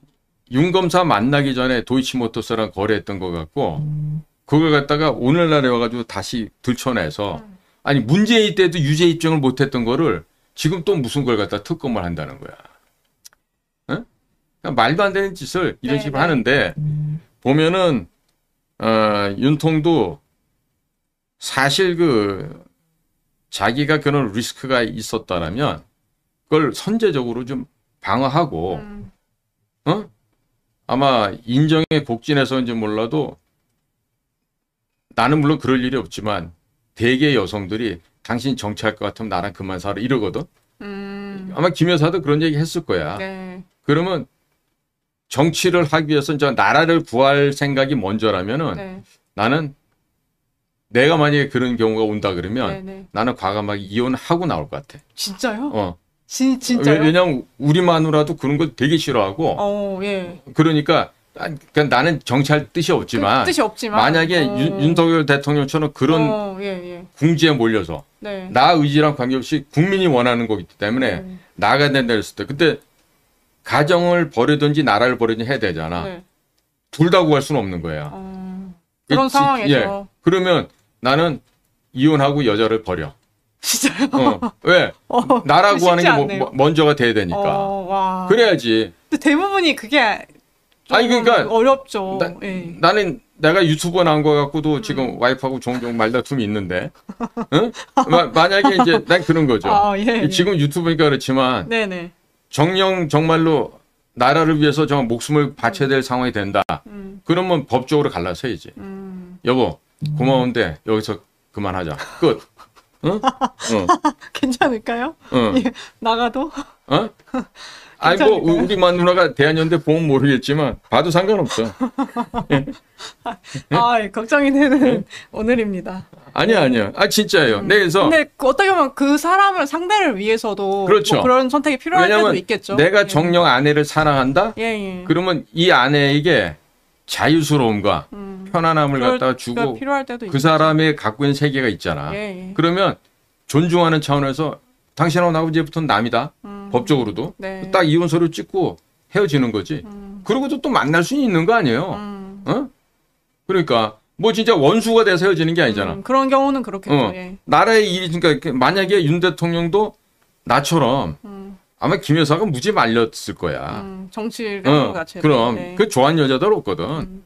윤 검사 만나기 전에 도이치모터스랑 거래했던 것 같고, 그걸 갖다가 오늘날에 와가지고 다시 들춰내서, 아니, 문재인 때도 유죄 입증을 못했던 거를 지금 또 무슨 걸 갖다 특검을 한다는 거야. 응? 그러니까 말도 안 되는 짓을 이런 식으로 하는데, 보면은, 윤통도 사실 자기가 그런 리스크가 있었다라면 그걸 선제적으로 좀 방어하고, 아마 인정에 곡진해서인지 몰라도 나는 물론 그럴 일이 없지만 대개 여성들이 당신 정치할 것 같으면 나랑 그만 살아 이러거든. 아마 김 여사도 그런 얘기 했을 거야. 그러면 정치를 하기 위해서 이제 나라를 구할 생각이 먼저라면은 나는 내가 만약에 그런 경우가 온다 그러면 네네. 나는 과감하게 이혼하고 나올 것 같아. 진짜요? 진짜요? 왜냐면 우리 마누라도 그런 걸 되게 싫어하고. 예. 그러니까 나는 정치할 뜻이 없지만, 뜻이 없지만 만약에 윤석열 대통령처럼 그런 예. 궁지에 몰려서 네. 나 의지랑 관계없이 국민이 원하는 거기 때문에 나가야 된다 했을 때 그때 가정을 버리든지 나라를 버리든지 해야 되잖아. 네. 둘 다 구할 수는 없는 거야. 그런 상황에서. 예. 그러면 나는 이혼하고 여자를 버려. 진짜요? 왜? 나라 구하는 게 먼저가 돼야 되니까. 와. 그래야지. 근데 대부분이 그게 좀 아니 그러니까 어렵죠. 나는 내가 유튜버 나온 거 갖고도 지금 와이프하고 종종 말다툼이 있는데, 응? 만약에 이제 난 그런 거죠. 지금 유튜브니까 그렇지만, 네네. 정말로 나라를 위해서 정말 목숨을 바쳐야 될 상황이 된다. 그러면 법적으로 갈라서야지. 여보, 고마운데 여기서 그만하자. 끝. 응? 괜찮을까요? 나가도? 아니 뭐 우리 마누라가 대한연대 보면 모르겠지만 봐도 상관없어. 걱정이 되는 오늘입니다. 아니야. 진짜예요. 그래서 근데 어떻게 보면 그 사람을 상대를 위해서도 그렇죠. 뭐 그런 선택이 필요할 때도 있겠죠. 내가 정녕 아내를 사랑한다. 그러면 이 아내에게 자유스러움과 편안함을 갖다가 주고 필요할 때도 그 사람의 갖고 있는 세계가 있잖아. 그러면 존중하는 차원에서 당신하고 나하고 이제부터는 남이다. 법적으로도. 딱 이혼서류 찍고 헤어지는 거지. 그러고도 또 만날 수는 있는 거 아니에요. 그러니까 뭐 진짜 원수가 돼서 헤어지는 게 아니잖아. 그런 경우는 그렇겠죠. 나라의 일이 그러니까 만약에 윤 대통령도 나처럼 아마 김 여사가 무지 말렸을 거야. 정치를 하는 것 자체도. 그럼 그 좋아하는 여자들 없거든.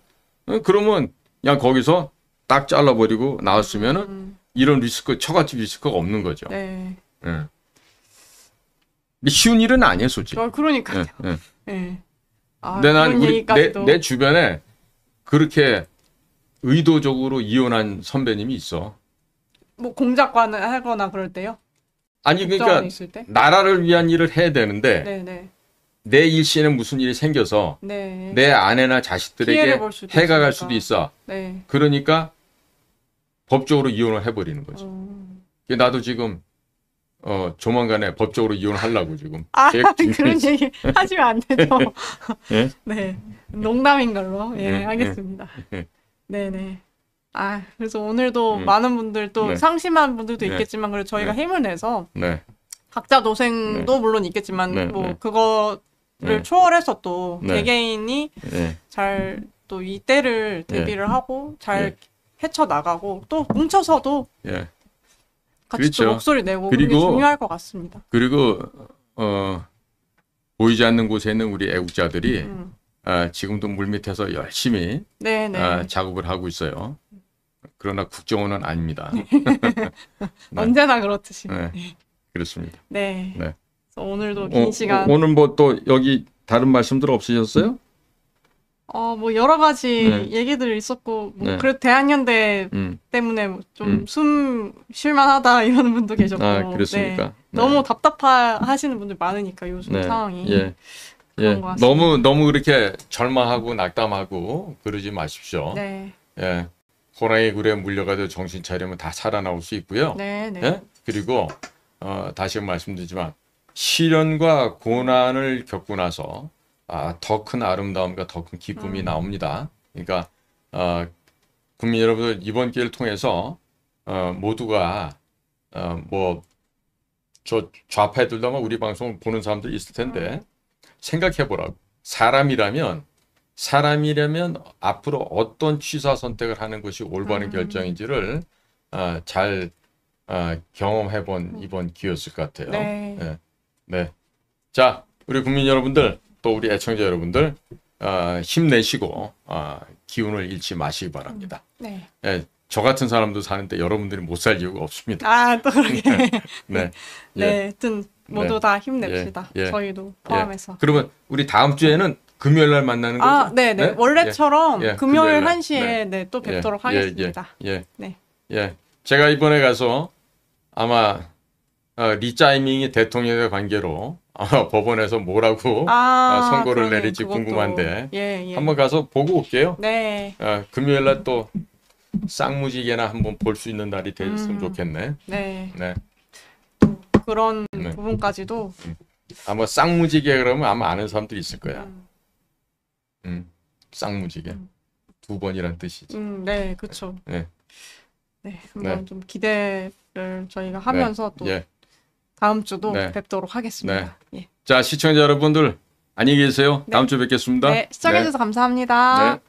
그러면 그냥 거기서 딱 잘라버리고 나왔으면은 이런 리스크, 처갓집 리스크가 없는 거죠. 쉬운 일은 아니에요, 솔직히. 그러니까요. 근데 난 내 주변에 그렇게 의도적으로 이혼한 선배님이 있어. 뭐 공작관을 하거나 그럴 때요? 아니 그러니까 나라를 위한 일을 해야 되는데 내 일시에는 무슨 일이 생겨서 내 아내나 자식들에게 해가 갈 수도 있어. 그러니까 법적으로 이혼을 해버리는 거지. 나도 지금 조만간에 법적으로 이혼하려고 지금. 그런 얘기 하시면 안 되죠. 네, 농담인 걸로. 알겠습니다. 네네. 그래서 오늘도 많은 분들 또 상심한 분들도 있겠지만 그래도 저희가 힘을 내서 각자 노생도 물론 있겠지만 뭐 그거를 초월해서 또 개개인이 잘 또 이 때를 대비를 하고 잘 헤쳐나가고 또 뭉쳐서도 같이 그렇죠. 또 목소리 내고 그게 중요할 것 같습니다. 그리고 보이지 않는 곳에 있는 우리 애국자들이 지금도 물밑에서 열심히 작업을 하고 있어요. 그러나 국정원은 아닙니다. 언제나 그렇듯이. 그렇습니다. 그래서 오늘도 긴 시간. 오늘 뭐 또 여기 다른 말씀들 없으셨어요? 뭐 여러 가지 얘기들이 있었고 뭐 그래도 대한연대 때문에 좀 숨 쉴만하다 이러는 분도 계셨고. 그렇습니까? 너무 답답하시는 분들 많으니까 요즘 상황이. 너무 그렇게 절망하고 낙담하고 그러지 마십시오. 호랑이 굴에 물려가도 정신 차리면 다 살아나올 수 있고요. 그리고 다시 말씀드리지만 시련과 고난을 겪고 나서 더 큰 아름다움과 더 큰 기쁨이 나옵니다. 그러니까 국민 여러분들 이번 기회를 통해서 모두가 뭐 저 좌파애들도 아마 우리 방송을 보는 사람들이 있을 텐데 생각해보라고. 사람이라면 앞으로 어떤 취사 선택을 하는 것이 올바른 결정인지를 잘 경험해본 이번 기회였을 것 같아요. 자, 우리 국민 여러분들 또 우리 애청자 여러분들 힘내시고 기운을 잃지 마시기 바랍니다. 저 같은 사람도 사는데 여러분들이 못 살 이유가 없습니다. 또 그러게. 하여튼 모두 다 힘냅시다. 저희도 포함해서. 그러면 우리 다음 주에는 금요일 날 만나는 거죠? 원래처럼 금요일 1시에 또 뵙도록 하겠습니다. 제가 이번에 가서 아마 리짜이밍이 대통령의 관계로 법원에서 뭐라고 선고를 내릴지 궁금한데 한번 가서 보고 올게요. 금요일 날 또 쌍무지개나 한번 볼 수 있는 날이 됐으면 좋겠네. 네. 네. 그런 네. 부분까지도 아마 쌍무지개 그러면 아마 아는 사람도 있을 거야. 쌍무지개. 두 번이란 뜻이지. 네, 그렇죠. 네. 네, 한번 좀 기대를 저희가 하면서 또 예. 다음 주도 뵙도록 하겠습니다. 예. 자, 시청자 여러분들 안녕히 계세요. 다음 주에 뵙겠습니다. 네, 시청해주셔서 감사합니다. 네.